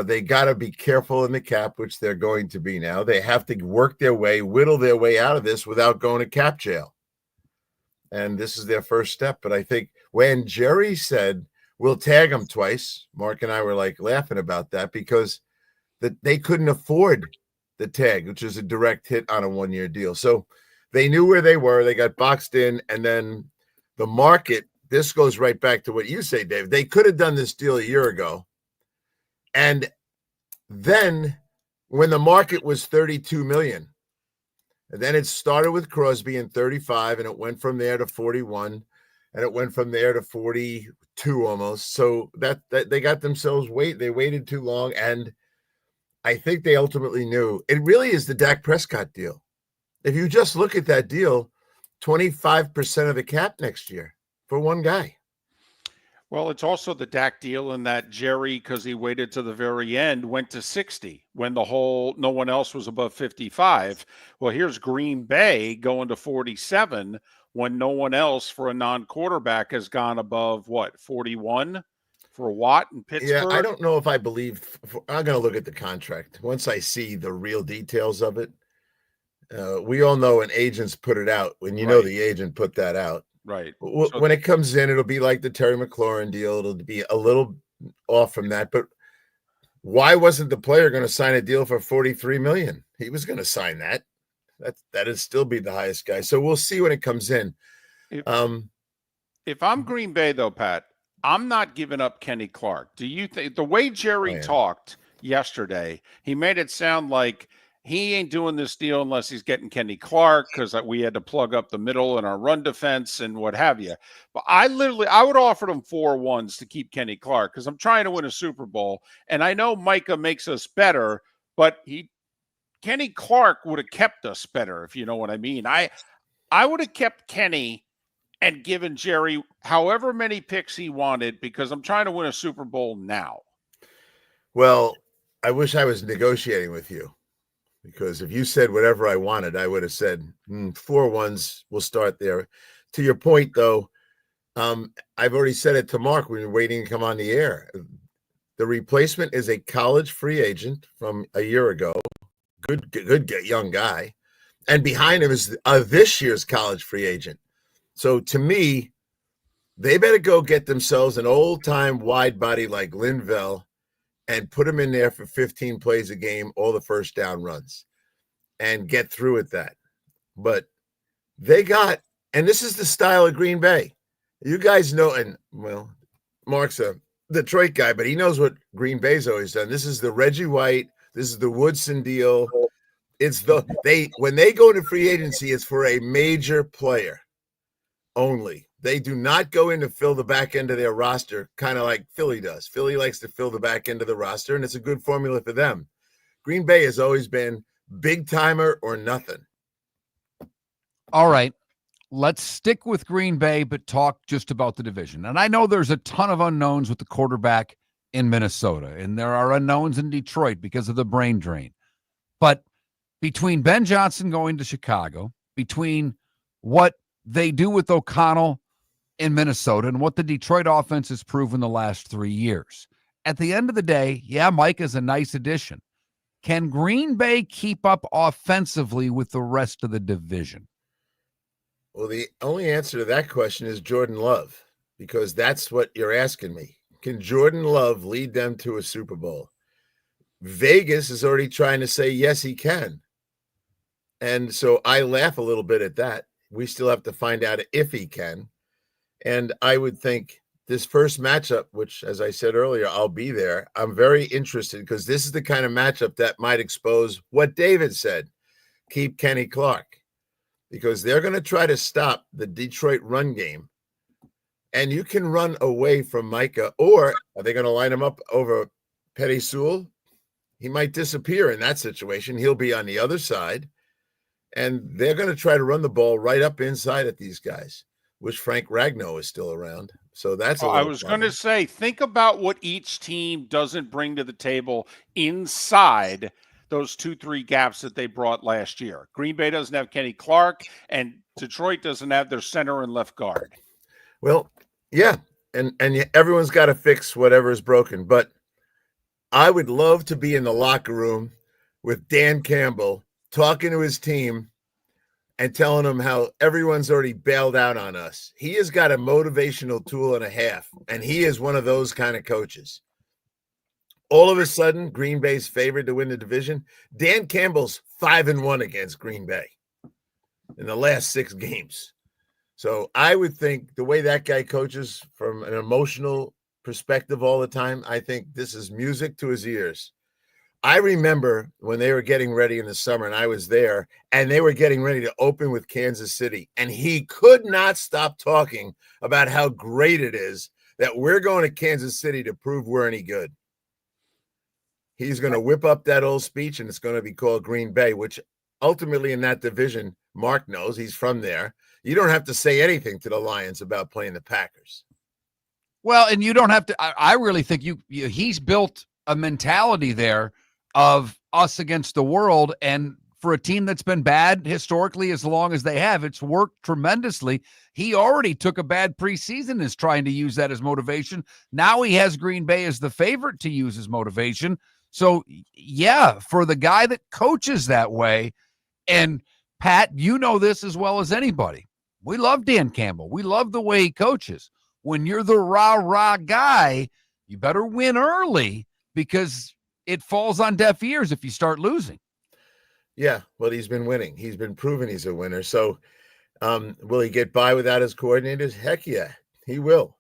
They got to be careful in the cap, which they're going to be now. They have to work their way, whittle their way out of this without going to cap jail. And this is their first step. But I think when Jerry said, we'll tag them twice, Mark and I were like laughing about that because they couldn't afford the tag, which is a direct hit on a 1-year deal. So they knew where they were. They got boxed in. And then the market, this goes right back to what you say, Dave. They could have done this deal a year ago. And then when the market was $32 million, and then it started with Crosby in 35, and it went from there to 41, and it went from there to 42 almost. So that they got themselves they waited too long. And I think they ultimately knew it really is the Dak Prescott deal. If you just look at that deal, 25% of the cap next year for one guy. Well, it's also the Dak deal in that Jerry, because he waited to the very end, went to 60 when no one else was above 55. Well, here's Green Bay going to 47 when no one else for a non-quarterback has gone above 41 for Watt in Pittsburgh. Yeah, I don't know if I believe. I'm going to look at the contract once I see the real details of it. We all know when agents put it out, when you know the agent put that out. Right. When it comes in, it'll be like the Terry McLaurin deal. It'll be a little off from that. But why wasn't the player going to sign a deal for $43 million? He was going to sign that. That'd still be the highest guy. So we'll see when it comes in. If I'm Green Bay, though, Pat, I'm not giving up Kenny Clark. Do you think the way Jerry talked yesterday, he made it sound like he ain't doing this deal unless he's getting Kenny Clark because we had to plug up the middle in our run defense and what have you. But I would offer them 4-1s to keep Kenny Clark because I'm trying to win a Super Bowl. And I know Micah makes us better, but Kenny Clark would have kept us better, if you know what I mean. I would have kept Kenny and given Jerry however many picks he wanted because I'm trying to win a Super Bowl now. Well, I wish I was negotiating with you. Because if you said whatever I wanted, I would have said 4-1s. We'll start there. To your point, though, I've already said it to Mark when you're waiting to come on the air. The replacement is a college free agent from a year ago. Good young guy. And behind him is this year's college free agent. So to me, they better go get themselves an old-time wide body like Linville and put him in there for 15 plays a game, all the first down runs, and get through with that. But they got, and this is the style of Green Bay. You guys know, and well, Mark's a Detroit guy, but he knows what Green Bay's always done. This is the Reggie White. This is the Woodson deal. It's when they go into free agency, it's for a major player only. They do not go in to fill the back end of their roster, kind of like Philly does. Philly likes to fill the back end of the roster, and it's a good formula for them. Green Bay has always been big timer or nothing. All right. Let's stick with Green Bay, but talk just about the division. And I know there's a ton of unknowns with the quarterback in Minnesota, and there are unknowns in Detroit because of the brain drain. But between Ben Johnson going to Chicago, between what they do with O'Connell in Minnesota and what the Detroit offense has proven the last 3 years. At the end of the day, Mike is a nice addition. Can Green Bay keep up offensively with the rest of the division? Well, the only answer to that question is Jordan Love, because that's what you're asking me. Can Jordan Love lead them to a Super Bowl? Vegas is already trying to say, yes, he can. And so I laugh a little bit at that. We still have to find out if he can. And I would think this first matchup, which, as I said earlier, I'll be there. I'm very interested because this is the kind of matchup that might expose what David said. Keep Kenny Clark, because they're going to try to stop the Detroit run game. And you can run away from Micah, or are they going to line him up over Petty Sewell? He might disappear in that situation. He'll be on the other side. And they're going to try to run the ball right up inside at these guys. Wish Frank Ragnow is still around. So that's I was going to say, think about what each team doesn't bring to the table inside those 2-3 gaps that they brought last year. Green Bay doesn't have Kenny Clark, and Detroit doesn't have their center and left guard. Well, yeah, and everyone's got to fix whatever is broken. But I would love to be in the locker room with Dan Campbell talking to his team and telling them how everyone's already bailed out on us. He has got a motivational tool and a half, and he is one of those kind of coaches. All of a sudden, Green Bay's favored to win the division. Dan Campbell's 5-1 against Green Bay in the last 6 games. So I would think the way that guy coaches from an emotional perspective all the time, I think this is music to his ears. I remember when they were getting ready in the summer, and I was there, and they were getting ready to open with Kansas City, and he could not stop talking about how great it is that we're going to Kansas City to prove we're any good. He's going to whip up that old speech, and it's going to be called Green Bay, which ultimately in that division, Mark knows, he's from there. You don't have to say anything to the Lions about playing the Packers. Well, and you don't have to. I really think he's built a mentality there of us against the world, and for a team that's been bad historically as long as they have, it's worked tremendously. He already took a bad preseason and is trying to use that as motivation. Now he has Green Bay as the favorite to use as motivation. So, yeah, for the guy that coaches that way, and Pat, you know this as well as anybody. We love Dan Campbell. We love the way he coaches. When you're the rah-rah guy, you better win early because it falls on deaf ears if you start losing. Yeah, well, he's been winning. He's been proving he's a winner. So will he get by without his coordinators? Heck yeah, he will.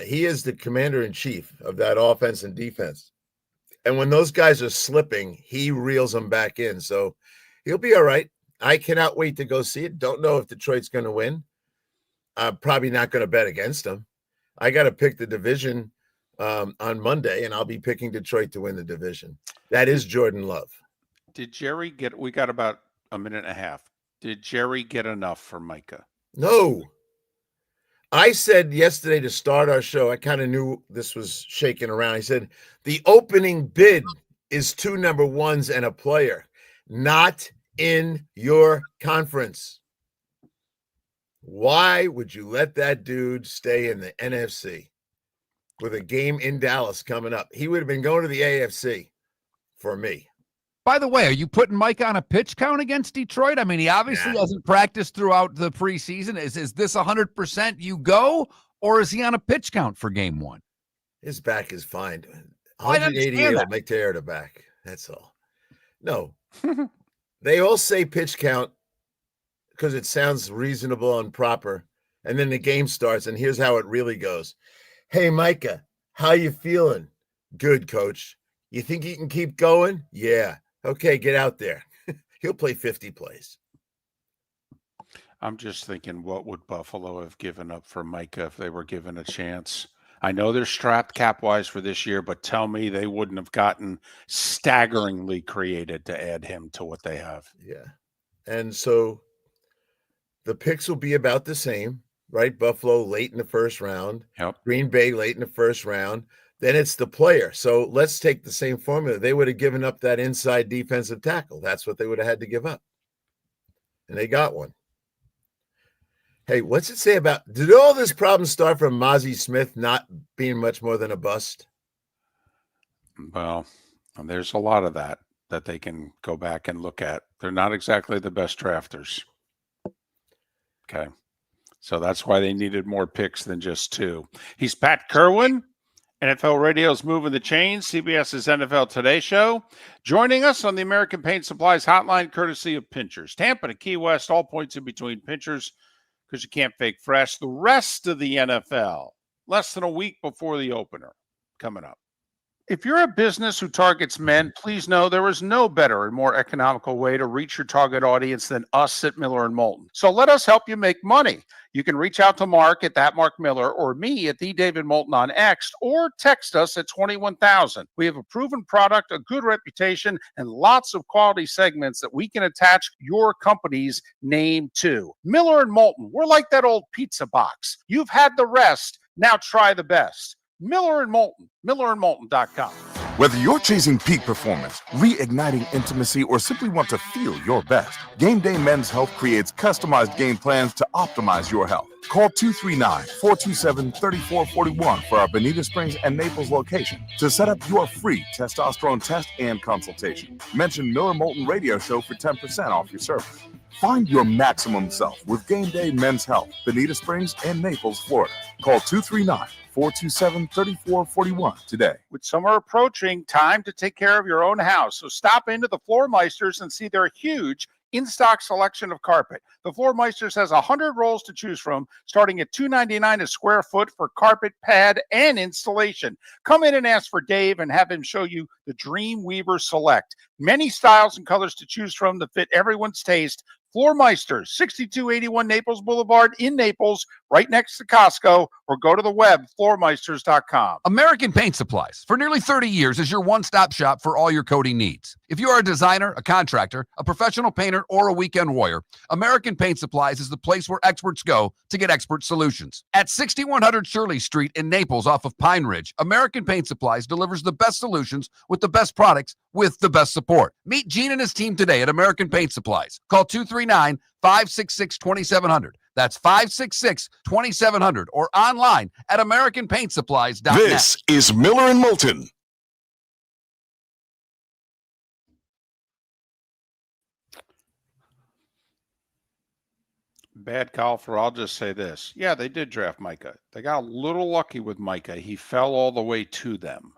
He is the commander-in-chief of that offense and defense. And when those guys are slipping, he reels them back in. So he'll be all right. I cannot wait to go see it. Don't know if Detroit's going to win. I'm probably not going to bet against them. I got to pick the division on Monday, and I'll be picking Detroit to win the division. That is Jordan Love. Did Jerry we got about a minute and a half. Did Jerry get enough for Micah? No. I said yesterday to start our show, I kind of knew this was shaking around. I said, the opening bid is 2 number ones and a player, not in your conference. Why would you let that dude stay in the NFC with a game in Dallas coming up? He would have been going to the AFC for me. By the way, are you putting Mike on a pitch count against Detroit? I mean, he obviously hasn't practiced throughout the preseason. Is this 100% you go, or is he on a pitch count for game 1? His back is fine. 188 will make Toyota back. That's all. No. They all say pitch count because it sounds reasonable and proper. And then the game starts, and here's how it really goes. Hey, Micah, how you feeling? Good, coach. You think you can keep going? Yeah. Okay, get out there. He'll play 50 plays. I'm just thinking, what would Buffalo have given up for Micah if they were given a chance? I know they're strapped cap-wise for this year, but tell me they wouldn't have gotten staggeringly created to add him to what they have. Yeah. And so the picks will be about the same, right? Buffalo late in the first round. Yep. Green Bay late in the first round. Then it's the player. So let's take the same formula. They would have given up that inside defensive tackle. That's what they would have had to give up. And they got one. Hey, what's it say about, did all this problem start from Mozzie Smith not being much more than a bust? Well, there's a lot of that they can go back and look at. They're not exactly the best drafters. Okay. So that's why they needed more picks than just 2. He's Pat Kirwan. NFL Radio's Moving the Chains, CBS's NFL Today show. Joining us on the American Paint Supplies hotline, courtesy of Pinchers. Tampa to Key West, all points in between. Pinchers, because you can't fake fresh. The rest of the NFL, less than a week before the opener, coming up. If you're a business who targets men, please know there is no better and more economical way to reach your target audience than us at Miller & Moulton. So let us help you make money. You can reach out to Mark at that Mark Miller or me at the David Moulton on X, or text us at 21,000. We have a proven product, a good reputation, and lots of quality segments that we can attach your company's name to. Miller & Moulton, we're like that old pizza box. You've had the rest, now try the best. Miller & Moulton, millerandmoulton.com. Whether you're chasing peak performance, reigniting intimacy, or simply want to feel your best, Game Day Men's Health creates customized game plans to optimize your health. Call 239-427-3441 for our Bonita Springs and Naples location to set up your free testosterone test and consultation. Mention Miller Moulton Radio Show for 10% off your service. Find your maximum self with Game Day Men's Health, Bonita Springs and Naples, Florida. Call 239-427-3441 today. With summer approaching, time to take care of your own house. So stop into the Floor Meisters and see their huge in-stock selection of carpet. The Floor Meisters has 100 rolls to choose from, starting at $2.99 a square foot for carpet, pad, and installation. Come in and ask for Dave and have him show you the Dream Weaver Select. Many styles and colors to choose from to fit everyone's taste. Floor Meisters, 6281 Naples Boulevard in Naples, right next to Costco, or go to the web, floormeisters.com. American Paint Supplies, for nearly 30 years, is your one-stop shop for all your coating needs. If you are a designer, a contractor, a professional painter, or a weekend warrior, American Paint Supplies is the place where experts go to get expert solutions. At 6100 Shirley Street in Naples off of Pine Ridge, American Paint Supplies delivers the best solutions with the best products with the best support. Meet Gene and his team today at American Paint Supplies. Call 239-566-2700. That's 566-2700 or online at AmericanPaintSupplies.net. This is Miller and Moulton. Bad golfer, I'll just say this. Yeah, they did draft Micah. They got a little lucky with Micah. He fell all the way to them.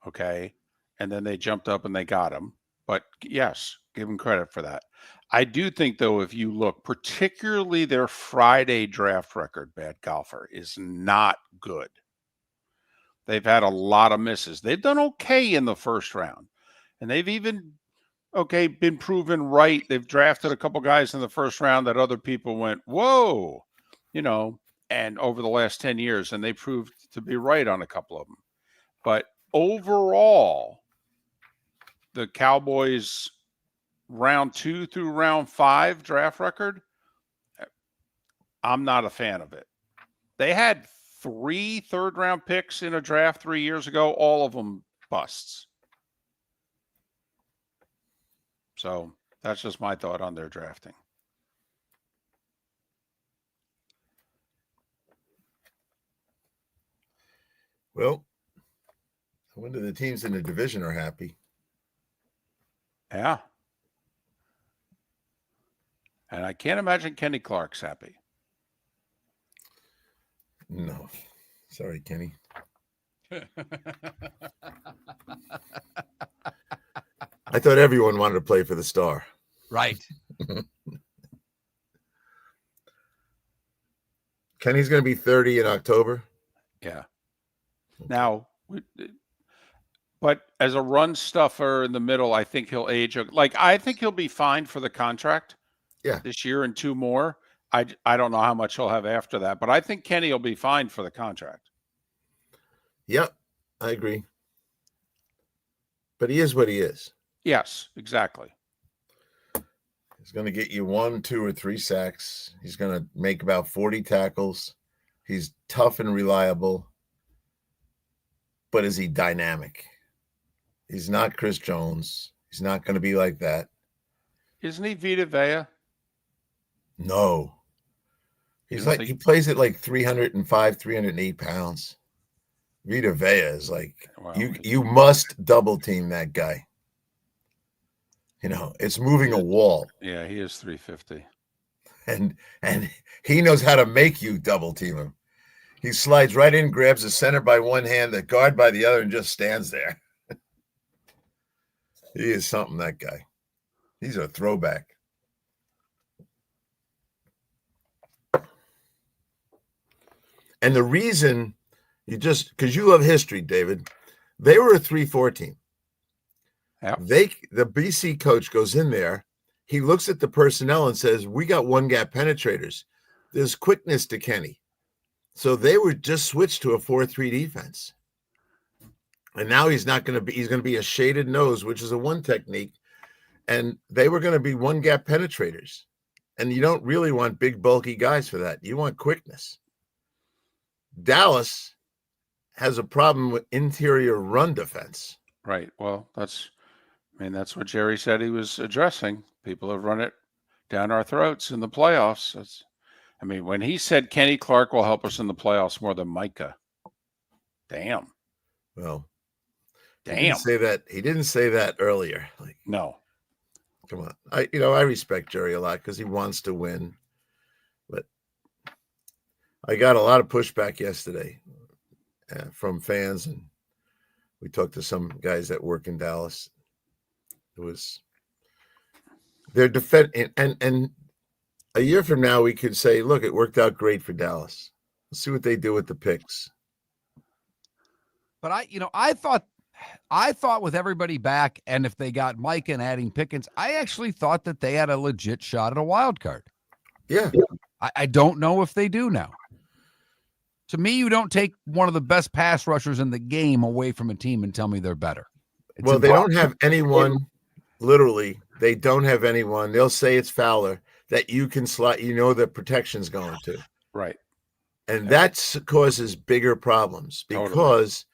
Okay. And then they jumped up and they got him. But yes, give him credit for that. I do think, though, if you look, particularly their Friday draft record, bad golfer, is not good. They've had a lot of misses. They've done okay in the first round. And they've even, been proven right. They've drafted a couple guys in the first round that other people went, whoa, and over the last 10 years, and they proved to be right on a couple of them. But overall, the Cowboys' round 2 through round 5 draft record, I'm not a fan of it. They had 3 third-round picks in a draft 3 years ago, all of them busts. So that's just my thought on their drafting. Well, I wonder the teams in the division are happy. Yeah. And I can't imagine Kenny Clark's happy. No. Sorry, Kenny. I thought everyone wanted to play for the Star. Right. Kenny's going to be 30 in October. Yeah. Now, but as a run stuffer in the middle, I think he'll age. I think he'll be fine for the contract. Yeah. This year and 2 more. I don't know how much he'll have after that, but I think Kenny will be fine for the contract. Yep, I agree. But he is what he is. Yes, exactly. He's going to get you 1, 2, or 3 sacks. He's going to make about 40 tackles. He's tough and reliable. But is he dynamic? He's not Chris Jones. He's not going to be like that. Isn't he Vita Vea? No. He plays at like 305, 308 pounds. Vita Vea is like, wow. You must double team that guy. It's moving a wall. Yeah, he is 350. And he knows how to make you double team him. He slides right in, grabs the center by one hand, the guard by the other, and just stands there. He is something, that guy. He's a throwback. And the reason because you love history, David, they were a 3-4 team. Yeah. The BC coach goes in there. He looks at the personnel and says, we got one gap penetrators. There's quickness to Kenny. So they were just switched to a 4-3 defense. And now he's going to be a shaded nose, which is a 1 technique. And they were going to be one gap penetrators. And you don't really want big, bulky guys for that. You want quickness. Dallas has a problem with interior run defense. Right. Well, that's what Jerry said he was addressing. People have run it down our throats in the playoffs. When he said Kenny Clark will help us in the playoffs more than Micah. Damn. Well, damn. He didn't say that earlier. No. Come on. I respect Jerry a lot because he wants to win. But I got a lot of pushback yesterday from fans, and we talked to some guys that work in Dallas. It was their defense, and a year from now we could say, look, it worked out great for Dallas. Let's see what they do with the picks. But I thought I thought with everybody back, and if they got Mike and adding Pickens, I actually thought that they had a legit shot at a wild card. Yeah. I don't know if they do now. To me, you don't take one of the best pass rushers in the game away from a team and tell me they're better. Well, they don't have anyone, literally, they don't have anyone. They'll say it's Fowler that you can slot, that protection's going to. Right. And that causes bigger problems because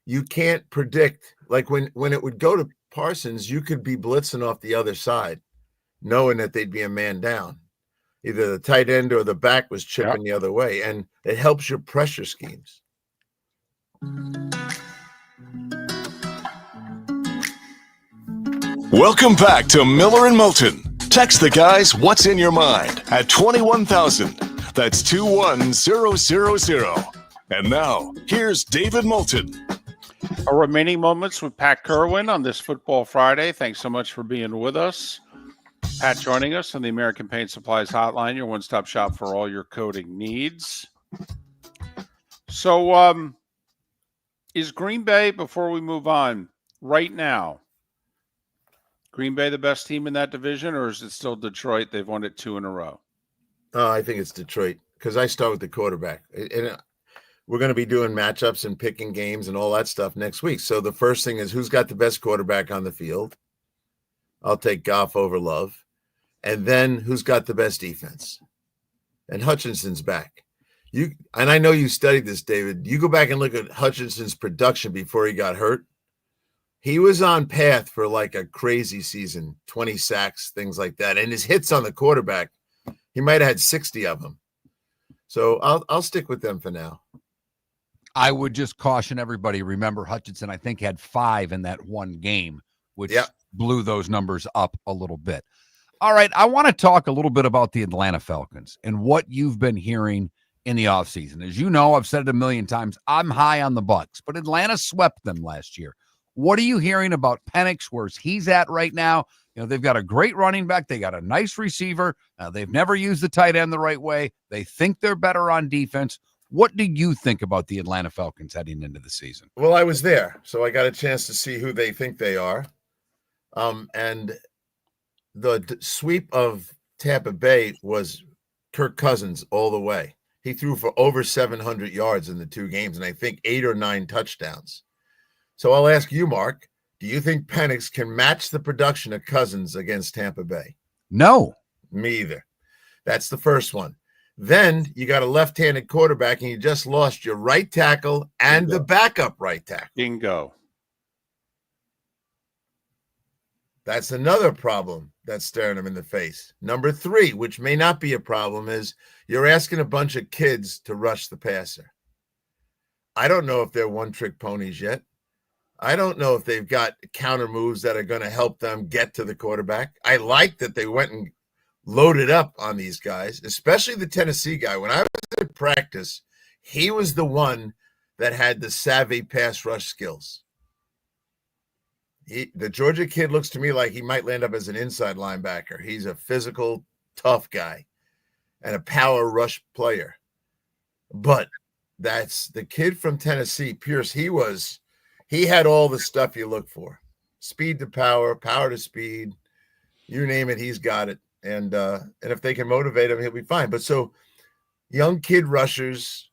you can't predict. Like when it would go to Parsons, you could be blitzing off the other side, knowing that they'd be a man down. Either the tight end or the back was chipping the other way, and it helps your pressure schemes. Welcome back to Miller and Moulton. Text the guys what's in your mind at 21,000. That's 21000. And now, here's David Moulton. Our remaining moments with Pat Kirwan on this Football Friday. Thanks so much for being with us. Pat joining us on the American Paint Supplies Hotline, your one-stop shop for all your coating needs. So, is Green Bay, before we move on, right now, Green Bay the best team in that division, or is it still Detroit? They've won it 2 in a row. I think it's Detroit because I start with the quarterback. And we're going to be doing matchups and picking games and all that stuff next week. So the first thing is who's got the best quarterback on the field? I'll take Goff over Love. And then who's got the best defense? And Hutchinson's back. And I know you studied this, David. You go back and look at Hutchinson's production before he got hurt. He was on path for like a crazy season, 20 sacks, things like that. And his hits on the quarterback, he might have had 60 of them. So I'll stick with them for now. I would just caution everybody. Remember, Hutchinson, I think, had 5 in that one game, which blew those numbers up a little bit. All right, I want to talk a little bit about the Atlanta Falcons and what you've been hearing in the offseason. As you know, I've said it a million times, I'm high on the Bucs, but Atlanta swept them last year. What are you hearing about Penix, where he's at right now? They've got a great running back. They got a nice receiver. They've never used the tight end the right way. They think they're better on defense. What do you think about the Atlanta Falcons heading into the season? Well, I was there, so I got a chance to see who they think they are. And the sweep of Tampa Bay was Kirk Cousins all the way. He threw for over 700 yards in the 2 games, and I think 8 or 9 touchdowns. So I'll ask you, Mark, do you think Penix can match the production of Cousins against Tampa Bay? No. Me either. That's the first one. Then you got a left-handed quarterback, and you just lost your right tackle and the backup right tackle. Bingo. That's another problem that's staring them in the face. Number 3, which may not be a problem, is you're asking a bunch of kids to rush the passer. I don't know if they're one-trick ponies yet. I don't know if they've got counter moves that are going to help them get to the quarterback. I like that they went and loaded up on these guys, especially the Tennessee guy. When I was at practice, he was the one that had the savvy pass rush skills. The Georgia kid looks to me like he might land up as an inside linebacker. He's a physical, tough guy and a power rush player. But that's the kid from Tennessee, Pierce. He had all the stuff you look for. Speed to power, power to speed. You name it, he's got it. And if they can motivate him, he'll be fine. But so young kid rushers,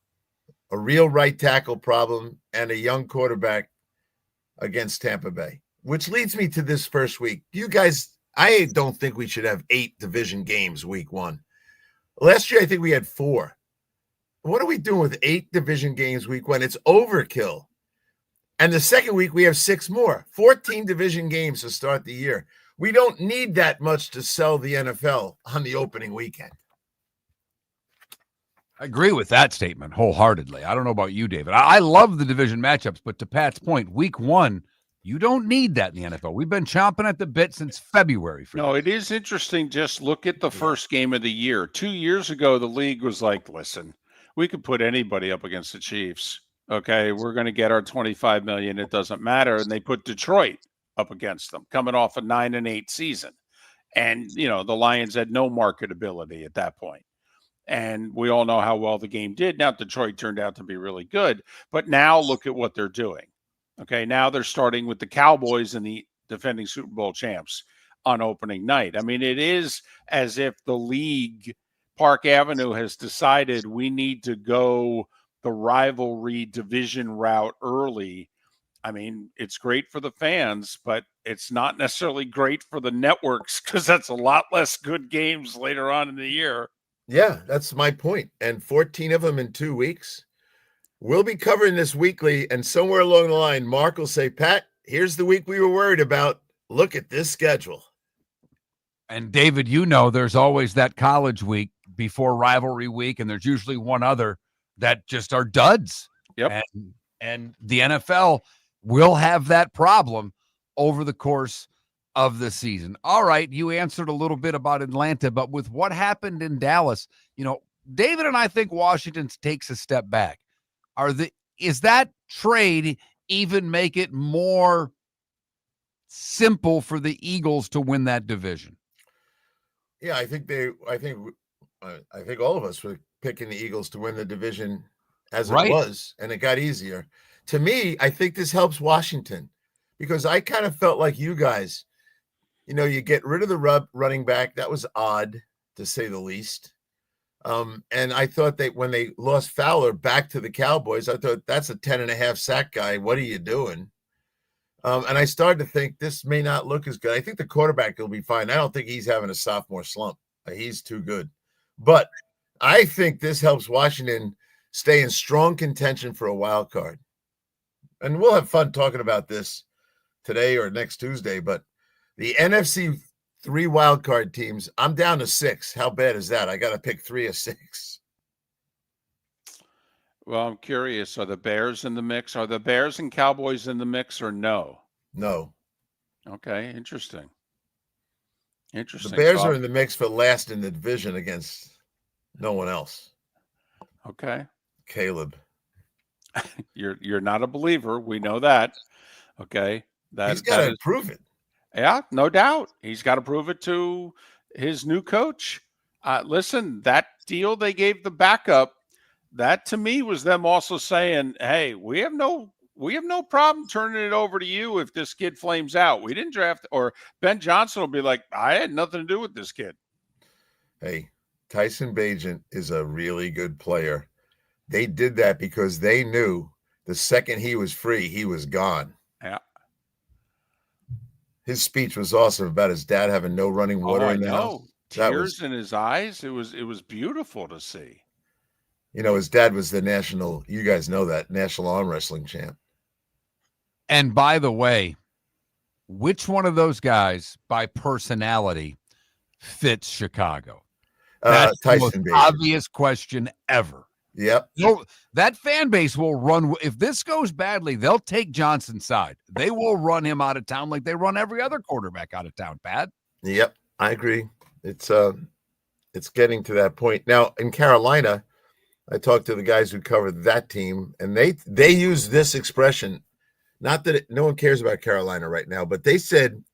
a real right tackle problem, and a young quarterback against Tampa Bay, which leads me to this first week. You guys, I don't think we should have 8 division games week 1. Last year, I think we had 4. What are we doing with 8 division games week 1? It's overkill. And the second week, we have 6 more, 14 division games to start the year. We don't need that much to sell the NFL on the opening weekend. I agree with that statement wholeheartedly. I don't know about you, David. I love the division matchups, but to Pat's point, week 1, you don't need that in the NFL. We've been chomping at the bit since February. No, it is interesting. Just look at the first game of the year. 2 years ago, the league was like, listen, we could put anybody up against the Chiefs. Okay, we're going to get our $25 million. It doesn't matter. And they put Detroit up against them, coming off a 9-8 season. And, the Lions had no marketability at that point. And we all know how well the game did. Now, Detroit turned out to be really good. But now look at what they're doing. Okay, now they're starting with the Cowboys and the defending Super Bowl champs on opening night. I mean, it is as if the league, Park Avenue, has decided we need to go the rivalry division route early. I mean, it's great for the fans, but it's not necessarily great for the networks because that's a lot less good games later on in the year. Yeah, that's my point. And 14 of them in 2 weeks. We'll be covering this weekly, and somewhere along the line, Mark will say, Pat, here's the week we were worried about. Look at this schedule. And David, there's always that college week before rivalry week, and there's usually one other that just are duds. Yep. And the NFL will have that problem over the course of the season. All right, you answered a little bit about Atlanta, but with what happened in Dallas, David and I think Washington takes a step back. Is that trade even make it more simple for the Eagles to win that division? Yeah, I think all of us were picking the Eagles to win the division as it was, and it got easier. To me, I think this helps Washington because I kind of felt like you guys, you get rid of the running back. That was odd, to say the least. And I thought that when they lost Fowler back to the Cowboys, I thought that's a 10.5 sack guy. What are you doing? And I started to think this may not look as good. I think the quarterback will be fine. I don't think he's having a sophomore slump. He's too good. But I think this helps Washington stay in strong contention for a wild card. And we'll have fun talking about this today or next Tuesday. But the NFC 3 wild card teams, I'm down to 6. How bad is that? I got to pick 3 of 6. Well, I'm curious. Are the Bears in the mix? Are the Bears and Cowboys in the mix or no? No. Okay, interesting. The Bears are in the mix for last in the division against no one else. Okay. Caleb. You're not a believer. We know that. Okay. He's got to prove it. Yeah, no doubt. He's got to prove it to his new coach. Listen, that deal they gave the backup, that to me was them also saying, hey, we have no problem turning it over to you if this kid flames out. We didn't draft, or Ben Johnson will be like, I had nothing to do with this kid. Hey, Tyson Bagent is a really good player. They did that because they knew the second he was free, he was gone. Yeah. His speech was awesome about his dad having no running water in the house. Tears in his eyes. It was beautiful to see. His dad was the national, you guys know that, national arm wrestling champ. And by the way, which one of those guys by personality fits Chicago? That's Tyson the most obvious question ever. Yep. That fan base will run. If this goes badly, they'll take Johnson's side. They will run him out of town like they run every other quarterback out of town, Pat. Yep, I agree. It's getting to that point. Now, in Carolina, I talked to the guys who covered that team, and they use this expression. Not that no one cares about Carolina right now, but they said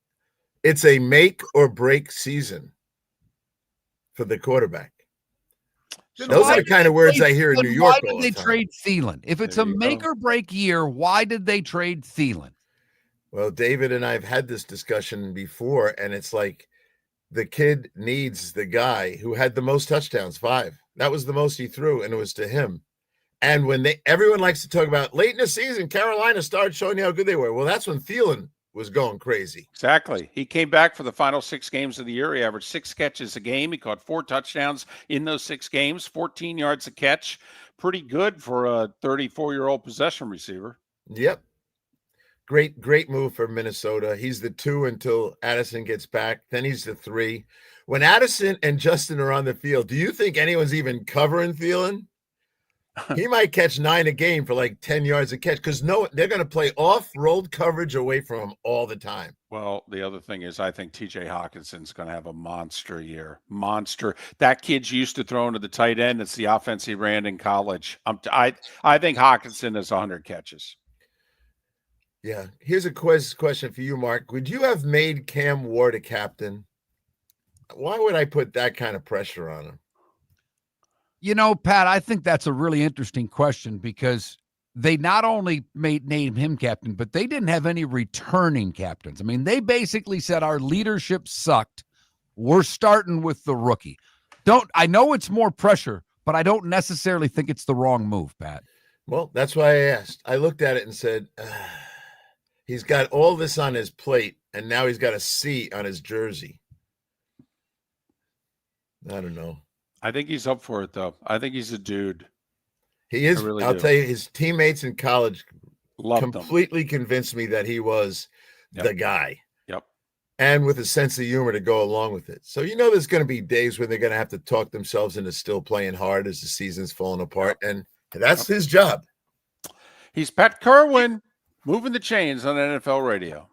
it's a make or break season for the quarterback. Those are the kind of words I hear in New York. Why did they trade Thielen? If it's a make or break year, why did they trade Thielen? Well, David and I have had this discussion before, and it's like the kid needs the guy who had the most touchdowns, 5. That was the most he threw, and it was to him. And when everyone likes to talk about late in the season, Carolina started showing you how good they were. Well, that's when Thielen was going crazy. Exactly. He came back for the final 6 games of the year. He averaged 6 catches a game. He caught 4 touchdowns in those 6 games, 14 yards a catch. Pretty good for a 34-year-old possession receiver. Yep. Great move for Minnesota. He's the 2 until Addison gets back. Then he's the 3. When Addison and Justin are on the field, do you think anyone's even covering Thielen? He might catch 9 a game for like 10 yards a catch because they're going to play off-rolled coverage away from him all the time. Well, the other thing is I think T.J. Hawkinson's going to have a monster year. Monster. That kid's used to throwing to the tight end. It's the offense he ran in college. I think Hawkinson has 100 catches. Yeah. Here's a question for you, Mark. Would you have made Cam Ward a captain? Why would I put that kind of pressure on him? Pat, I think that's a really interesting question because they not only named him captain, but they didn't have any returning captains. I mean, they basically said our leadership sucked. We're starting with the rookie. I know it's more pressure, but I don't necessarily think it's the wrong move, Pat. Well, that's why I asked. I looked at it and said, he's got all this on his plate, and now he's got a C on his jersey. I don't know. I think he's up for it, though. I think he's a dude. He is. Really I'll do. tell you, his teammates in college completely convinced me that he was the guy. Yep. And with a sense of humor to go along with it. So, there's going to be days when they're going to have to talk themselves into still playing hard as the season's falling apart. And that's his job. He's Pat Kirwan, moving the chains on NFL radio.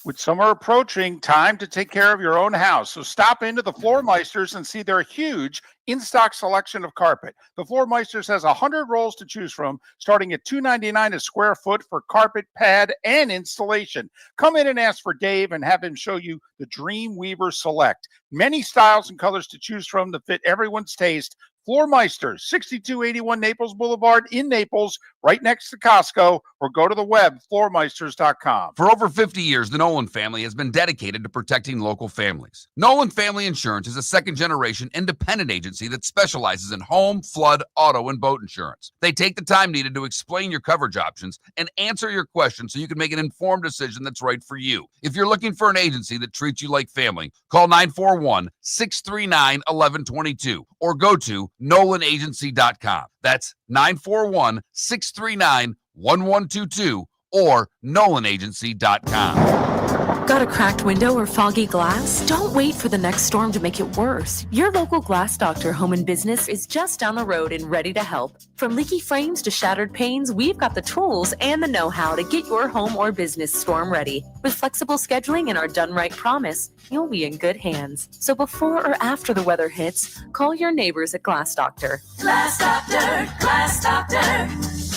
With summer approaching, time to take care of your own house. So stop into the Floormeisters and see their huge in-stock selection of carpet. The Floormeisters has 100 rolls to choose from, starting at $2.99 a square foot for carpet, pad, and installation. Come in and ask for Dave and have him show you the Dream Weaver Select. Many styles and colors to choose from to fit everyone's taste. Floormeisters, 6281 Naples Boulevard in Naples, right next to Costco, or go to the web, floormeisters.com. For over 50 years, the Nolan family has been dedicated to protecting local families. Nolan Family Insurance is a second-generation independent agency that specializes in home, flood, auto, and boat insurance. They take the time needed to explain your coverage options and answer your questions so you can make an informed decision that's right for you. If you're looking for an agency that treats you like family, call 941-639-1122 or go to NolanAgency.com. That's 941-639-1122 or NolanAgency.com. Got a cracked window or foggy glass? Don't wait for the next storm to make it worse. Your local Glass Doctor Home and Business is just down the road and ready to help. From leaky frames to shattered panes, we've got the tools and the know-how to get your home or business storm ready. With flexible scheduling and our done right promise, you'll be in good hands. So before or after the weather hits, call your neighbors at Glass Doctor. Glass Doctor, Glass Doctor.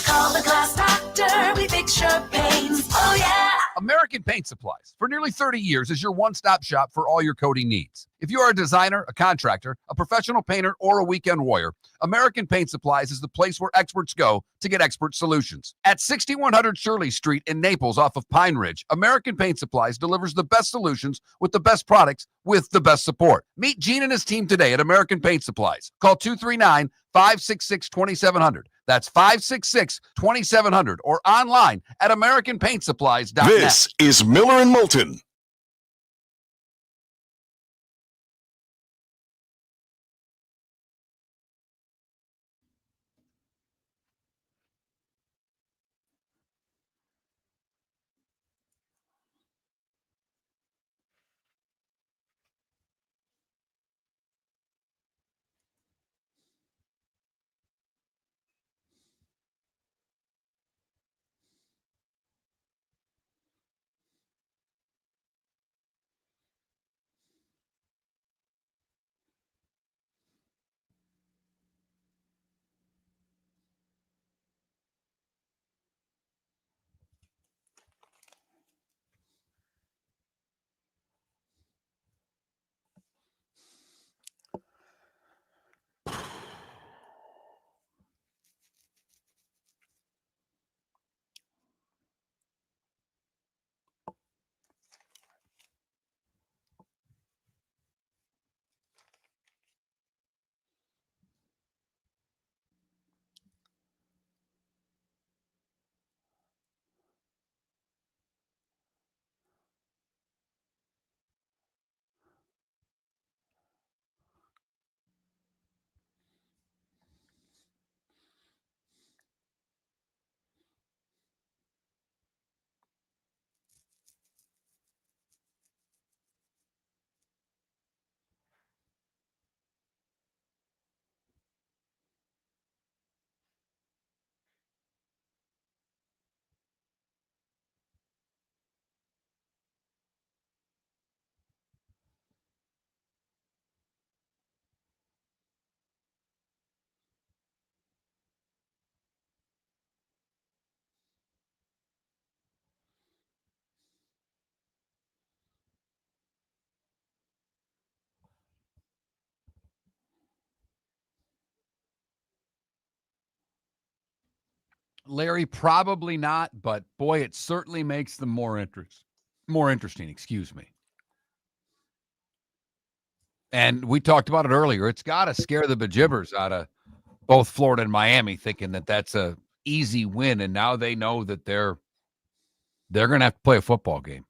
Call the Glass Doctor. We fix your pains. Oh, yeah. American Paint Supplies, for nearly 30 years, is your one-stop shop for all your coating needs. If you are a designer, a contractor, a professional painter, or a weekend warrior, American Paint Supplies is the place where experts go to get expert solutions. At 6100 Shirley Street in Naples off of Pine Ridge, American Paint Supplies delivers the best solutions with the best products with the best support. Meet Gene and his team today at American Paint Supplies. Call 239-566-2700. That's 566-2700 or online at AmericanPaintSupplies.net. This is Miller and Moulton. Larry, probably not, but boy, it certainly makes them more interesting, excuse me. And we talked about it earlier. It's got to scare the bejibbers out of both Florida and Miami, thinking that that's a easy win, and now they know that they're going to have to play a football game.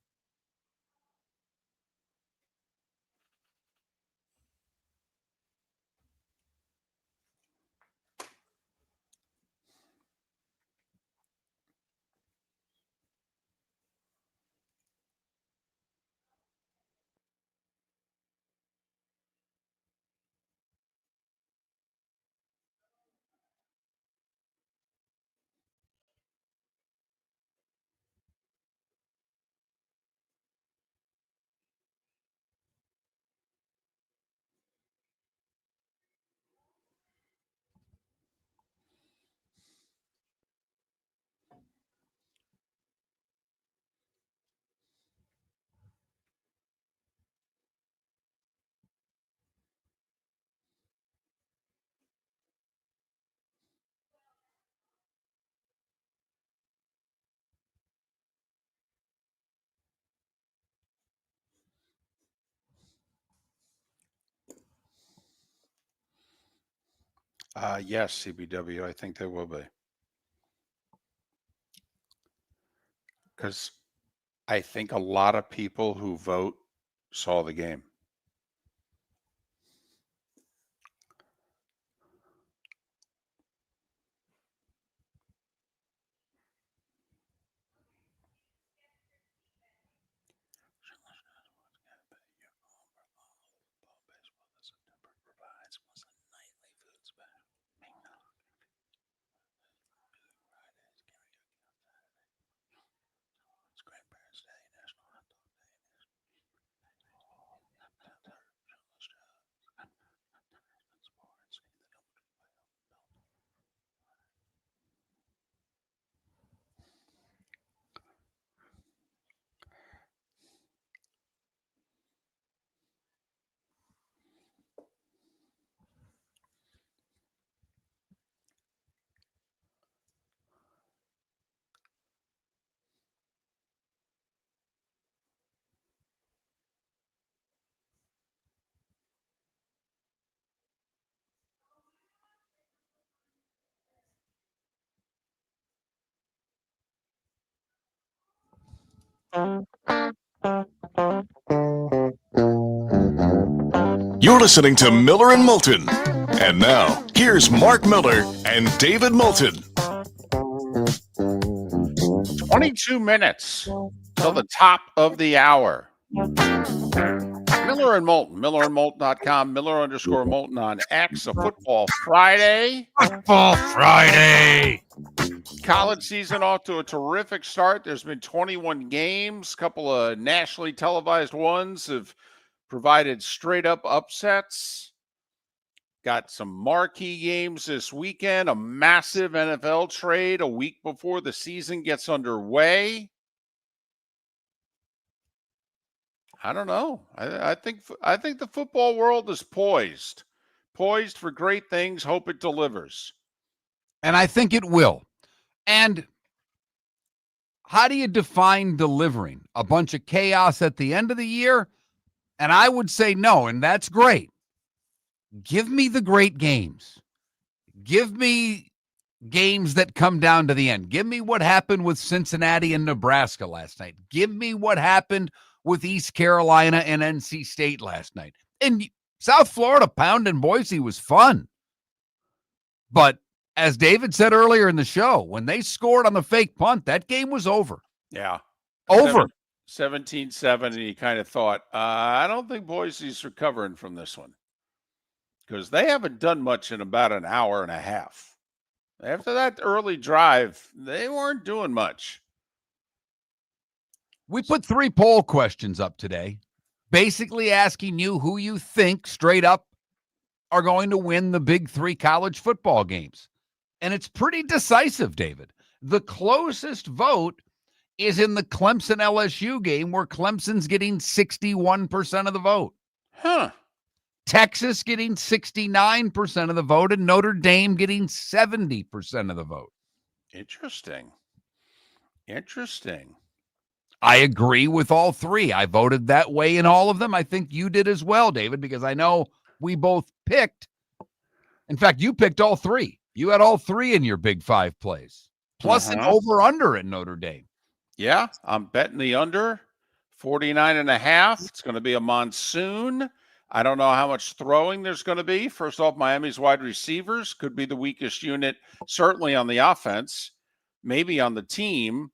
Yes, CBW. I think they will be. Because I think a lot of people who vote saw the game. You're listening to Miller and Moulton. And now, here's Mark Miller and David Moulton. 22 minutes till the top of the hour. Miller and Moulton, MillerandMoulton.com, Miller_Moulton on X, a Football Friday. Football Friday. College season off to a terrific start. There's been 21 games. A couple of nationally televised ones have provided straight up upsets. Got some marquee games this weekend, a massive NFL trade a week before the season gets underway. I don't know. I think the football world is poised for great things. Hope it delivers. And I think it will. And how do you define delivering? A bunch of chaos at the end of the year? And I would say no, and that's great. Give me the great games. Give me games that come down to the end. Give me what happened with Cincinnati and Nebraska last night. Give me what happened with East Carolina and NC State last night. And South Florida pounding Boise was fun. But as David said earlier in the show, when they scored on the fake punt, that game was over. Yeah. Over. 17-7, and you kind of thought, I don't think Boise's recovering from this one. Because they haven't done much in about an hour and a half. After that early drive, they weren't doing much. We put 3 poll questions up today, basically asking you who you think straight up are going to win the big 3 college football games. And it's pretty decisive, David. The closest vote is in the Clemson-LSU game, where Clemson's getting 61% of the vote. Huh. Texas getting 69% of the vote, and Notre Dame getting 70% of the vote. Interesting. I agree with all three. I voted that way in all of them. I think you did as well, David, because I know we both picked. In fact, you picked all three. You had all three in your big five plays, plus an over-under in Notre Dame. Yeah, I'm betting the under 49.5. It's going to be a monsoon. I don't know how much throwing there's going to be. First off, Miami's wide receivers could be the weakest unit, certainly on the offense, maybe on the team.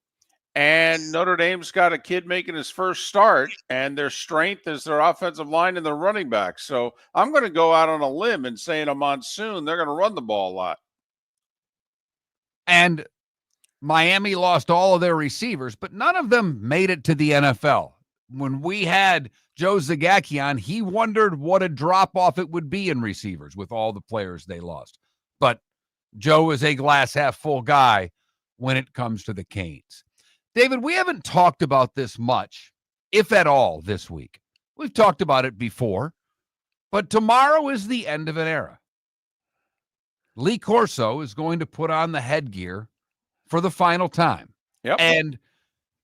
And Notre Dame's got a kid making his first start, and their strength is their offensive line and their running back. So I'm going to go out on a limb and say in a monsoon, they're going to run the ball a lot. And Miami lost all of their receivers, but none of them made it to the NFL. When we had Joe Zagakian, he wondered what a drop-off it would be in receivers with all the players they lost. But Joe is a glass-half-full guy when it comes to the Canes. David, we haven't talked about this much, if at all, this week. We've talked about it before, but tomorrow is the end of an era. Lee Corso is going to put on the headgear for the final time. Yep. And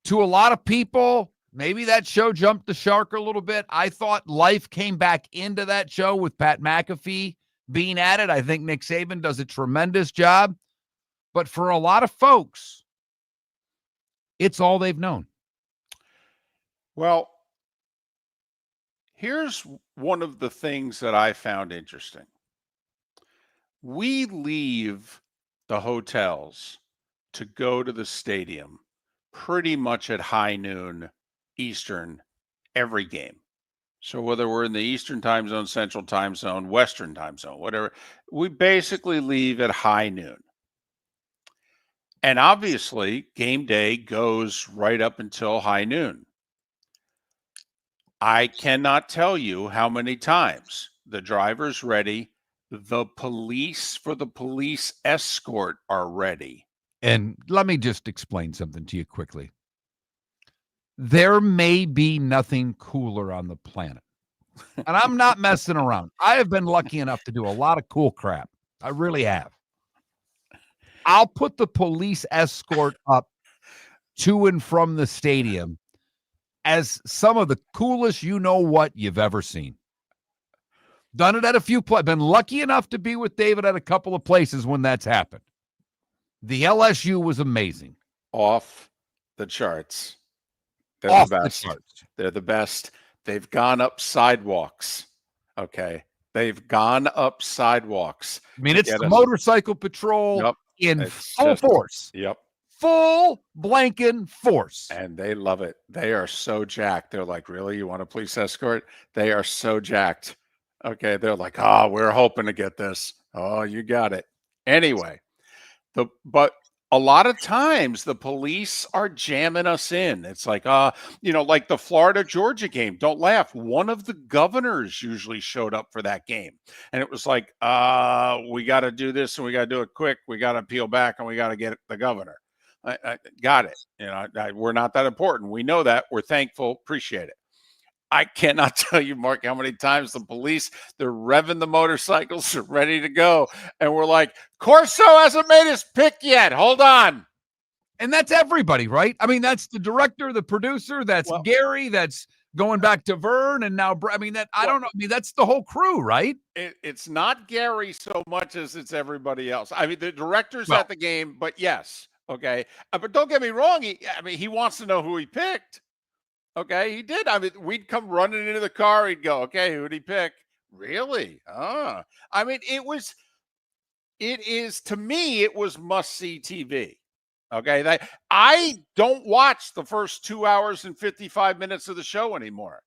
to a lot of people, maybe that show jumped the shark a little bit. I thought life came back into that show with Pat McAfee being at it. I think Nick Saban does a tremendous job. But for a lot of folks, it's all they've known. Well, here's one of the things that I found interesting. We leave the hotels to go to the stadium pretty much at high noon Eastern every game. So whether we're in the Eastern time zone, Central time zone, Western time zone, whatever, we basically leave at high noon. And obviously, game day goes right up until high noon. I cannot tell you how many times the driver's ready, the police for the police escort are ready. And let me just explain something to you quickly. There may be nothing cooler on the planet. And I'm not messing around. I have been lucky enough to do a lot of cool crap. I really have. I'll put the police escort up to and from the stadium as some of the coolest you-know-what you've ever seen. Done it at a few places. Been lucky enough to be with David at a couple of places when that's happened. The LSU was amazing. Off the charts. They're Off the best. the charts. They're the best. They've gone up sidewalks. Okay. They've gone up sidewalks. I mean, it's the motorcycle patrol in full force. Yep. Full blanking force. And they love it. They are so jacked. They're like, really? You want a police escort? They are so jacked. Okay. They're like, oh, we're hoping to get this. Oh, you got it. Anyway, but a lot of times the police are jamming us in. It's like, like the Florida-Georgia game. Don't laugh. One of the governors usually showed up for that game. And it was like, we got to do this and we got to do it quick. We got to peel back and we got to get the governor. I got it. We're not that important. We know that. We're thankful. Appreciate it. I cannot tell you, Mark, how many times the police, they're revving the motorcycles, they're ready to go. And we're like, Corso hasn't made his pick yet. Hold on. And that's everybody, right? I mean, that's the director, the producer, that's Gary, that's going back to Vern, and now, I mean, I don't know. I mean, that's the whole crew, right? It's not Gary so much as it's everybody else. I mean, the director's at the game, but yes. Okay. But don't get me wrong. He wants to know who he picked. Okay, he did. I mean, we'd come running into the car. He'd go, okay, who'd he pick? Really? I mean, to me, it was must-see TV. Okay, I don't watch the first 2 hours and 55 minutes of the show anymore.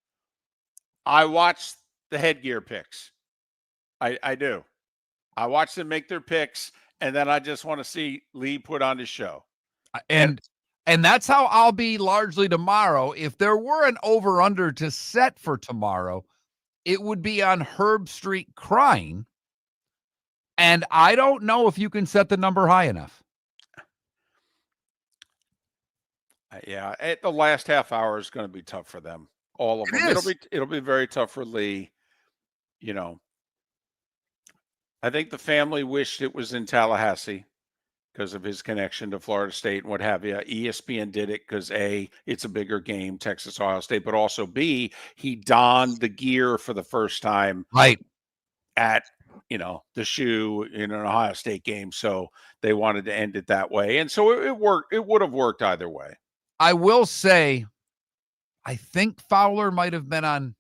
I watch the headgear picks. I do. I watch them make their picks, and then I just want to see Lee put on his show. And that's how I'll be largely tomorrow. If there were an over-under to set for tomorrow, it would be on Herb Street crying. And I don't know if you can set the number high enough. Yeah, the last half hour is going to be tough for them. All of them. It'll be very tough for Lee. I think the family wished it was in Tallahassee because of his connection to Florida State and what have you. ESPN did it because A, it's a bigger game, Texas, Ohio State, but also B, he donned the gear for the first time Right. at, the shoe in an Ohio State game. So they wanted to end it that way. And so it worked. It would have worked either way. I will say, I think Fowler might have been on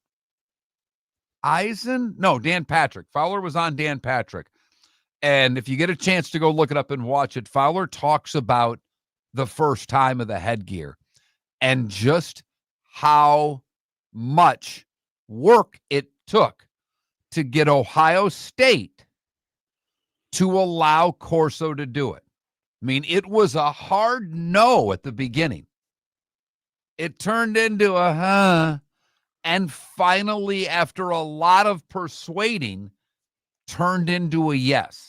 Eisen. No, Dan Patrick. Fowler was on Dan Patrick. And if you get a chance to go look it up and watch it, Fowler talks about the first time of the headgear and just how much work it took to get Ohio State to allow Corso to do it. I mean, it was a hard no at the beginning. It turned into a huh. And finally, after a lot of persuading, turned into a yes.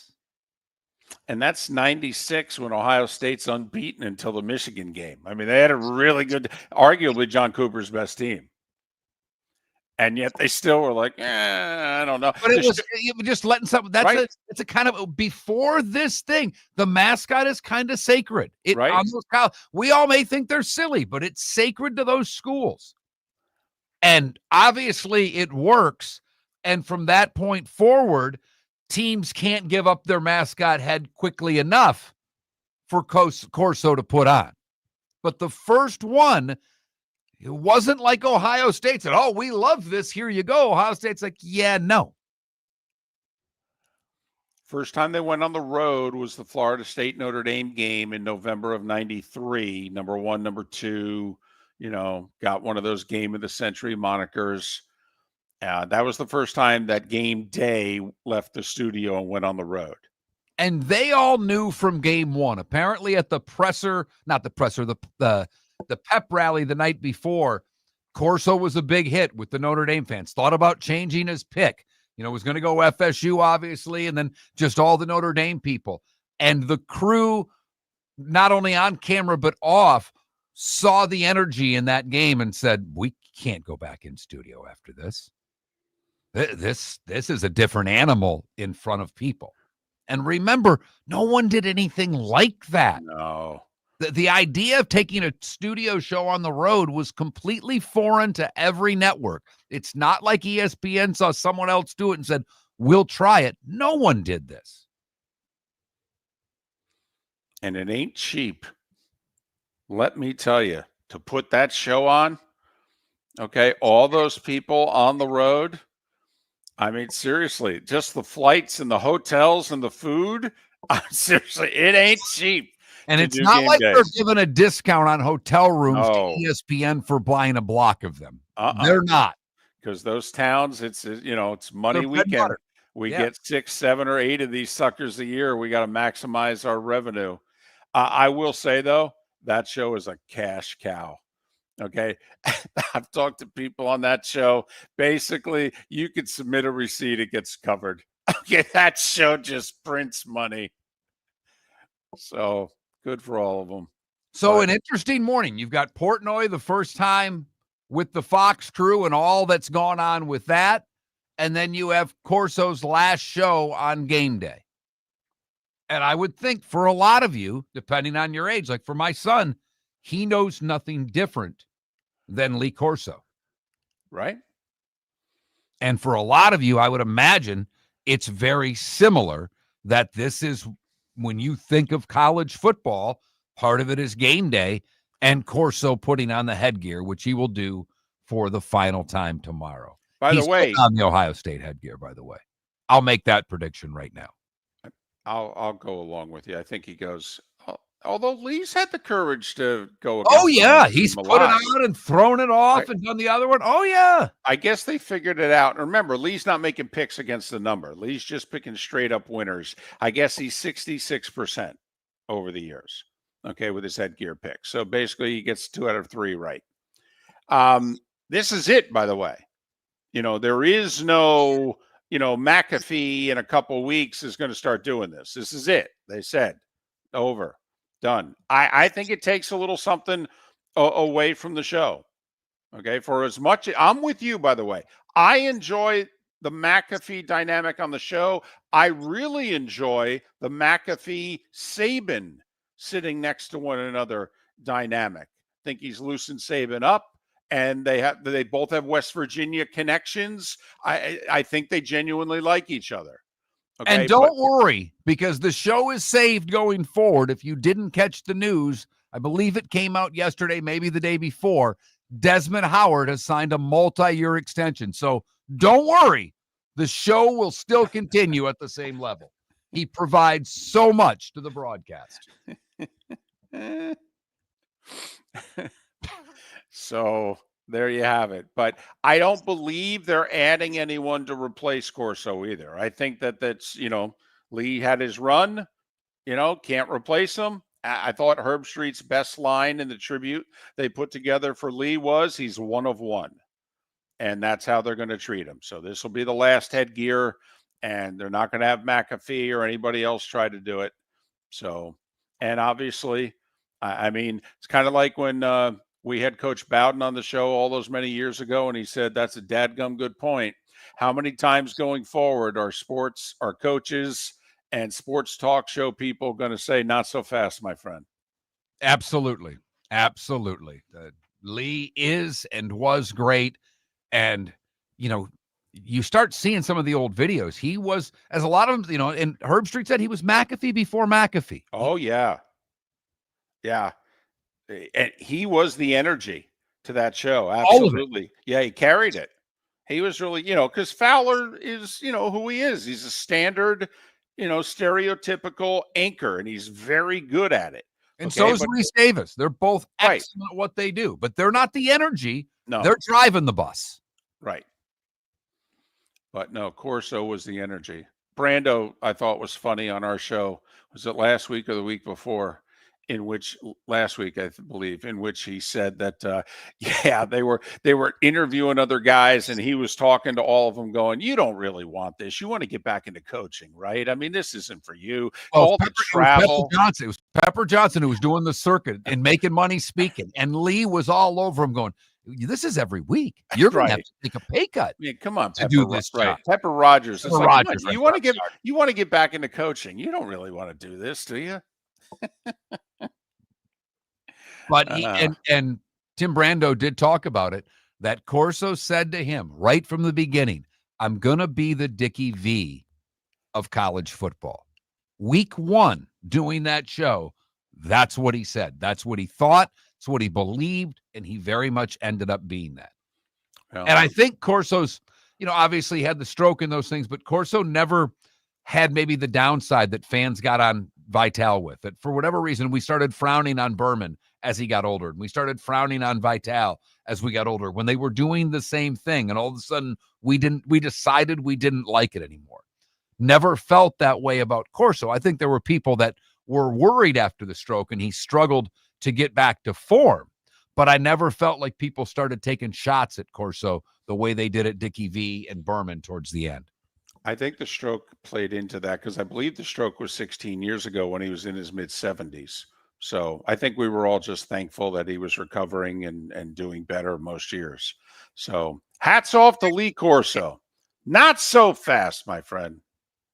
And that's 96 when Ohio State's unbeaten until the Michigan game. I mean, they had a really good, arguably John Cooper's best team. And yet they still were like, I don't know. But it was just letting something. That's Right. it's a kind of, before this thing, the mascot is kind of sacred. Right. We all may think they're silly, but it's sacred to those schools. And obviously it works. And from that point forward, teams can't give up their mascot head quickly enough for Corso to put on. But the first one, it wasn't like Ohio State said, oh, we love this. Here you go. Ohio State's like, yeah, no. First time they went on the road was the Florida State Notre Dame game in November of 93. Number 1, number 2, got one of those game of the century monikers. That was the first time that game day left the studio and went on the road. And they all knew from game one, apparently at the pep rally the night before, Corso was a big hit with the Notre Dame fans. Thought about changing his pick. Was going to go FSU, obviously, and then just all the Notre Dame people. And the crew, not only on camera but off, saw the energy in that game and said, we can't go back in studio after this. This is a different animal in front of people. And remember, no one did anything like that. No. The idea of taking a studio show on the road was completely foreign to every network. It's not like ESPN saw someone else do it and said, we'll try it. No one did this. And it ain't cheap. Let me tell you, to put that show on, okay, all those people on the road, I mean, seriously, just the flights and the hotels and the food, seriously, it ain't cheap. And it's not like they're giving a discount on hotel rooms to No. ESPN for buying a block of them. They're not. Because those towns, it's money They're bread and weekend. butter. We Yeah. get 6, 7, or 8 of these suckers a year. We got to maximize our revenue. I will say, though, that show is a cash cow. Okay. I've talked to people on that show. Basically, you could submit a receipt, it gets covered. Okay. That show just prints money. So good for all of them. So But- an interesting morning. You've got Portnoy the first time with the Fox crew and all that's gone on with that. And then you have Corso's last show on game day. And I would think for a lot of you, depending on your age, like for my son, he knows nothing different than Lee Corso. Right? And for a lot of you, I would imagine it's very similar, that this is, when you think of college football, part of it is game day and Corso putting on the headgear, which he will do for the final time tomorrow. By He's the way, putting on the Ohio State headgear, by the way. I'll make that prediction right now. I'll go along with you. I think he goes, although Lee's had the courage to go. Oh, against yeah. them He's a put it lot. on and thrown it off and done the other one. Oh, yeah. I guess they figured it out. Remember, Lee's not making picks against the number. Lee's just picking straight up winners. I guess he's 66% over the years, okay, with his headgear pick. So basically he gets 2 out of 3 right. This is it, by the way. There is no, McAfee in a couple weeks is going to start doing this. This is it. They said, over, done. I think it takes a little something away from the show. Okay, for as much, I'm with you, by the way. I enjoy the McAfee dynamic on the show. I really enjoy the McAfee-Saban sitting next to one another dynamic. I think he's loosened Saban up, and they both have West Virginia connections. I think they genuinely like each other. Okay, and don't worry, because the show is saved going forward. If you didn't catch the news, I believe it came out yesterday, maybe the day before. Desmond Howard has signed a multi-year extension. So don't worry. The show will still continue at the same level. He provides so much to the broadcast. So there you have it. But I don't believe they're adding anyone to replace Corso either. I think that's, Lee had his run, can't replace him. I thought Herb Street's best line in the tribute they put together for Lee was he's one of one. And that's how they're going to treat him. So this will be the last headgear, and they're not going to have McAfee or anybody else try to do it. So, and obviously, I mean, it's kind of like when we had Coach Bowden on the show all those many years ago, and he said, that's a dadgum good point. How many times going forward are coaches and sports talk show people going to say, not so fast, my friend? Absolutely. Absolutely. Lee is and was great. And, you start seeing some of the old videos. He was, as a lot of them, and Herb Street said he was McAfee before McAfee. Oh, yeah. Yeah. And he was the energy to that show. Absolutely. Yeah, he carried it. He was really, because Fowler is, who he is. He's a standard, stereotypical anchor, and he's very good at it. And so is Reese Davis. They're both excellent at what they do, but they're not the energy. No. They're driving the bus. Right. But no, Corso was the energy. Brando, I thought, was funny on our show. Was it last week or the week before? Last week, I believe, in which he said that, they were interviewing other guys, and he was talking to all of them going, you don't really want this. You want to get back into coaching, right? I mean, this isn't for you. All the travel. It was Pepper Johnson who was doing the circuit and making money speaking. And Lee was all over him going, this is every week. You're going to have to take a pay cut. I mean, come on, to do this job. Pepper Rogers. You want to get back into coaching. You don't really want to do this, do you? But and Tim Brando did talk about it, that Corso said to him right from the beginning, I'm going to be the Dickie V of college football. Week 1 doing that show, that's what he said. That's what he thought. It's what he believed, and he very much ended up being that. And I think Corso's, obviously had the stroke and those things, but Corso never had maybe the downside that fans got on Vital with. That for whatever reason, we started frowning on Berman as he got older. And we started frowning on Vital as we got older when they were doing the same thing. And all of a sudden we decided we didn't like it anymore. Never felt that way about Corso. I think there were people that were worried after the stroke and he struggled to get back to form. But I never felt like people started taking shots at Corso the way they did at Dickie V and Berman towards the end. I think the stroke played into that because I believe the stroke was 16 years ago when he was in his mid-70s. So I think we were all just thankful that he was recovering and doing better most years. So hats off to Lee Corso. Not so fast, my friend.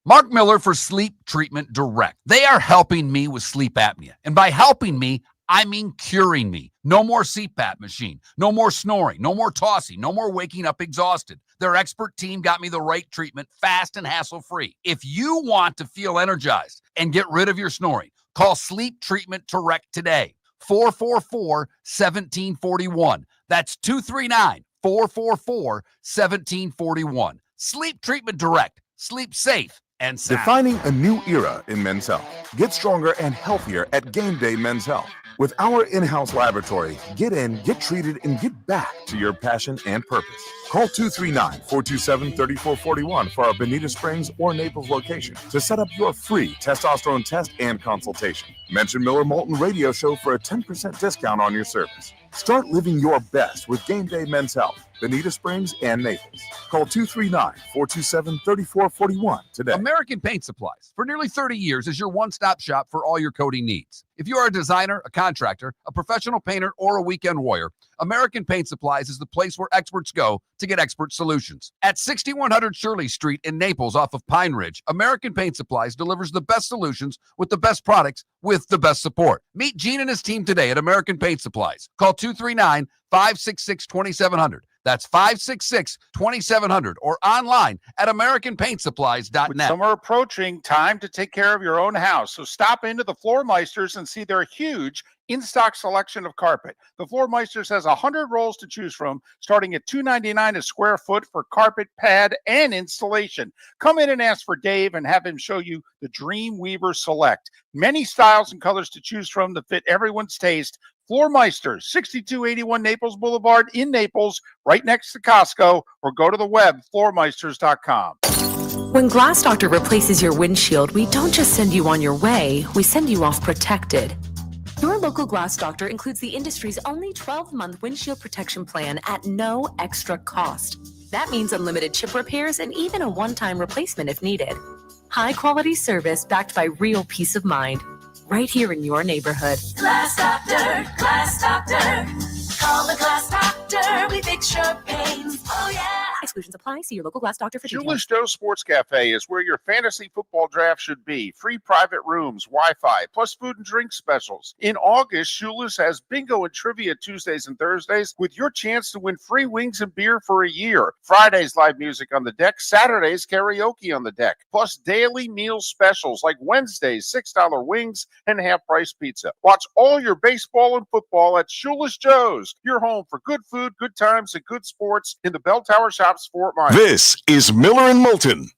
Mark Miller for Sleep Treatment Direct. They are helping me with sleep apnea. And by helping me, I mean curing me. No more CPAP machine. No more snoring. No more tossing. No more waking up exhausted. Their expert team got me the right treatment fast and hassle-free. If you want to feel energized and get rid of your snoring, call Sleep Treatment Direct today. 444-1741. That's 239-444-1741. Sleep Treatment Direct. Sleep safe and sound. Defining a new era in men's health. Get stronger and healthier at Game Day Men's Health. With our in-house laboratory, get in, get treated, and get back to your passion and purpose. Call 239-427-3441 for our Bonita Springs or Naples location to set up your free testosterone test and consultation. Mention Miller Moulton Radio Show for a 10% discount on your service. Start living your best with Game Day Men's Health. Bonita Springs, and Naples. Call 239-427-3441 today. American Paint Supplies, for nearly 30 years, is your one-stop shop for all your coating needs. If you are a designer, a contractor, a professional painter, or a weekend warrior, American Paint Supplies is the place where experts go to get expert solutions. At 6100 Shirley Street in Naples off of Pine Ridge, American Paint Supplies delivers the best solutions with the best products with the best support. Meet Gene and his team today at American Paint Supplies. Call 239-566-2700. That's 566-2700 or online at AmericanPaintSupplies.net. With summer approaching, time to take care of your own house. So stop into the Floor Meisters and see their huge in-stock selection of carpet. The Floor Meisters has 100 rolls to choose from, starting at $2.99 a square foot for carpet, pad, and installation. Come in and ask for Dave and have him show you the Dream Weaver Select. Many styles and colors to choose from that fit everyone's taste. Floor Meisters, 6281 Naples Boulevard in Naples, right next to Costco, or go to the web, floormeisters.com. When Glass Doctor replaces your windshield, we don't just send you on your way, we send you off protected. Your local Glass Doctor includes the industry's only 12-month windshield protection plan at no extra cost. That means unlimited chip repairs and even a one-time replacement if needed. High-quality service backed by real peace of mind, right here in your neighborhood. Glass Doctor, Glass Doctor. Call the Glass Doctor, we fix your pains. Oh, yeah. Exclusions apply. See your local Glass Doctor for details. Shoeless Joe Sports Cafe is where your fantasy football draft should be. Free private rooms, Wi-Fi, plus food and drink specials. In August, Shoeless has bingo and trivia Tuesdays and Thursdays with your chance to win free wings and beer for a year. Fridays, live music on the deck. Saturdays, karaoke on the deck. Plus daily meal specials like Wednesdays, $6 wings and half-price pizza. Watch all your baseball and football at Shoeless Joe's, your home for good food, good times, and good sports in the Bell Tower Shops, Fort Myers. This is Miller and Moulton.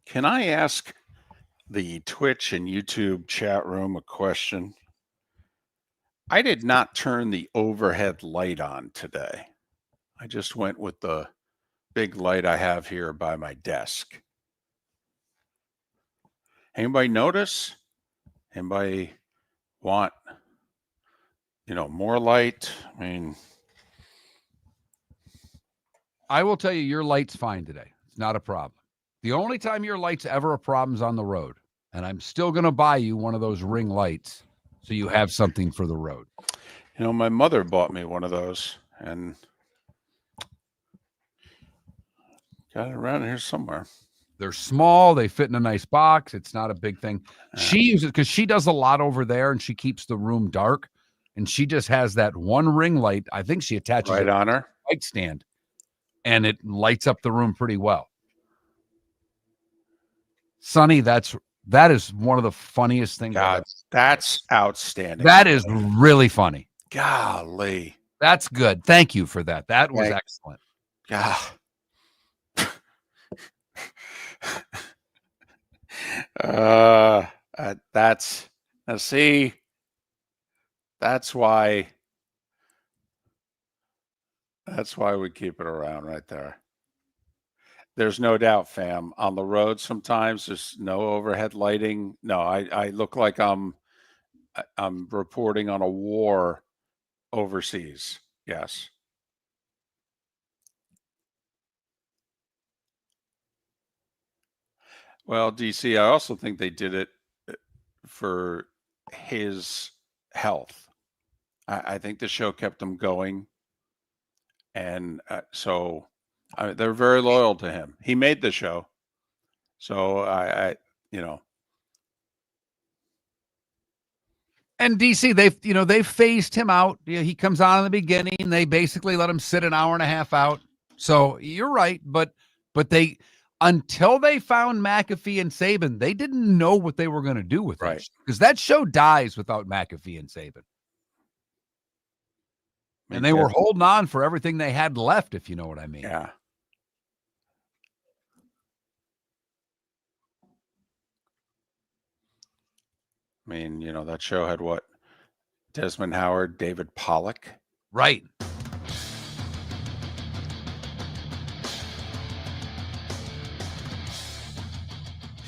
Can I ask the Twitch and YouTube chat room a question? I did not turn the overhead light on today. I just went with the big light I have here by my desk. Anybody notice? Anybody want, more light? I mean, I will tell you, your light's fine today. It's not a problem. The only time your light's ever a problem is on the road. And I'm still going to buy you one of those ring lights so you have something for the road. my mother bought me one of those and got it around here somewhere. They're small. They fit in a nice box. It's not a big thing. She uses because she does a lot over there and she keeps the room dark. And she just has that one ring light. I think she attaches right it on her to the light stand, and it lights up the room pretty well. Sonny, that is one of the funniest things. God, that's outstanding. That is really funny. Golly. That's good. Thank you for that. That was excellent. God. That's now see, that's why That's why we keep it around right there. There's no doubt, fam. On the road, sometimes there's no overhead lighting. No, I look like I'm reporting on a war overseas. Yes. Well, DC, I also think they did it for his health. I think the show kept him going. And so they're very loyal to him. He made the show. So And DC, they've phased him out. He comes on in the beginning. They basically let him sit an hour and a half out. So you're right, but they, until they found McAfee and Saban, they didn't know what they were going to do with it, because that show dies without McAfee and Saban. And they were holding on for everything they had left, if you know what I mean. Yeah. I mean, that show had what? Desmond Howard, David Pollock. Right.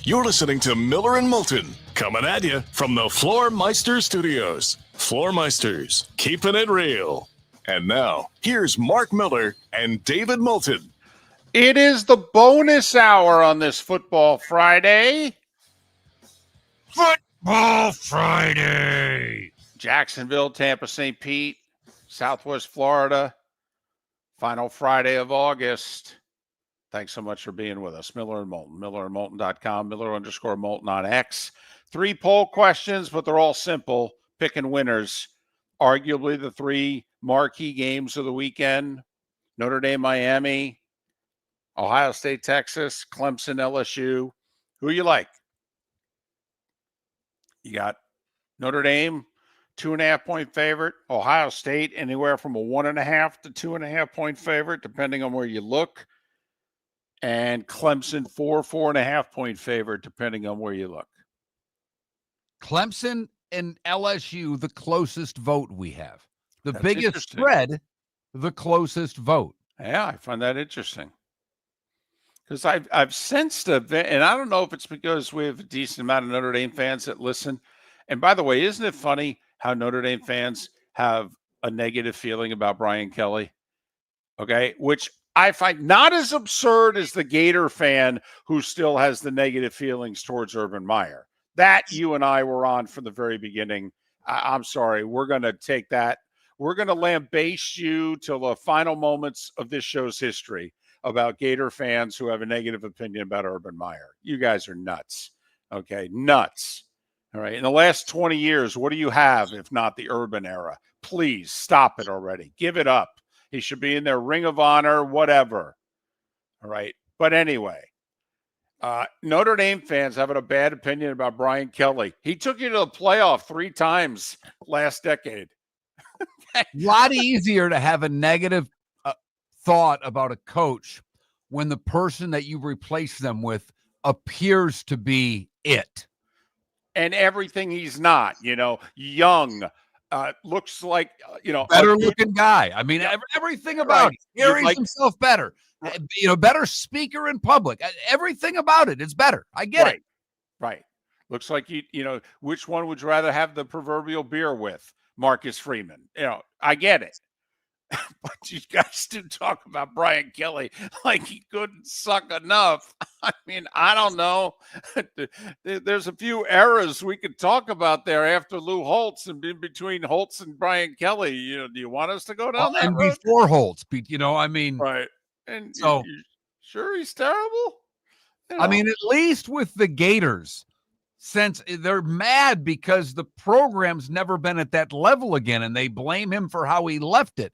You're listening to Miller and Moulton, coming at you from the Floor Meister Studios. Floor Meisters, keeping it real. And now, here's Mark Miller and David Moulton. It is the bonus hour on this Football Friday. Football Friday. Jacksonville, Tampa, St. Pete, Southwest Florida. Final Friday of August. Thanks so much for being with us. Miller and Moulton, millerandmoulton.com, Miller_Moulton on X. 3 poll questions, but they're all simple. Picking winners. Arguably the 3 marquee games of the weekend. Notre Dame, Miami, Ohio State, Texas, Clemson, LSU. Who you like? You got Notre Dame, 2.5-point favorite. Ohio State, anywhere from a 1.5 to 2.5-point favorite, depending on where you look. And Clemson, 4.5-point favorite, depending on where you look. Clemson and LSU, the closest vote we have. The That's biggest spread, the closest vote. Yeah, I find that interesting. Because I've sensed and I don't know if it's because we have a decent amount of Notre Dame fans that listen. And by the way, isn't it funny how Notre Dame fans have a negative feeling about Brian Kelly? Okay, which I find not as absurd as the Gator fan who still has the negative feelings towards Urban Meyer. That you and I were on from the very beginning. I'm sorry. We're going to take that. We're going to lambaste you till the final moments of this show's history about Gator fans who have a negative opinion about Urban Meyer. You guys are nuts. Okay, nuts. All right. In the last 20 years, what do you have if not the Urban era? Please stop it already. Give it up. He should be in their Ring of Honor, whatever. All right. But anyway, Notre Dame fans having a bad opinion about Brian Kelly. He took you to the playoff 3 times last decade. A lot easier to have a negative thought about a coach when the person that you replace them with appears to be it. And everything he's not, young, looks like, better looking guy. I mean, everything about it. Carries himself better. Better speaker in public. Everything about it is better. I get it. Right. Looks like which one would you rather have the proverbial beer with? Marcus Freeman. I get it. But you guys do talk about Brian Kelly like he couldn't suck enough. I mean, I don't know. There's a few eras we could talk about there after Lou Holtz and in between Holtz and Brian Kelly. Do you want us to go down that and road? Before Holtz, right. And so, you sure he's terrible? I mean, at least with the Gators, since they're mad because the program's never been at that level again, and they blame him for how he left it.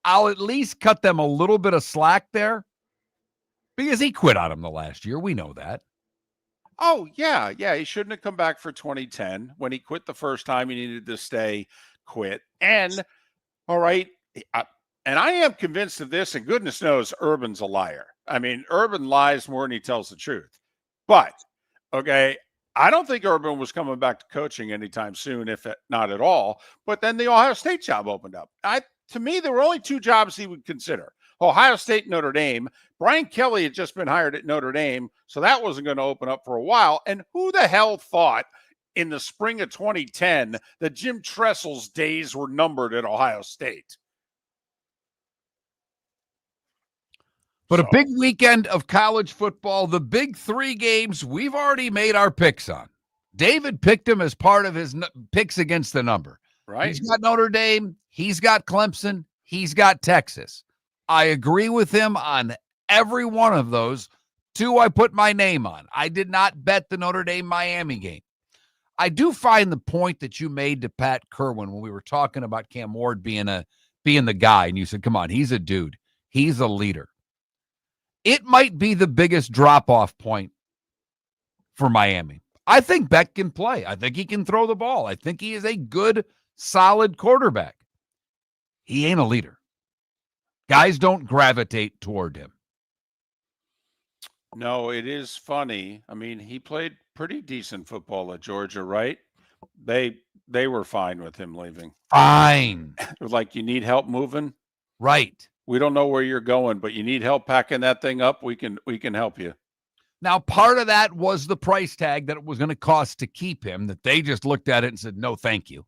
I'll at least cut them a little bit of slack there because he quit on him the last year. We know that. Oh, yeah. Yeah. He shouldn't have come back for 2010. When he quit the first time, he needed to stay quit. And all right. And I am convinced of this, and goodness knows Urban's a liar. I mean, Urban lies more than he tells the truth. But, okay, I don't think Urban was coming back to coaching anytime soon, if not at all. But then the Ohio State job opened up. to me, there were only two jobs he would consider: Ohio State, Notre Dame. Brian Kelly had just been hired at Notre Dame, so that wasn't going to open up for a while. And who the hell thought in the spring of 2010 that Jim Tressel's days were numbered at Ohio State? But a big weekend of college football, the big three games we've already made our picks on. David picked him as part of his picks against the number. Right. He's got Notre Dame. He's got Clemson. He's got Texas. I agree with him on every one of those. Two I put my name on. I did not bet the Notre Dame-Miami game. I do find the point that you made to Pat Kirwan when we were talking about Cam Ward being the guy, and you said, come on, he's a dude. He's a leader. It might be the biggest drop-off point for Miami. I think Beck can play. I think he can throw the ball. I think he is a good, solid quarterback. He ain't a leader. Guys don't gravitate toward him. No, it is funny. I mean, he played pretty decent football at Georgia, right? They were fine with him leaving. Fine. Like, you need help moving? Right. We don't know where you're going, but you need help packing that thing up. We can help you. Now, part of that was the price tag that it was going to cost to keep him, that they just looked at it and said, no, thank you.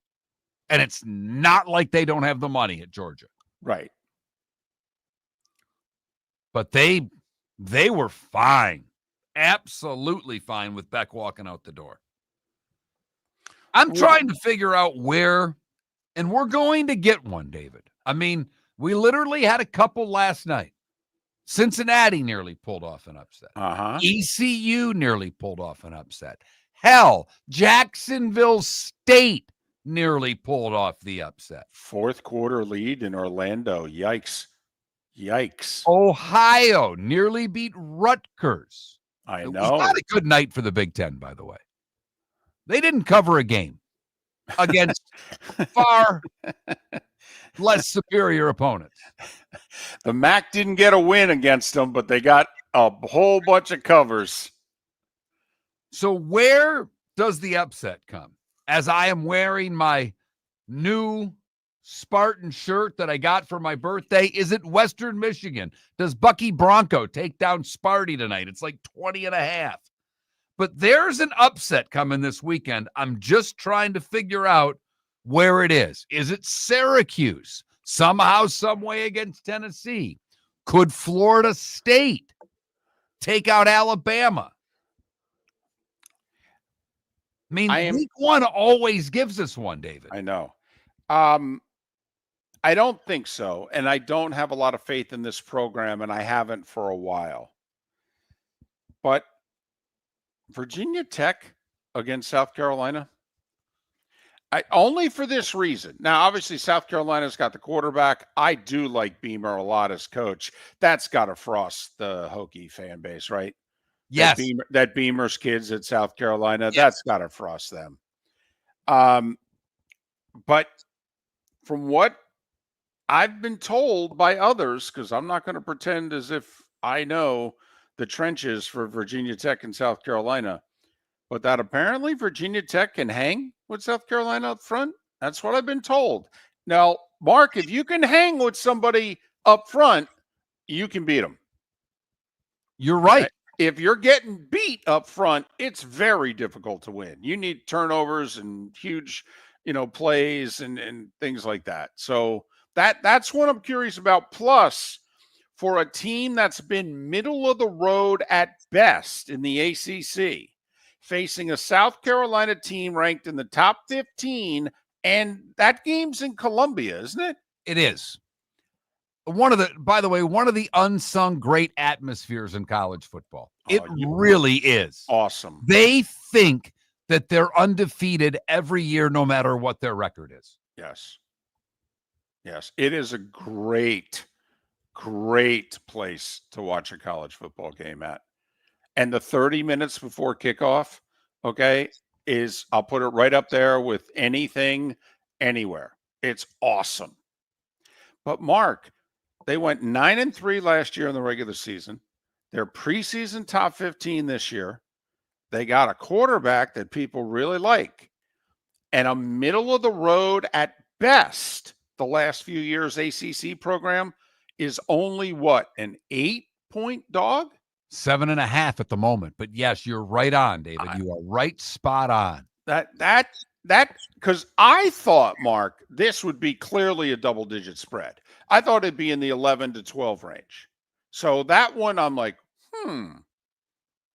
And it's not like they don't have the money at Georgia. Right. But they were fine. Absolutely fine with Beck walking out the door. I'm trying to figure out where, and we're going to get one, David. I mean, we literally had a couple last night. Cincinnati nearly pulled off an upset. ECU nearly pulled off an upset. Hell, Jacksonville State nearly pulled off the upset. Fourth quarter lead in Orlando. Yikes. Ohio nearly beat Rutgers. I know. It was not a good night for the Big Ten, by the way. They didn't cover a game against far less superior opponents. The MAC didn't get a win against them, but they got a whole bunch of covers. So where does the upset come? As I am wearing my new Spartan shirt that I got for my birthday, is it Western Michigan? Does Bucky Bronco take down Sparty tonight? It's like 20.5. But there's an upset coming this weekend. I'm just trying to figure out where it is. Is it Syracuse? Somehow, some way against Tennessee? Could Florida State take out Alabama? I mean, week one always gives us one, David. I know. I don't think so. And I don't have a lot of faith in this program, and I haven't for a while. But Virginia Tech against South Carolina, only for this reason. Now, obviously, South Carolina's got the quarterback. I do like Beamer a lot as coach. That's got to frost the Hokie fan base, right? Yes. That Beamer's kids at South Carolina, yes. That's got to frost them. But from what I've been told by others, because I'm not going to pretend as if I know the trenches for Virginia Tech and South Carolina, but that apparently Virginia Tech can hang with South Carolina up front. That's what I've been told. Now, Mark, if you can hang with somebody up front, you can beat them. You're right. If you're getting beat up front, it's very difficult to win. You need turnovers and huge, plays and things like that. So that's what I'm curious about. Plus, for a team that's been middle of the road at best in the ACC, facing a South Carolina team ranked in the top 15, and that game's in Columbia, isn't it? It is. By the way, one of the unsung great atmospheres in college football. It really is. Awesome. They think that they're undefeated every year, no matter what their record is. Yes. It is a great place to watch a college football game at. And the 30 minutes before kickoff, I'll put it right up there with anything, anywhere. It's awesome. But Mark, they went 9-3 last year in the regular season. They're preseason top 15 this year. They got a quarterback that people really like, and a middle of the road at best the last few years ACC program is only what, an 8-point dog? 7.5 at the moment. But yes, you're right on, David. You are right spot on. That because I thought, Mark, this would be clearly a double-digit spread. I thought it'd be in the 11 to 12 range. So that one, I'm like,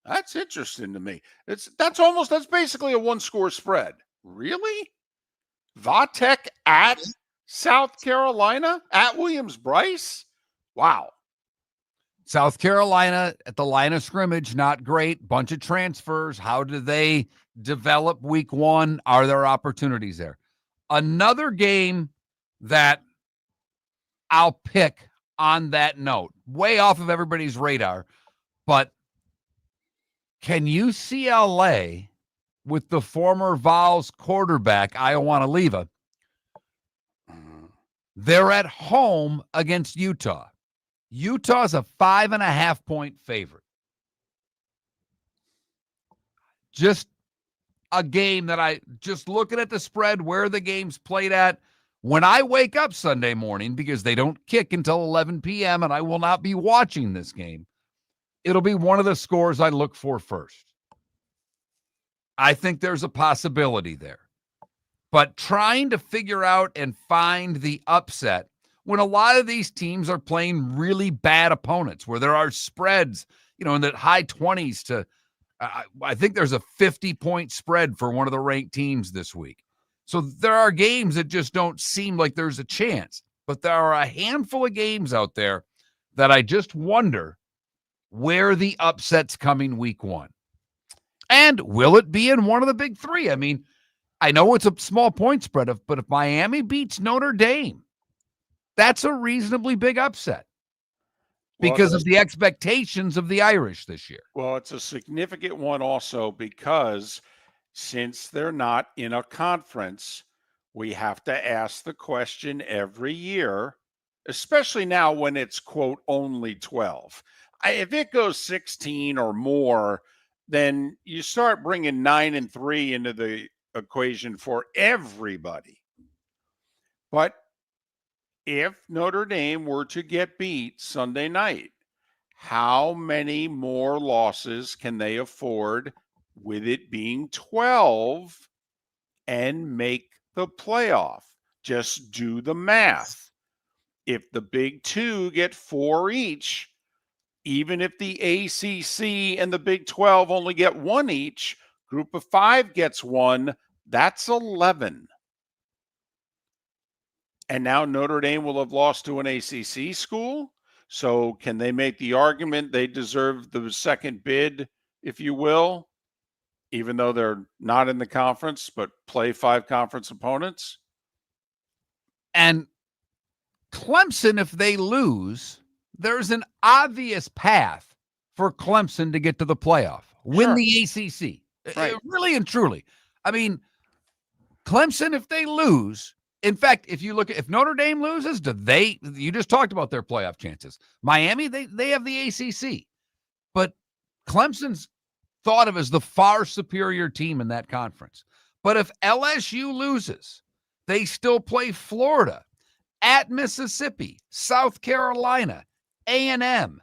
that's interesting to me. That's basically a one-score spread. Really? Vatek at South Carolina at Williams-Brice? Wow. South Carolina at the line of scrimmage, not great. Bunch of transfers. How do they develop week one? Are there opportunities there? Another game that I'll pick on that note, way off of everybody's radar, but can UCLA with the former Vols quarterback, Iowanaleva, they're at home against Utah. Utah's a 5.5-point favorite. Just a game that I just looking at the spread, where the game's played at. When I wake up Sunday morning, because they don't kick until 11 p.m. and I will not be watching this game, it'll be one of the scores I look for first. I think there's a possibility there. But trying to figure out and find the upset when a lot of these teams are playing really bad opponents, where there are spreads, in the high 20s to, I think there's a 50-point spread for one of the ranked teams this week. So there are games that just don't seem like there's a chance. But there are a handful of games out there that I just wonder where the upset's coming week one. And will it be in one of the big three? I mean, I know it's a small point spread, but if Miami beats Notre Dame, that's a reasonably big upset because of the expectations of the Irish this year. Well, it's a significant one also because since they're not in a conference, we have to ask the question every year, especially now when it's, quote, only 12. If it goes 16 or more, then you start bringing 9 and 3 into the equation for everybody. But if Notre Dame were to get beat Sunday night, how many more losses can they afford with it being 12 and make the playoff? Just do the math. If the Big Two get 4 each, even if the ACC and the Big 12 only get 1 each, Group of 5 gets 1, that's 11. And now Notre Dame will have lost to an ACC school. So can they make the argument they deserve the second bid, if you will, even though they're not in the conference, but play 5 conference opponents? And Clemson, if they lose, there's an obvious path for Clemson to get to the playoff, win the ACC. Right. Really and truly. I mean, Clemson, if they lose, in fact, if Notre Dame loses, you just talked about their playoff chances. Miami, they have the ACC. But Clemson's thought of as the far superior team in that conference. But if LSU loses, they still play Florida, at Mississippi, South Carolina, A&M,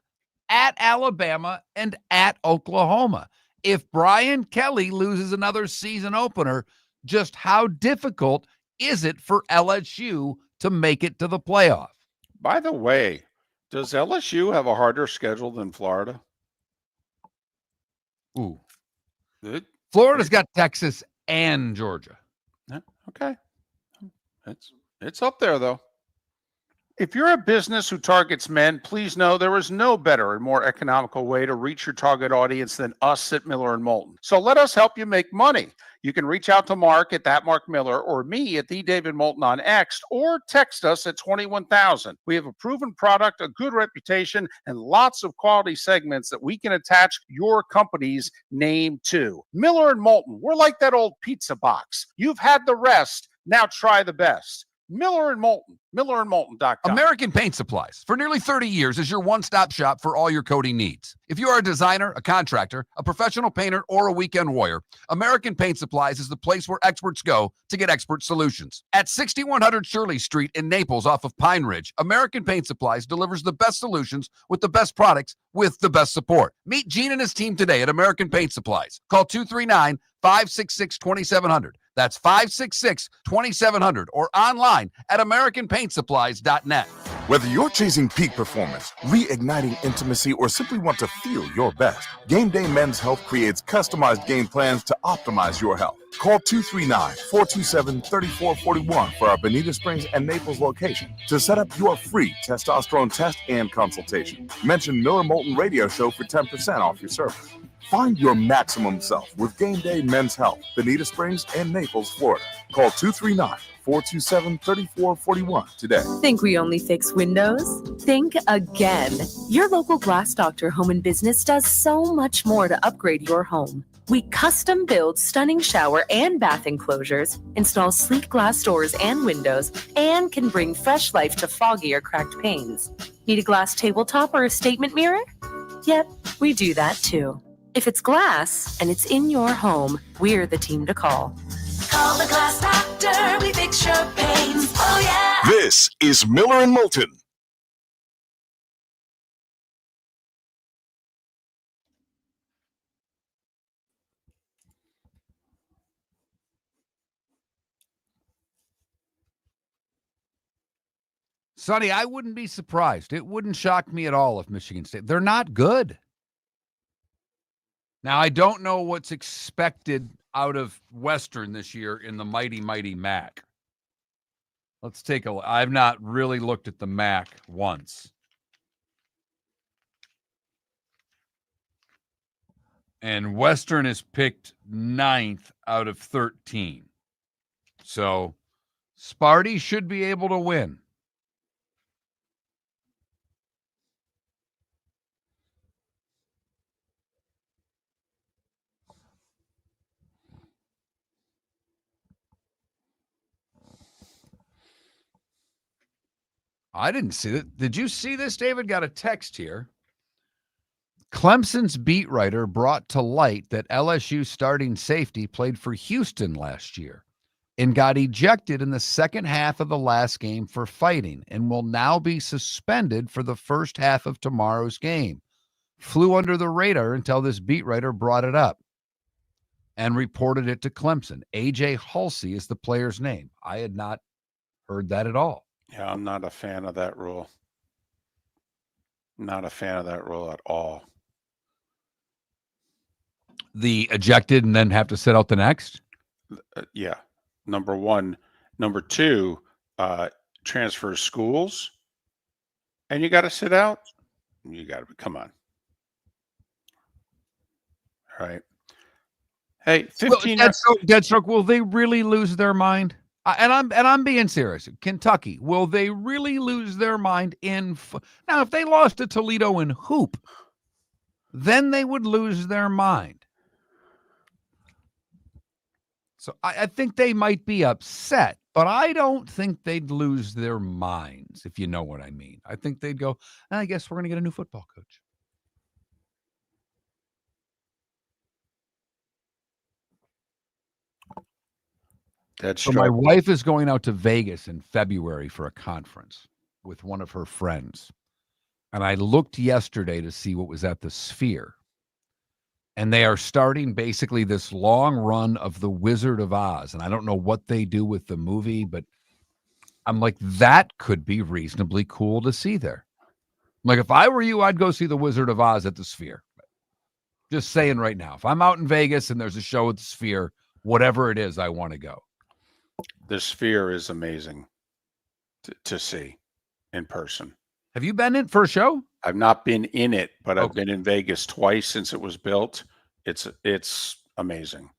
at Alabama, and at Oklahoma. If Brian Kelly loses another season opener, just how difficult is it for LSU to make it to the playoff? By the way, does LSU have a harder schedule than Florida? Ooh. Florida's got Texas and Georgia. Okay. It's up there, though. If you're a business who targets men, please know there is no better and more economical way to reach your target audience than us at Miller & Moulton. So let us help you make money. You can reach out to Mark at that Mark Miller or me at the David Moulton on X, or text us at 21,000. We have a proven product, a good reputation, and lots of quality segments that we can attach your company's name to. Miller & Moulton, we're like that old pizza box. You've had the rest, now try the best. Miller and Moulton. MillerandMoulton.com. American Paint Supplies, for nearly 30 years, is your one-stop shop for all your coating needs. If you are a designer, a contractor, a professional painter, or a weekend warrior, American Paint Supplies is the place where experts go to get expert solutions. At 6100 Shirley Street in Naples off of Pine Ridge, American Paint Supplies delivers the best solutions with the best products with the best support. Meet Gene and his team today at American Paint Supplies. Call 239-566-2700. That's 566-2700 or online at AmericanPaintSupplies.net. Whether you're chasing peak performance, reigniting intimacy, or simply want to feel your best, Game Day Men's Health creates customized game plans to optimize your health. Call 239-427-3441 for our Bonita Springs and Naples location to set up your free testosterone test and consultation. Mention Miller Moulton Radio Show for 10% off your service. Find your maximum self with Game Day Men's Health, Bonita Springs and Naples, Florida. Call 239-427-3441 today. Think we only fix windows? Think again. Your local Glass Doctor Home and Business does so much more to upgrade your home. We custom build stunning shower and bath enclosures, install sleek glass doors and windows, and can bring fresh life to foggy or cracked panes. Need a glass tabletop or a statement mirror? Yep, we do that too. If it's glass and it's in your home, we're the team to call. Call the Glass Doctor, we fix your pains. Oh yeah. This is Miller and Moulton. Sonny, I wouldn't be surprised. It wouldn't shock me at all if Michigan State. They're not good. Now, I don't know what's expected out of Western this year in the mighty, mighty MAC. Let's take a look. I've not really looked at the MAC once. And Western is picked 9th out of 13. So Sparty should be able to win. I didn't see it. Did you see this? David got a text here. Clemson's beat writer brought to light that LSU starting safety played for Houston last year and got ejected in the second half of the last game for fighting and will now be suspended for the first half of tomorrow's game. Flew under the radar until this beat writer brought it up and reported it to Clemson. A.J. Halsey is the player's name. I had not heard that at all. Yeah, I'm not a fan of that rule. Not a fan of that rule at all. The ejected and then have to sit out the next? Yeah. Number one. Number two, transfer schools, and you got to sit out. You got to come on. All right. Hey, 15 Deadstroke, will they really lose their mind? And I'm being serious. Kentucky, will they really lose their mind now? If they lost to Toledo in hoop, then they would lose their mind. So I think they might be upset, but I don't think they'd lose their minds, if you know what I mean. I think they'd go, I guess we're going to get a new football coach. That's so my wife is going out to Vegas in February for a conference with one of her friends. And I looked yesterday to see what was at the Sphere. And they are starting basically this long run of The Wizard of Oz. And I don't know what they do with the movie, but I'm like, that could be reasonably cool to see there. Like, if I were you, I'd go see The Wizard of Oz at the Sphere. Just saying right now. If I'm out in Vegas and there's a show at the Sphere, whatever it is, I want to go. The Sphere is amazing to see in person. Have you been in for a show? I've not been in it, but I've been in Vegas twice since it was built. It's amazing.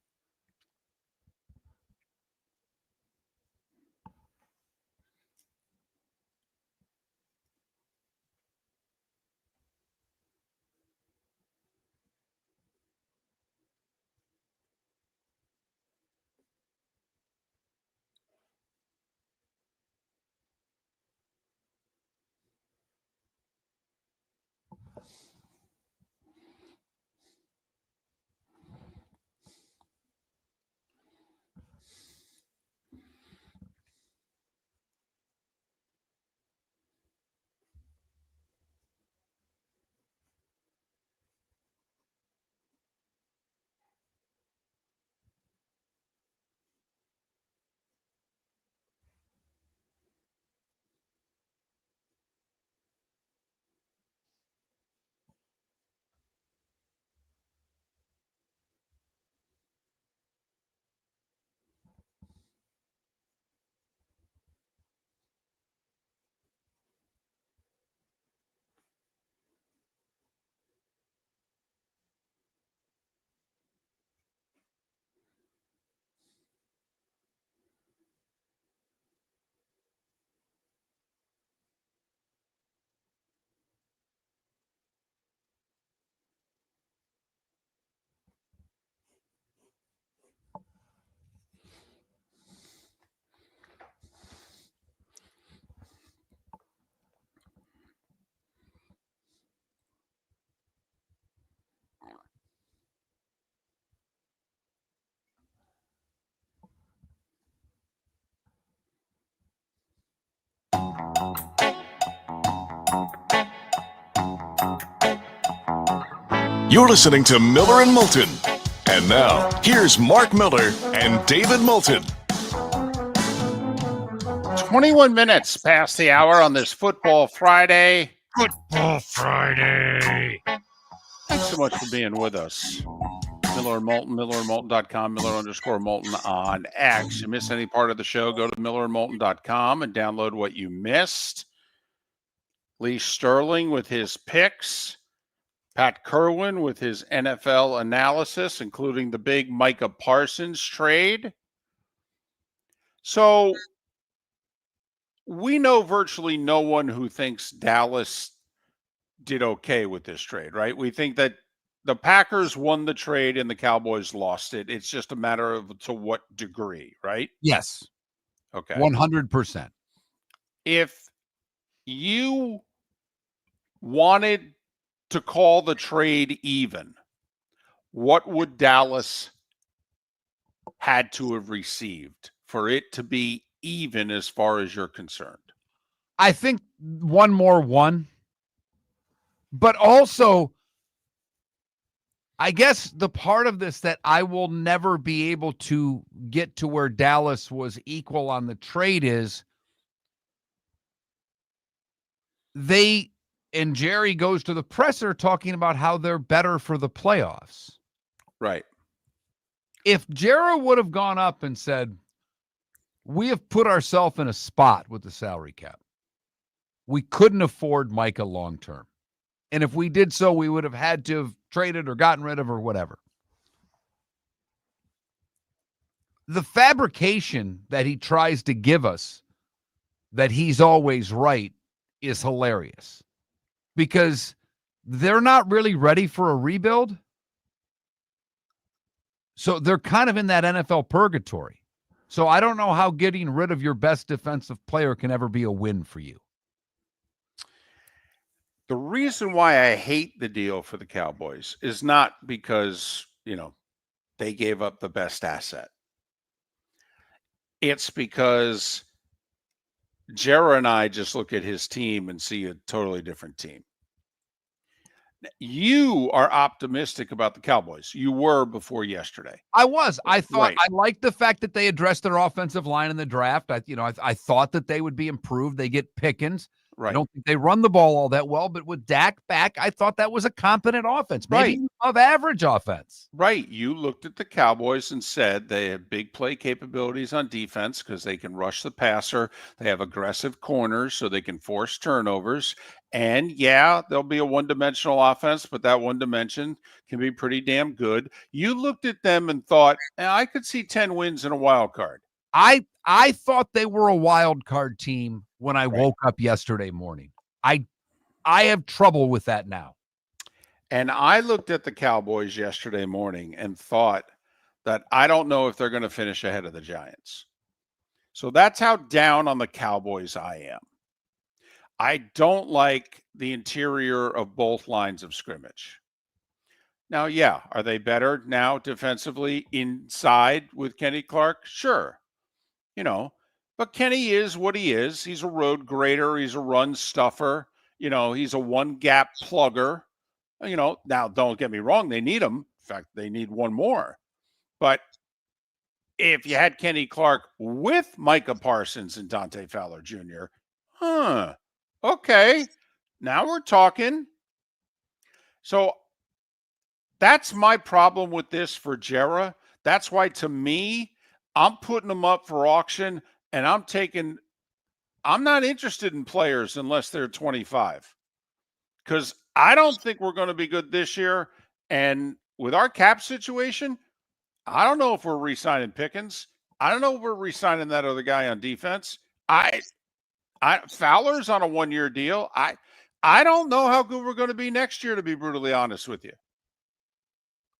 You're listening to Miller and Moulton. And now, here's Mark Miller and David Moulton. 21 minutes past the hour on this Football Friday. Football Friday. Thanks so much for being with us. Miller and Moulton, millerandmoulton.com, Miller_Moulton on X. You miss any part of the show, go to millerandmoulton.com and download what you missed. Lee Sterling with his picks. Pat Kirwan with his NFL analysis, including the big Micah Parsons trade. So we know virtually no one who thinks Dallas did okay with this trade, right? We think that the Packers won the trade and the Cowboys lost it. It's just a matter of to what degree, right? Yes. Okay. 100%. If you wanted to call the trade even, what would Dallas had to have received for it to be even as far as you're concerned? I think one more one. But also, I guess the part of this that I will never be able to get to where Dallas was equal on the trade is and Jerry goes to the presser talking about how they're better for the playoffs. Right. If Jerry would have gone up and said, we have put ourselves in a spot with the salary cap. We couldn't afford Micah long-term. And if we did so, we would have had to have traded or gotten rid of or whatever. The fabrication that he tries to give us that he's always right is hilarious because they're not really ready for a rebuild. So they're kind of in that NFL purgatory. So I don't know how getting rid of your best defensive player can ever be a win for you. The reason why I hate the deal for the Cowboys is not because, they gave up the best asset. It's because Jerry and I just look at his team and see a totally different team. You are optimistic about the Cowboys. You were before yesterday. I was. I thought Right. I liked the fact that they addressed their offensive line in the draft. I thought that they would be improved. They get Pickens. Right. I don't think they run the ball all that well, but with Dak back, I thought that was a competent offense, maybe above average offense. Right. You looked at the Cowboys and said they have big play capabilities on defense because they can rush the passer. They have aggressive corners so they can force turnovers. And yeah, there'll be a one-dimensional offense, but that one dimension can be pretty damn good. You looked at them and thought, I could see 10 wins in a wild card. I thought they were a wild card team when I woke up yesterday morning. I have trouble with that now. And I looked at the Cowboys yesterday morning and thought that I don't know if they're going to finish ahead of the Giants. So that's how down on the Cowboys I am. I don't like the interior of both lines of scrimmage. Now, yeah, are they better now defensively inside with Kenny Clark? Sure. But Kenny is what he is. He's a road grader. He's a run stuffer. He's a one-gap plugger. Now don't get me wrong. They need him. In fact, they need one more. But if you had Kenny Clark with Micah Parsons and Dante Fowler Jr., okay, now we're talking. So that's my problem with this for Jera. That's why, to me, I'm putting them up for auction, and I'm not interested in players unless they're 25. Because I don't think we're going to be good this year. And with our cap situation, I don't know if we're re-signing Pickens. I don't know if we're re-signing that other guy on defense. Fowler's on a one-year deal. I don't know how good we're going to be next year, to be brutally honest with you.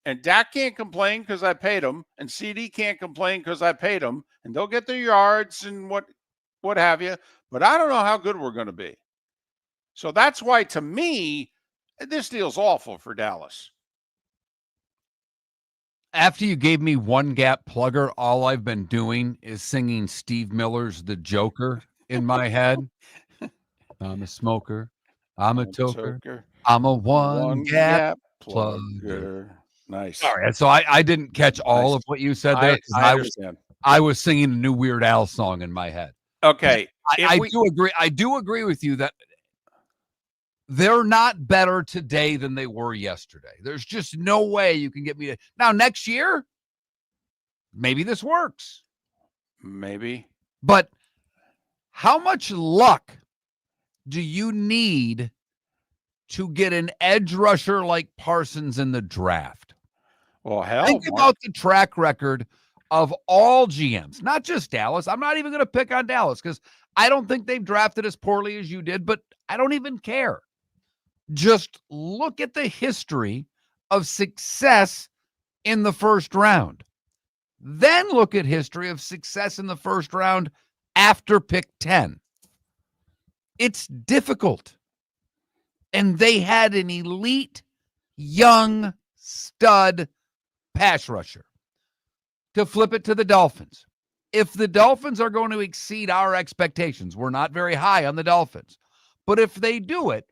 And Dak can't complain because I paid him, and CD can't complain because I paid him, and they'll get their yards and what have you. But I don't know how good we're going to be. So that's why, to me, this deal's awful for Dallas. After you gave me one gap plugger, all I've been doing is singing Steve Miller's The Joker in my head. I'm a smoker. I'm a toker. I'm a one gap Plugger. Nice. Sorry, so I didn't catch all of what you said there. I understand. I was singing a new Weird Al song in my head. Okay. I do agree. I do agree with you that they're not better today than they were yesterday. There's just no way you can get me to now next year. Maybe this works. Maybe. But how much luck do you need to get an edge rusher like Parsons in the draft? Well, hell, think about the track record of all GMs, not just Dallas. I'm not even going to pick on Dallas because I don't think they've drafted as poorly as you did, but I don't even care. Just look at the history of success in the first round. Then look at history of success in the first round after pick 10. It's difficult. And they had an elite, young, stud pass rusher. To flip it to the Dolphins. If the Dolphins are going to exceed our expectations, we're not very high on the Dolphins. But if they do it,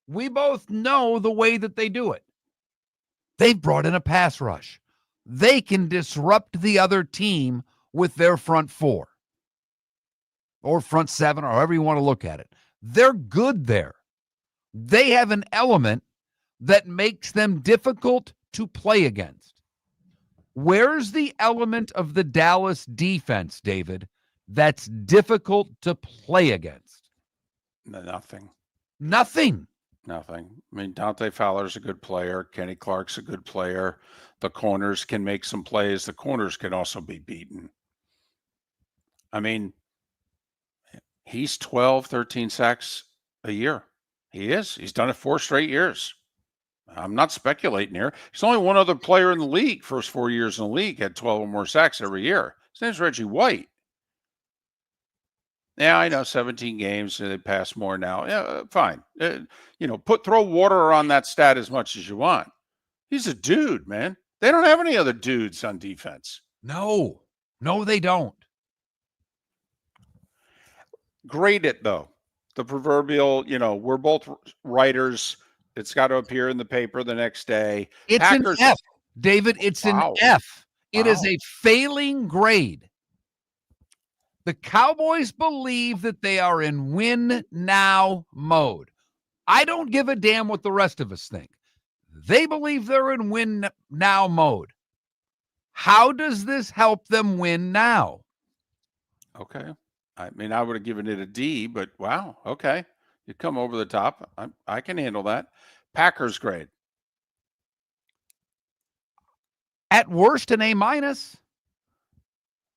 we both know the way that they do it. They've brought in a pass rush. They can disrupt the other team with their front four or front seven, or however you want to look at it. They're good there. They have an element that makes them difficult to play against. Where's the element of the Dallas defense, David, that's difficult to play against? Nothing. Nothing. I mean, Dante Fowler's a good player. Kenny Clark's a good player. The corners can make some plays. The corners can also be beaten. I mean, he's 12, 13 sacks a year. He is. He's done it 4 straight years. I'm not speculating here. There's only one other player in the league, first 4 years in the league, had 12 or more sacks every year. His name's Reggie White. Yeah, I know 17 games, they pass more now. Yeah, fine. Throw water on that stat as much as you want. He's a dude, man. They don't have any other dudes on defense. No, they don't. Grade it, though. The proverbial, we're both writers. It's got to appear in the paper the next day. It's Packers, an F, David. It's an F. It is a failing grade. The Cowboys believe that they are in win now mode. I don't give a damn what the rest of us think. They believe they're in win now mode. How does this help them win now? Okay. I mean, I would have given it a D, but wow. Okay. You come over the top. I can handle that. Packers grade. At worst, an A-.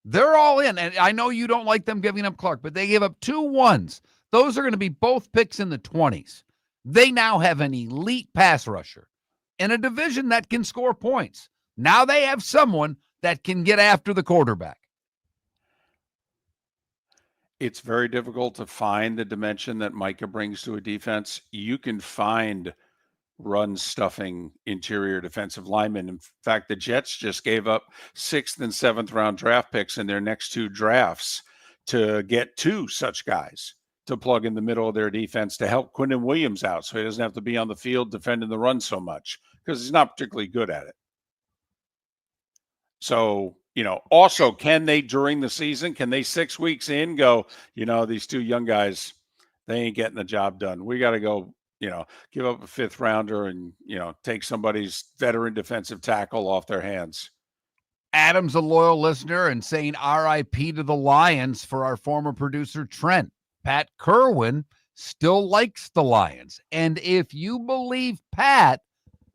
They're all in. And I know you don't like them giving up Clark, but they gave up 2 1s. Those are going to be both picks in the 20s. They now have an elite pass rusher in a division that can score points. Now they have someone that can get after the quarterback. It's very difficult to find the dimension that Micah brings to a defense. You can find run stuffing interior defensive linemen. In fact, the Jets just gave up 6th and 7th round draft picks in their next 2 drafts to get 2 such guys to plug in the middle of their defense to help Quinnen Williams out so he doesn't have to be on the field defending the run so much because he's not particularly good at it. So, also, can they during the season, can they 6 weeks in go, these 2 young guys, they ain't getting the job done. We got to go, give up a 5th rounder and, take somebody's veteran defensive tackle off their hands. Adam's a loyal listener and saying RIP to the Lions for our former producer, Trent. Pat Kirwan still likes the Lions. And if you believe Pat,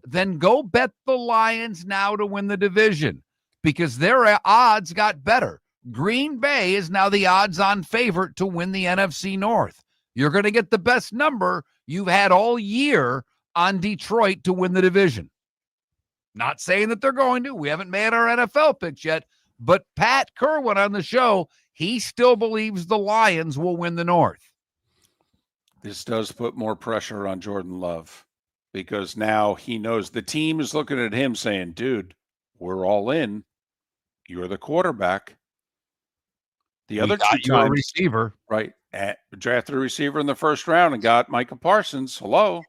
then go bet the Lions now to win the division because their odds got better. Green Bay is now the odds-on favorite to win the NFC North. You're going to get the best number you've had all year on Detroit to win the division. Not saying that they're going to. We haven't made our NFL picks yet. But Pat Kirwan on the show, he still believes the Lions will win the North. This does put more pressure on Jordan Love because now he knows the team is looking at him saying, dude, we're all in. You're the quarterback. The other 2 times, receiver. Right. Drafted a receiver in the first round and got Micah Parsons. Hello.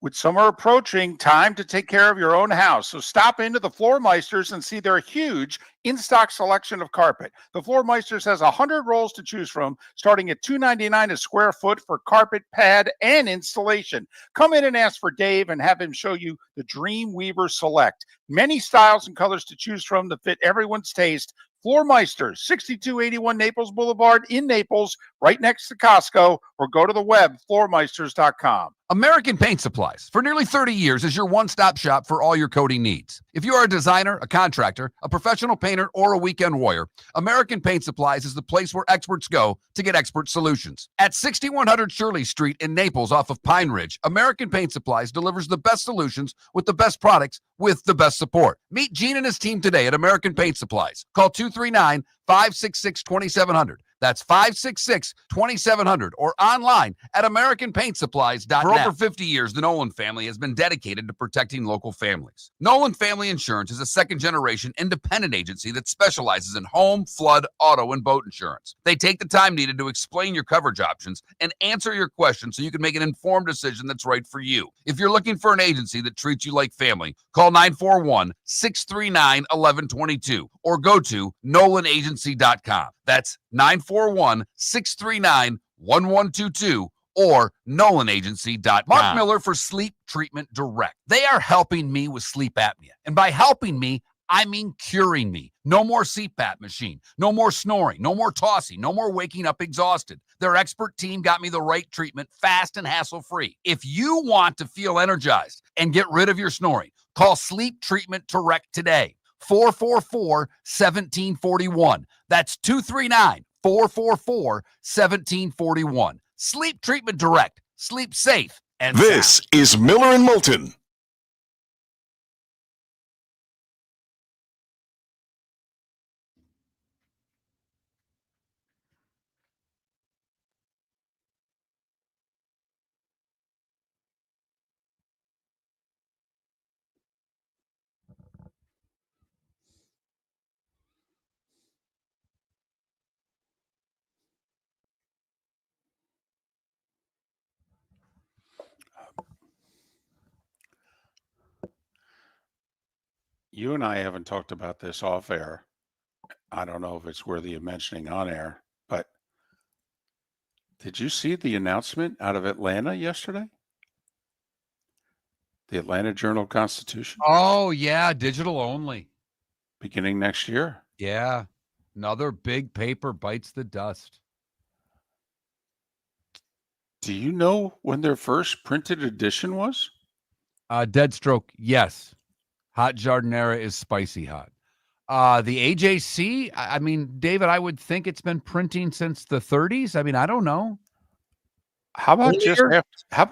With summer approaching, time to take care of your own house. So stop into the Floor Meisters and see their huge in-stock selection of carpet. The Floor Meisters has 100 rolls to choose from, starting at $2.99 a square foot for carpet, pad, and installation. Come in and ask for Dave and have him show you the Dream Weaver Select. Many styles and colors to choose from to fit everyone's taste. Floor Meisters, 6281 Naples Boulevard in Naples, right next to Costco, or go to the web, floormeisters.com. American Paint Supplies, for nearly 30 years, is your one-stop shop for all your coating needs. If you are a designer, a contractor, a professional painter, or a weekend warrior, American Paint Supplies is the place where experts go to get expert solutions. At 6100 Shirley Street in Naples off of Pine Ridge, American Paint Supplies delivers the best solutions with the best products with the best support. Meet Gene and his team today at American Paint Supplies. Call 239-566-2700. That's 566-2700 or online at AmericanPaintSupplies.net. For over 50 years, the Nolan family has been dedicated to protecting local families. Nolan Family Insurance is a second-generation independent agency that specializes in home, flood, auto, and boat insurance. They take the time needed to explain your coverage options and answer your questions so you can make an informed decision that's right for you. If you're looking for an agency that treats you like family, call 941-639-1122 or go to NolanAgency.com. That's 941-639-1122 or NolanAgency.com. Mark Miller for Sleep Treatment Direct. They are helping me with sleep apnea. And by helping me, I mean curing me. No more CPAP machine. No more snoring. No more tossing. No more waking up exhausted. Their expert team got me the right treatment, fast and hassle-free. If you want to feel energized and get rid of your snoring, call Sleep Treatment Direct today. 444-1741. That's 239-444-1741. Sleep Treatment Direct. Sleep safe and This sound. is Miller and Moulton. You and I haven't talked about this off air. I don't know if it's worthy of mentioning on air, but did you see the announcement out of Atlanta yesterday? The Atlanta Journal-Constitution, Oh, yeah, digital only. beginning next year. Yeah. Another big paper bites the dust. Do you know when their first printed edition was? Deadstroke, yes. Hot Jardinera is spicy hot. The AJC, I mean, David, I would think it's been printing since the 30s. I mean, I don't know. How about Earlier?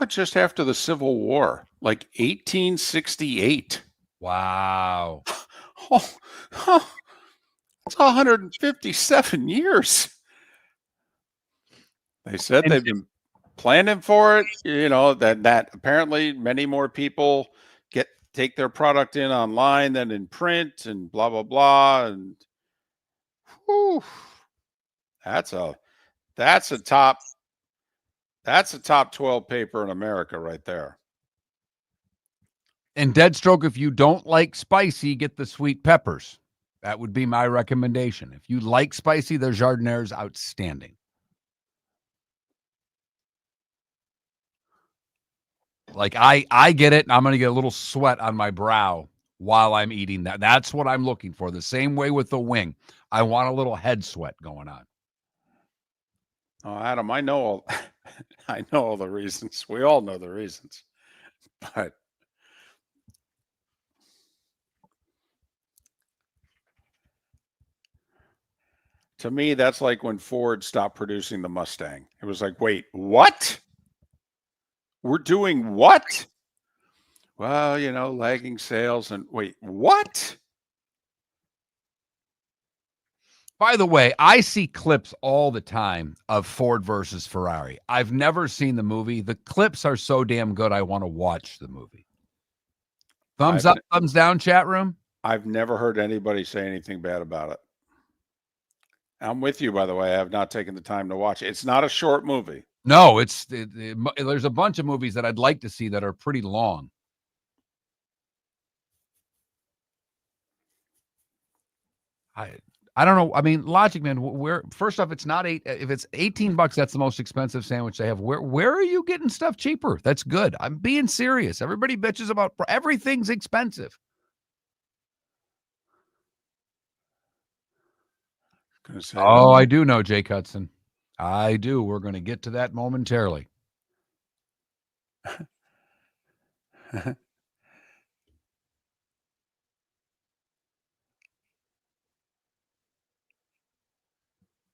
just after the Civil War, like 1868? Wow. Oh, it's 157 years. They said And they've been planning for it. You know that apparently many more people take their product in online than in print, and blah blah blah. And whew, that's a top 12 paper in America right there. And Deadstroke, if you don't like spicy, get the sweet peppers. That would be my recommendation. If you like spicy, their Jardinera is outstanding. Like I get it, and I'm going to get a little sweat on my brow while I'm eating that. That's what I'm looking for. The same way with the wing. I want a little head sweat going on. Oh, Adam, I know all the reasons. We all know the reasons. But to me, that's like when Ford stopped producing the Mustang. It was like, wait, what? We're doing what? Well, lagging sales, and wait, what? By the way, I see clips all the time of Ford versus Ferrari. I've never seen the movie. The clips are so damn good, I want to watch the movie. Thumbs up, thumbs down, chat room? I've never heard anybody say anything bad about it. I'm with you, by the way. I have not taken the time to watch it. It's not a short movie. No, there's a bunch of movies that I'd like to see that are pretty long. I don't know. I mean, Logic Man, where first off, it's not if it's $18, that's the most expensive sandwich they have. Where are you getting stuff cheaper? That's good. I'm being serious. Everybody bitches about everything's expensive. Oh, I do know, Jake Hudson. I do. We're going to get to that momentarily.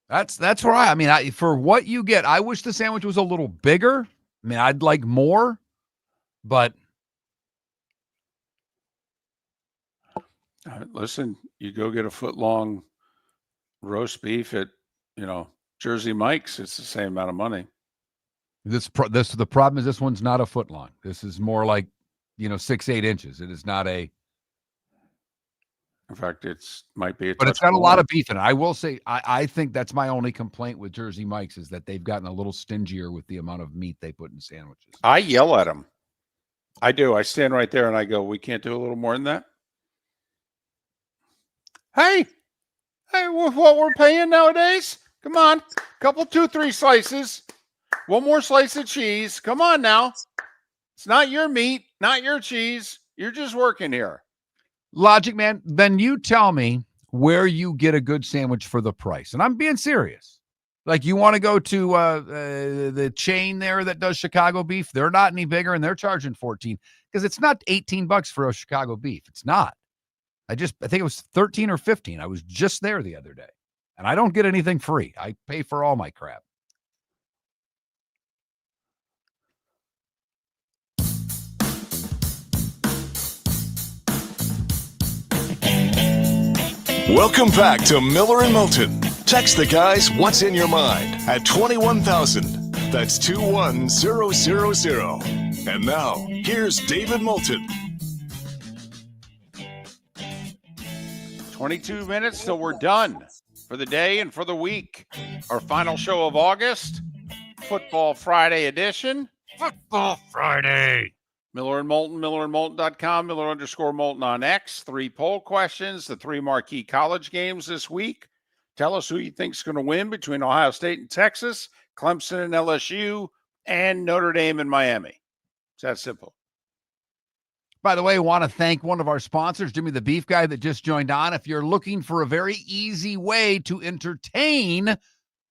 That's where I mean, for what you get, I wish the sandwich was a little bigger. I mean, I'd like more, but listen, you go get a foot long roast beef at, Jersey Mike's. It's the same amount of money. The problem is this one's not a foot long. This is more like, 6-8 inches. It is not a. In fact, might be but it's got a lot of beef in it. I will say, I think that's my only complaint with Jersey Mike's is that they've gotten a little stingier with the amount of meat they put in sandwiches. I yell at them. I do. I stand right there and I go, we can't do a little more than that? Hey, with what we're paying nowadays, come on. Couple 2-3 slices. One more slice of cheese. Come on now. It's not your meat, not your cheese. You're just working here. Logic Man, then you tell me where you get a good sandwich for the price. And I'm being serious. Like, you want to go to the chain there that does Chicago beef? They're not any bigger, and they're charging $14 because it's not $18 for a Chicago beef. It's not. I think it was $13 or $15. I was just there the other day, and I don't get anything free. I pay for all my crap. Welcome back to Miller and Moulton. Text the guys what's in your mind at 21,000. That's 21000. And now, here's David Moulton. 22 minutes till we're done for the day and for the week. Our final show of August, Football Friday edition. Football Friday. Miller and Moulton, millerandmoulton.com, Miller_Moulton on X. 3 poll questions, the 3 marquee college games this week. Tell us who you think is going to win between Ohio State and Texas, Clemson and LSU, and Notre Dame and Miami. It's that simple. By the way, I want to thank one of our sponsors, Jimmy the Beef Guy, that just joined on. If you're looking for a very easy way to entertain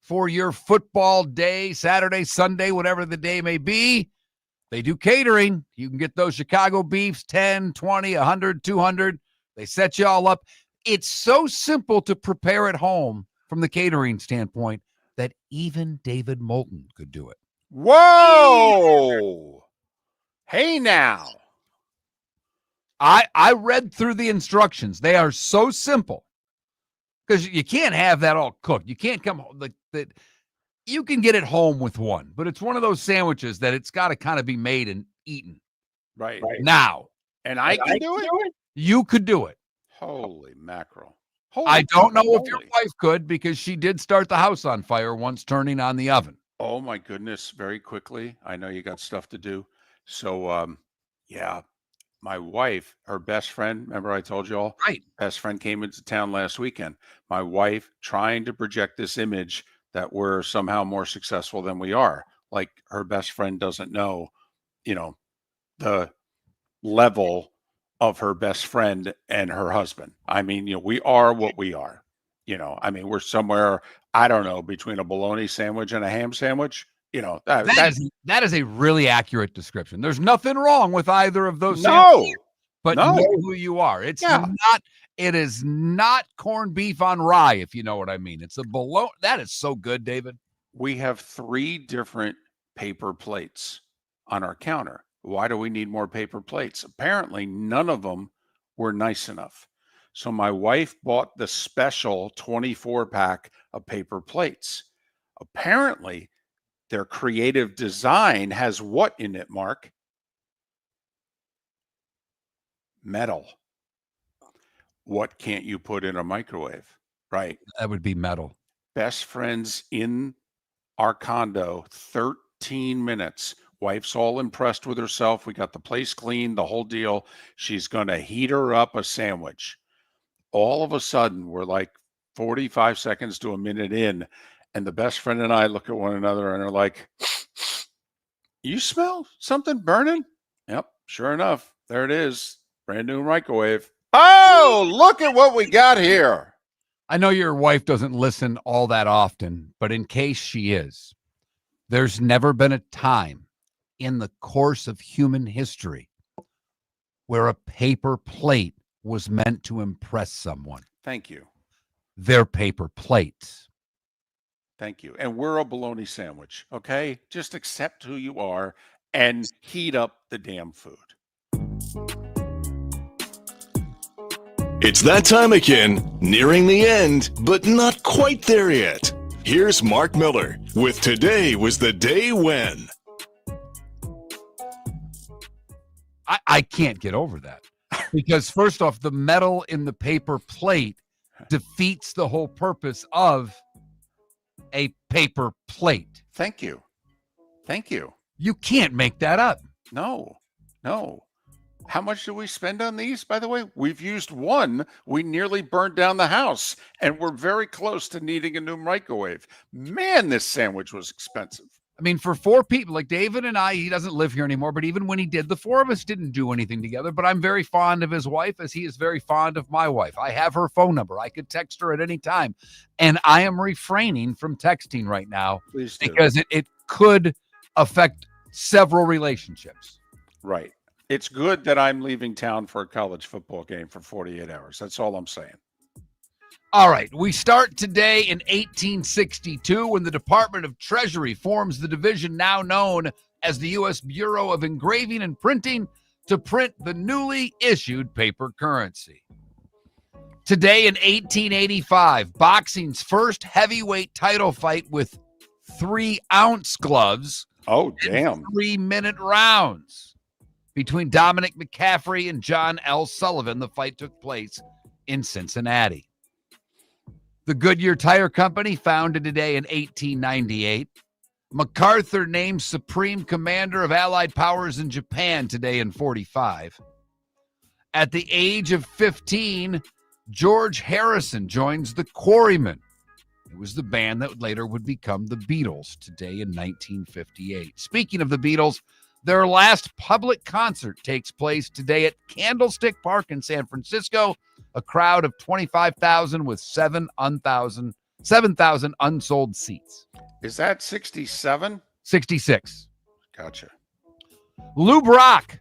for your football day, Saturday, Sunday, whatever the day may be, they do catering. You can get those Chicago beefs, 10, 20, 100, 200. They set you all up. It's so simple to prepare at home from the catering standpoint that even David Moulton could do it. Whoa! Hey now. I read through the instructions. They are so simple because you can't have that all cooked. You can't come home. You can get it home with one, but it's one of those sandwiches that it's got to kind of be made and eaten right now. And I can do it? You could do it. Holy mackerel. I don't know if your wife could because she did start the house on fire once turning on the oven. Oh, my goodness. Very quickly. I know you got stuff to do. So, yeah, my wife, her best friend, remember I told you all? Right. Best friend came into town last weekend. My wife trying to project this image that we're somehow more successful than we are. Like her best friend doesn't know, the level of her best friend and her husband. I mean, we are what we are. We're somewhere, I don't know, between a bologna sandwich and a ham sandwich. That is a really accurate description. There's nothing wrong with either of those. No, but know who you are. It is not corned beef on rye, if you know what I mean. It's a bologna. That is so good, David. We have 3 different paper plates on our counter. Why do we need more paper plates? Apparently, none of them were nice enough. So my wife bought the special 24-pack of paper plates. Apparently, their creative design has what in it, Mark? Metal. What can't you put in a microwave, right? That would be metal. Best friends in our condo, 15 minutes. Wife's all impressed with herself. We got the place clean, the whole deal. She's going to heat her up a sandwich. All of a sudden, we're like 45 seconds to a minute in, and the best friend and I look at one another and are like, you smell something burning? Yep, sure enough, there it is. Brand new microwave. Oh, look at what we got here. I know your wife doesn't listen all that often, but in case she is, there's never been a time in the course of human history where a paper plate was meant to impress someone. Thank you. They're paper plates. Thank you. And we're a bologna sandwich, okay? Just accept who you are and heat up the damn food. It's that time again, nearing the end, but not quite there yet. Here's Mark Miller with Today Was the Day When. I can't get over that. Because first off, the metal in the paper plate defeats the whole purpose of a paper plate. Thank you. Thank you. You can't make that up. No. How much do we spend on these, by the way? We've used one. We nearly burned down the house, and we're very close to needing a new microwave. Man, this sandwich was expensive. I mean, for four people, like David and I, he doesn't live here anymore, but even when he did, the four of us didn't do anything together. But I'm very fond of his wife as he is very fond of my wife. I have her phone number. I could text her at any time. And I am refraining from texting right now. Please do. Because it could affect several relationships. Right. It's good that I'm leaving town for a college football game for 48 hours. That's all I'm saying. All right, we start today in 1862 when the Department of Treasury forms the division now known as the U.S. Bureau of Engraving and Printing to print the newly issued paper currency. Today in 1885, boxing's first heavyweight title fight with 3-ounce gloves. Oh, damn. 3-minute rounds between Dominic McCaffrey and John L. Sullivan. The fight took place in Cincinnati. The Goodyear Tire Company, founded today in 1898. MacArthur named Supreme Commander of Allied Powers in Japan today in 45. At the age of 15, George Harrison joins the Quarrymen. It was the band that later would become the Beatles today in 1958. Speaking of the Beatles, their last public concert takes place today at Candlestick Park in San Francisco. A crowd of 25,000 with 7,000 unsold seats. Is that 67? 66. Gotcha. Lou Brock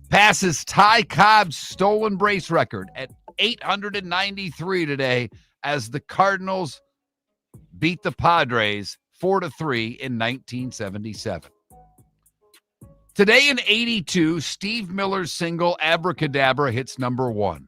passes Ty Cobb's stolen base record at 893 today as the Cardinals beat the Padres 4-3 in 1977. Today in 82, Steve Miller's single Abracadabra hits number 1.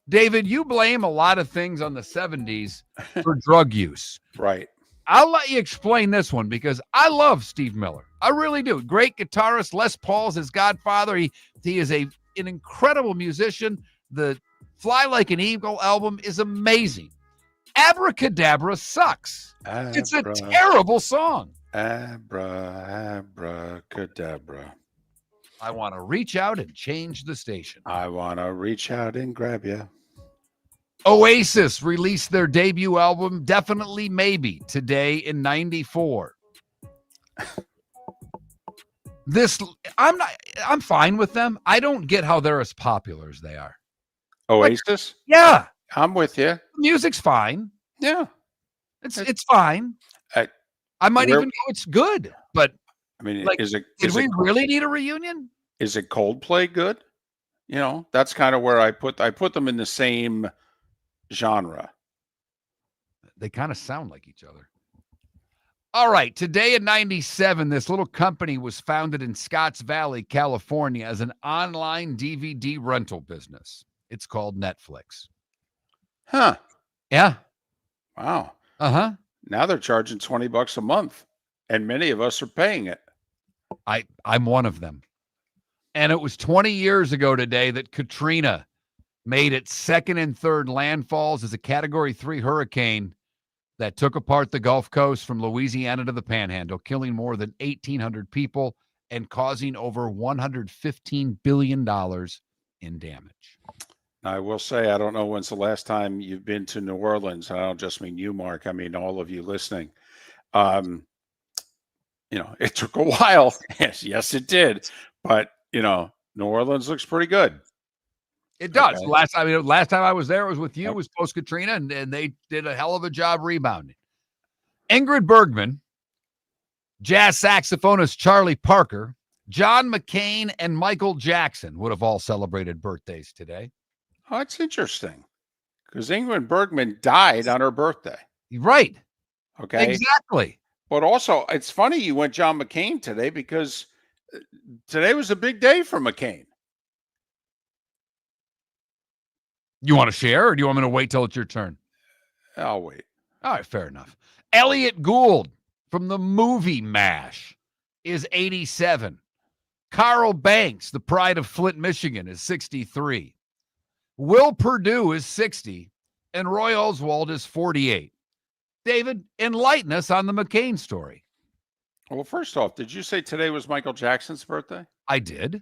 David, you blame a lot of things on the 70s for drug use. Right. I'll let you explain this one because I love Steve Miller. I really do. Great guitarist. Les Paul's his godfather. He is an incredible musician. The Fly Like an Eagle album is amazing. Abracadabra sucks. It's a terrible song. Abracadabra. I want to reach out and change the station. I want to reach out and grab you. Oasis released their debut album, Definitely Maybe, today in 94. I'm fine with them. I don't get how they're as popular as they are. Oasis? Yeah. I'm with you. Music's fine. Yeah. It's fine. I might even go it's good, but I mean, did we really need a reunion? Is it Coldplay good? You know, that's kind of where I put them in the same genre. They kind of sound like each other. All right. Today in 97, this little company was founded in Scotts Valley, California as an online DVD rental business. It's called Netflix. Huh. Yeah. Wow. Uh-huh. Now they're charging $20 a month, and many of us are paying it. I'm one of them. And it was 20 years ago today that Katrina made its second and third landfalls as a Category 3 hurricane that took apart the Gulf Coast from Louisiana to the Panhandle, killing more than 1,800 people and causing over $115 billion in damage. I will say, I don't know when's the last time you've been to New Orleans. I don't just mean you, Mark. I mean all of you listening. It took a while. Yes, it did. But New Orleans looks pretty good. It does. Okay. Last time I was there, it was with you. It was post Katrina, and they did a hell of a job rebounding. Ingrid Bergman, jazz saxophonist Charlie Parker, John McCain, and Michael Jackson would have all celebrated birthdays today. Oh, that's interesting, because Ingrid Bergman died on her birthday. Right. Okay. Exactly. But also, it's funny you went John McCain today, because today was a big day for McCain. You want to share, or do you want me to wait till it's your turn? I'll wait. All right, fair enough. Elliot Gould from the movie MASH is 87. Carl Banks, the pride of Flint, Michigan, is 63. Will Perdue is 60. And Roy Oswald is 48. David, enlighten us on the McCain story. Well, first off, did you say today was Michael Jackson's birthday? I did.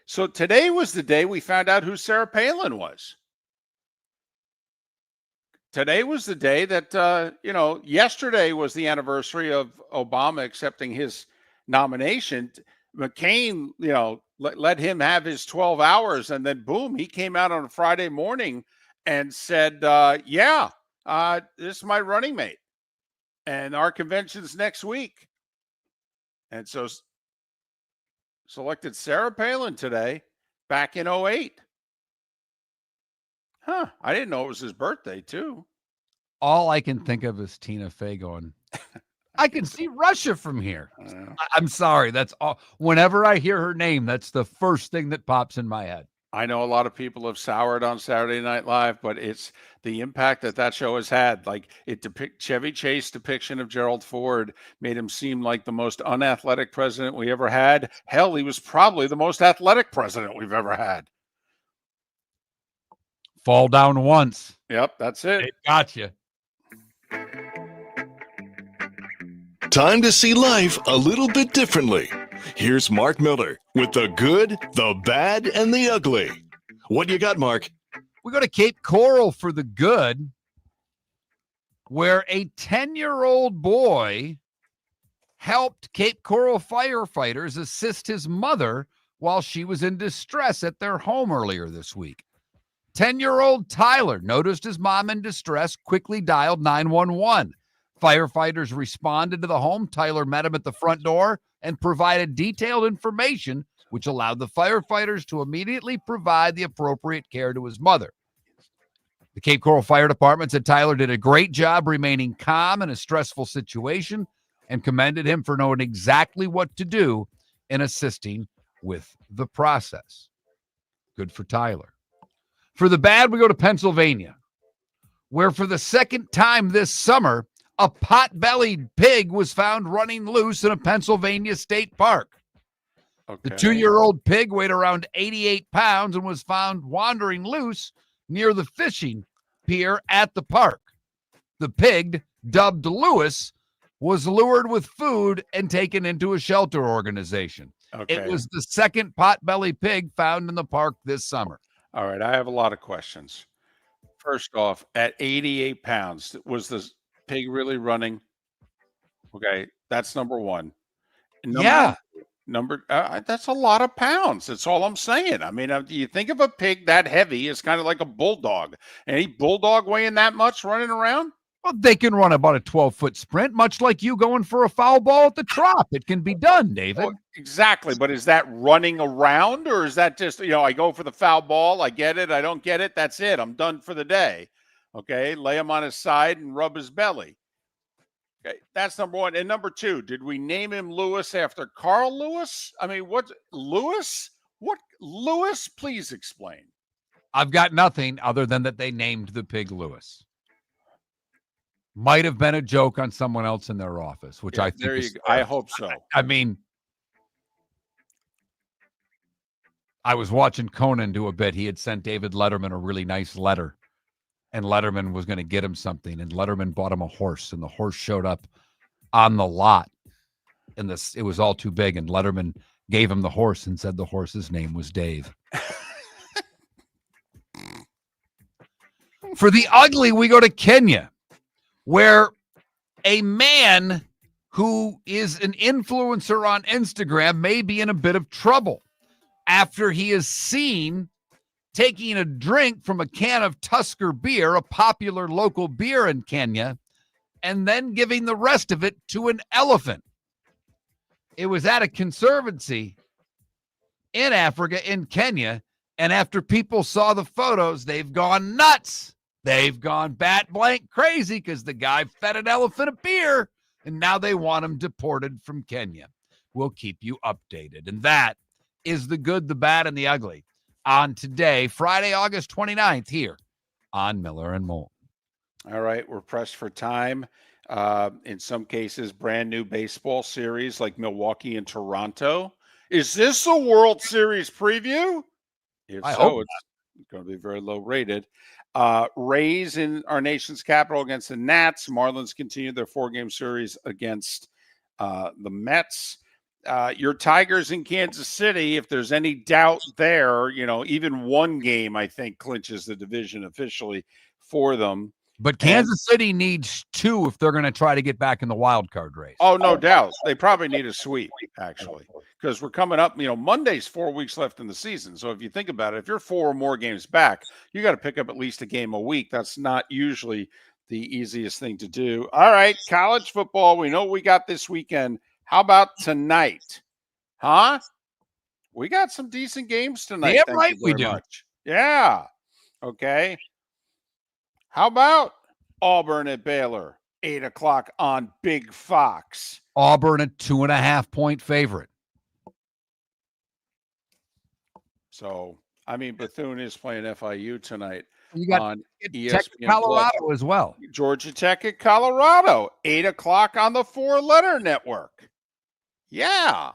So today was the day we found out who Sarah Palin was. Today was the day that, yesterday was the anniversary of Obama accepting his nomination. McCain, let him have his 12 hours. And then, boom, he came out on a Friday morning and said, this is my running mate. And our convention's next week. And so selected Sarah Palin today, back in 2008. Huh. I didn't know it was his birthday, too. All I can think of is Tina Fey going, I can see Russia from here. I'm sorry. That's all. Whenever I hear her name, that's the first thing that pops in my head. I know a lot of people have soured on Saturday Night Live, but it's the impact that show has had. Like, Chevy Chase's depiction of Gerald Ford made him seem like the most unathletic president we ever had. Hell, he was probably the most athletic president we've ever had. Fall down once. Yep, that's it. It got you. Time to see life a little bit differently. Here's Mark Miller with the good, the bad, and the ugly. What do you got, Mark? We go to Cape Coral for the good, where a 10-year-old boy helped Cape Coral firefighters assist his mother while she was in distress at their home earlier this week. 10-year-old Tyler noticed his mom in distress, quickly dialed 911. Firefighters responded to the home. Tyler met him at the front door and provided detailed information, which allowed the firefighters to immediately provide the appropriate care to his mother. The Cape Coral Fire Department said Tyler did a great job remaining calm in a stressful situation and commended him for knowing exactly what to do in assisting with the process. Good for Tyler. For the bad, we go to Pennsylvania, where for the second time this summer, a pot-bellied pig was found running loose in a Pennsylvania state park. Okay. The 2-year-old pig weighed around 88 pounds and was found wandering loose near the fishing pier at the park. The pig, dubbed Lewis, was lured with food and taken into a shelter organization. Okay. It was the second pot-bellied pig found in the park this summer. All right, I have a lot of questions. First off, at 88 pounds, was the pig really running? Okay, that's number one. That's a lot of pounds. That's all I'm saying. I mean, you think of a pig that heavy, it's kind of like a bulldog. Any bulldog weighing that much running around? Well, they can run about a 12-foot sprint, much like you going for a foul ball at the Trop. It can be done, David. Well, exactly. But is that running around, or is that just, I go for the foul ball, I get it, I don't get it, that's it, I'm done for the day. Okay, lay him on his side and rub his belly. Okay, that's number one. And number two, did we name him Lewis after Carl Lewis? I mean, what, Lewis? What, Lewis? Please explain. I've got nothing other than that they named the pig Lewis. Might have been a joke on someone else in their office, which I think there you go. I hope so. I mean, I was watching Conan do a bit. He had sent David Letterman a really nice letter and Letterman was going to get him something, and Letterman bought him a horse, and the horse showed up on the lot, and it was all too big, and Letterman gave him the horse and said the horse's name was Dave. For the ugly, we go to Kenya, where a man who is an influencer on Instagram may be in a bit of trouble after he is seen taking a drink from a can of Tusker beer, a popular local beer in Kenya, and then giving the rest of it to an elephant. It was at a conservancy in Africa, in Kenya, and after people saw the photos, they've gone nuts. They've gone bat blank crazy because the guy fed an elephant a beer, and now they want him deported from Kenya. We'll keep you updated. And that is the good, the bad, and the ugly on today, Friday, August 29th, here on Miller and Moulton. All right, we're pressed for time. In some cases, brand new baseball series like Milwaukee and Toronto. Is this a World Series preview? If I so, hope it's going to be very low rated. Rays in our nation's capital against the Nats. Marlins continue their 4-game series against the Mets. Your Tigers in Kansas City, if there's any doubt there, even one game, I think, clinches the division officially for them. But Kansas City needs 2 if they're going to try to get back in the wild card race. Oh, no doubt. They probably need a sweep, actually, because we're coming up, Monday's 4 weeks left in the season. So if you think about it, if you're 4 or more games back, you got to pick up at least a game a week. That's not usually the easiest thing to do. All right, college football. We know what we got this weekend. How about tonight? Huh? We got some decent games tonight. Yeah, Thank right, you we very do. much. Yeah. Okay. How about Auburn at Baylor, 8 o'clock on Big Fox? Auburn a 2.5-point favorite. So, Bethune is playing FIU tonight. You got on Tech, ESPN Colorado Plus. as well. Georgia Tech at Colorado, 8 o'clock on the 4-letter network. Yeah.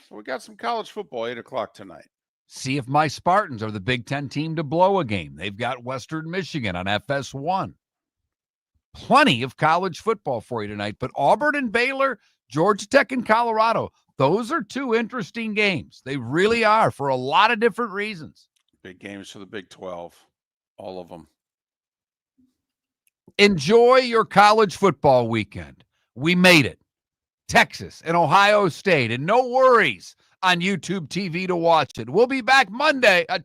So we got some college football, 8 o'clock tonight. See if my Spartans are the Big Ten team to blow a game. They've got Western Michigan on FS1. Plenty of college football for you tonight. But Auburn and Baylor, Georgia Tech and Colorado, those are 2 interesting games. They really are, for a lot of different reasons. Big games for the Big 12. All of them. Enjoy your college football weekend. We made it. Texas and Ohio State, and no worries on YouTube TV to watch it. We'll be back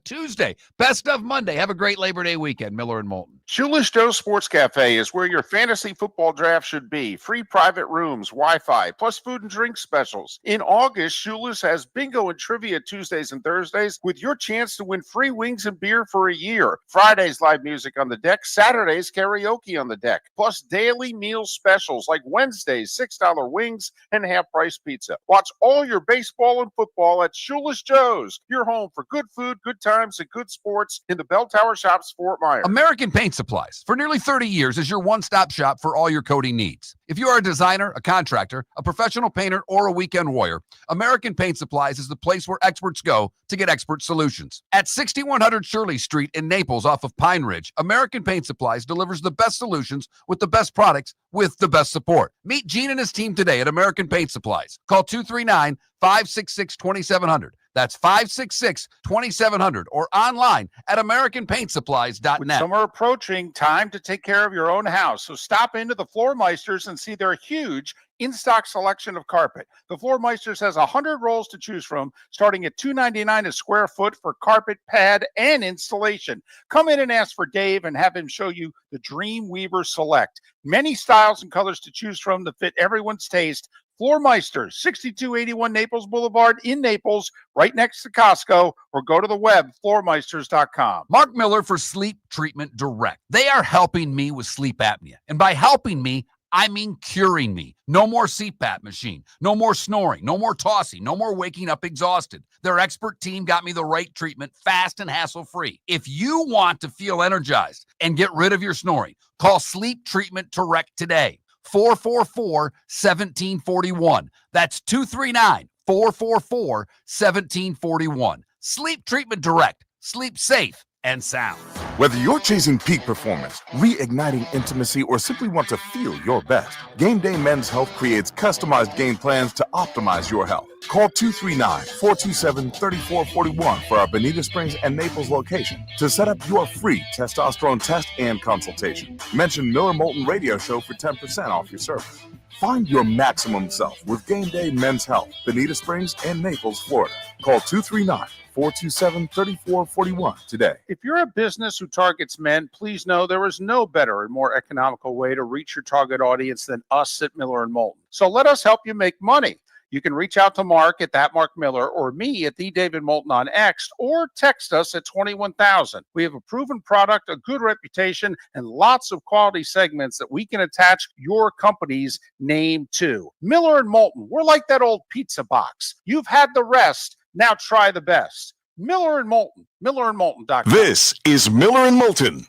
Tuesday. Best of Monday. Have a great Labor Day weekend. Miller and Moulton. Shoeless Joe Sports Cafe is where your fantasy football draft should be. Free private rooms, Wi-Fi, plus food and drink specials. In August, Shoeless has bingo and trivia Tuesdays and Thursdays with your chance to win free wings and beer for a year. Fridays, live music on the deck. Saturdays, karaoke on the deck. Plus daily meal specials like Wednesdays, $6 wings and half-price pizza. Watch all your baseball and football at Shoeless Joe's, your home for good food, good times, and good sports in the Bell Tower Shops, Fort Myers. American Paint Supplies, for nearly 30 years, is your one-stop shop for all your coating needs. If you are a designer, a contractor, a professional painter, or a weekend warrior, American Paint Supplies is the place where experts go to get expert solutions. At 6100 Shirley Street in Naples off of Pine Ridge, American Paint Supplies delivers the best solutions with the best products with the best support. Meet Gene and his team today at American Paint Supplies. Call 239-566-2700. That's 566-2700 or online at AmericanPaintSupplies.net. With summer approaching, time to take care of your own house. So stop into the Floor Meisters and see their huge in-stock selection of carpet. The Floor Meisters has 100 rolls to choose from, starting at $2.99 a square foot for carpet, pad, and installation. Come in and ask for Dave and have him show you the Dream Weaver Select. Many styles and colors to choose from to fit everyone's taste. Floor Meisters, 6281 Naples Boulevard in Naples, right next to Costco, or go to the web, floormeisters.com. Mark Miller for Sleep Treatment Direct. They are helping me with sleep apnea. And by helping me, I mean curing me. No more CPAP machine. No more snoring. No more tossing. No more waking up exhausted. Their expert team got me the right treatment, fast and hassle-free. If you want to feel energized and get rid of your snoring, call Sleep Treatment Direct today. 444-1741. That's 239-444-1741. Sleep Treatment Direct. Sleep safe and sound. Whether you're chasing peak performance, reigniting intimacy, or simply want to feel your best, Game Day Men's Health creates customized game plans to optimize your health. Call 239-427-3441 for our Bonita Springs and Naples location to set up your free testosterone test and consultation. Mention Miller Moulton Radio Show for 10% off your service. Find your maximum self with Game Day Men's Health, Bonita Springs and Naples, Florida. Call 239-427-3441 today. If you're a business who targets men, please know there is no better and more economical way to reach your target audience than us at Miller & Moulton. So let us help you make money. You can reach out to Mark at that Mark Miller or me at the David Moulton on X, or text us at 21,000. We have a proven product, a good reputation, and lots of quality segments that we can attach your company's name to. Miller & Moulton, we're like that old pizza box. You've had the rest, now try the best. Miller & Moulton, millerandmoulton.com. This is Miller & Moulton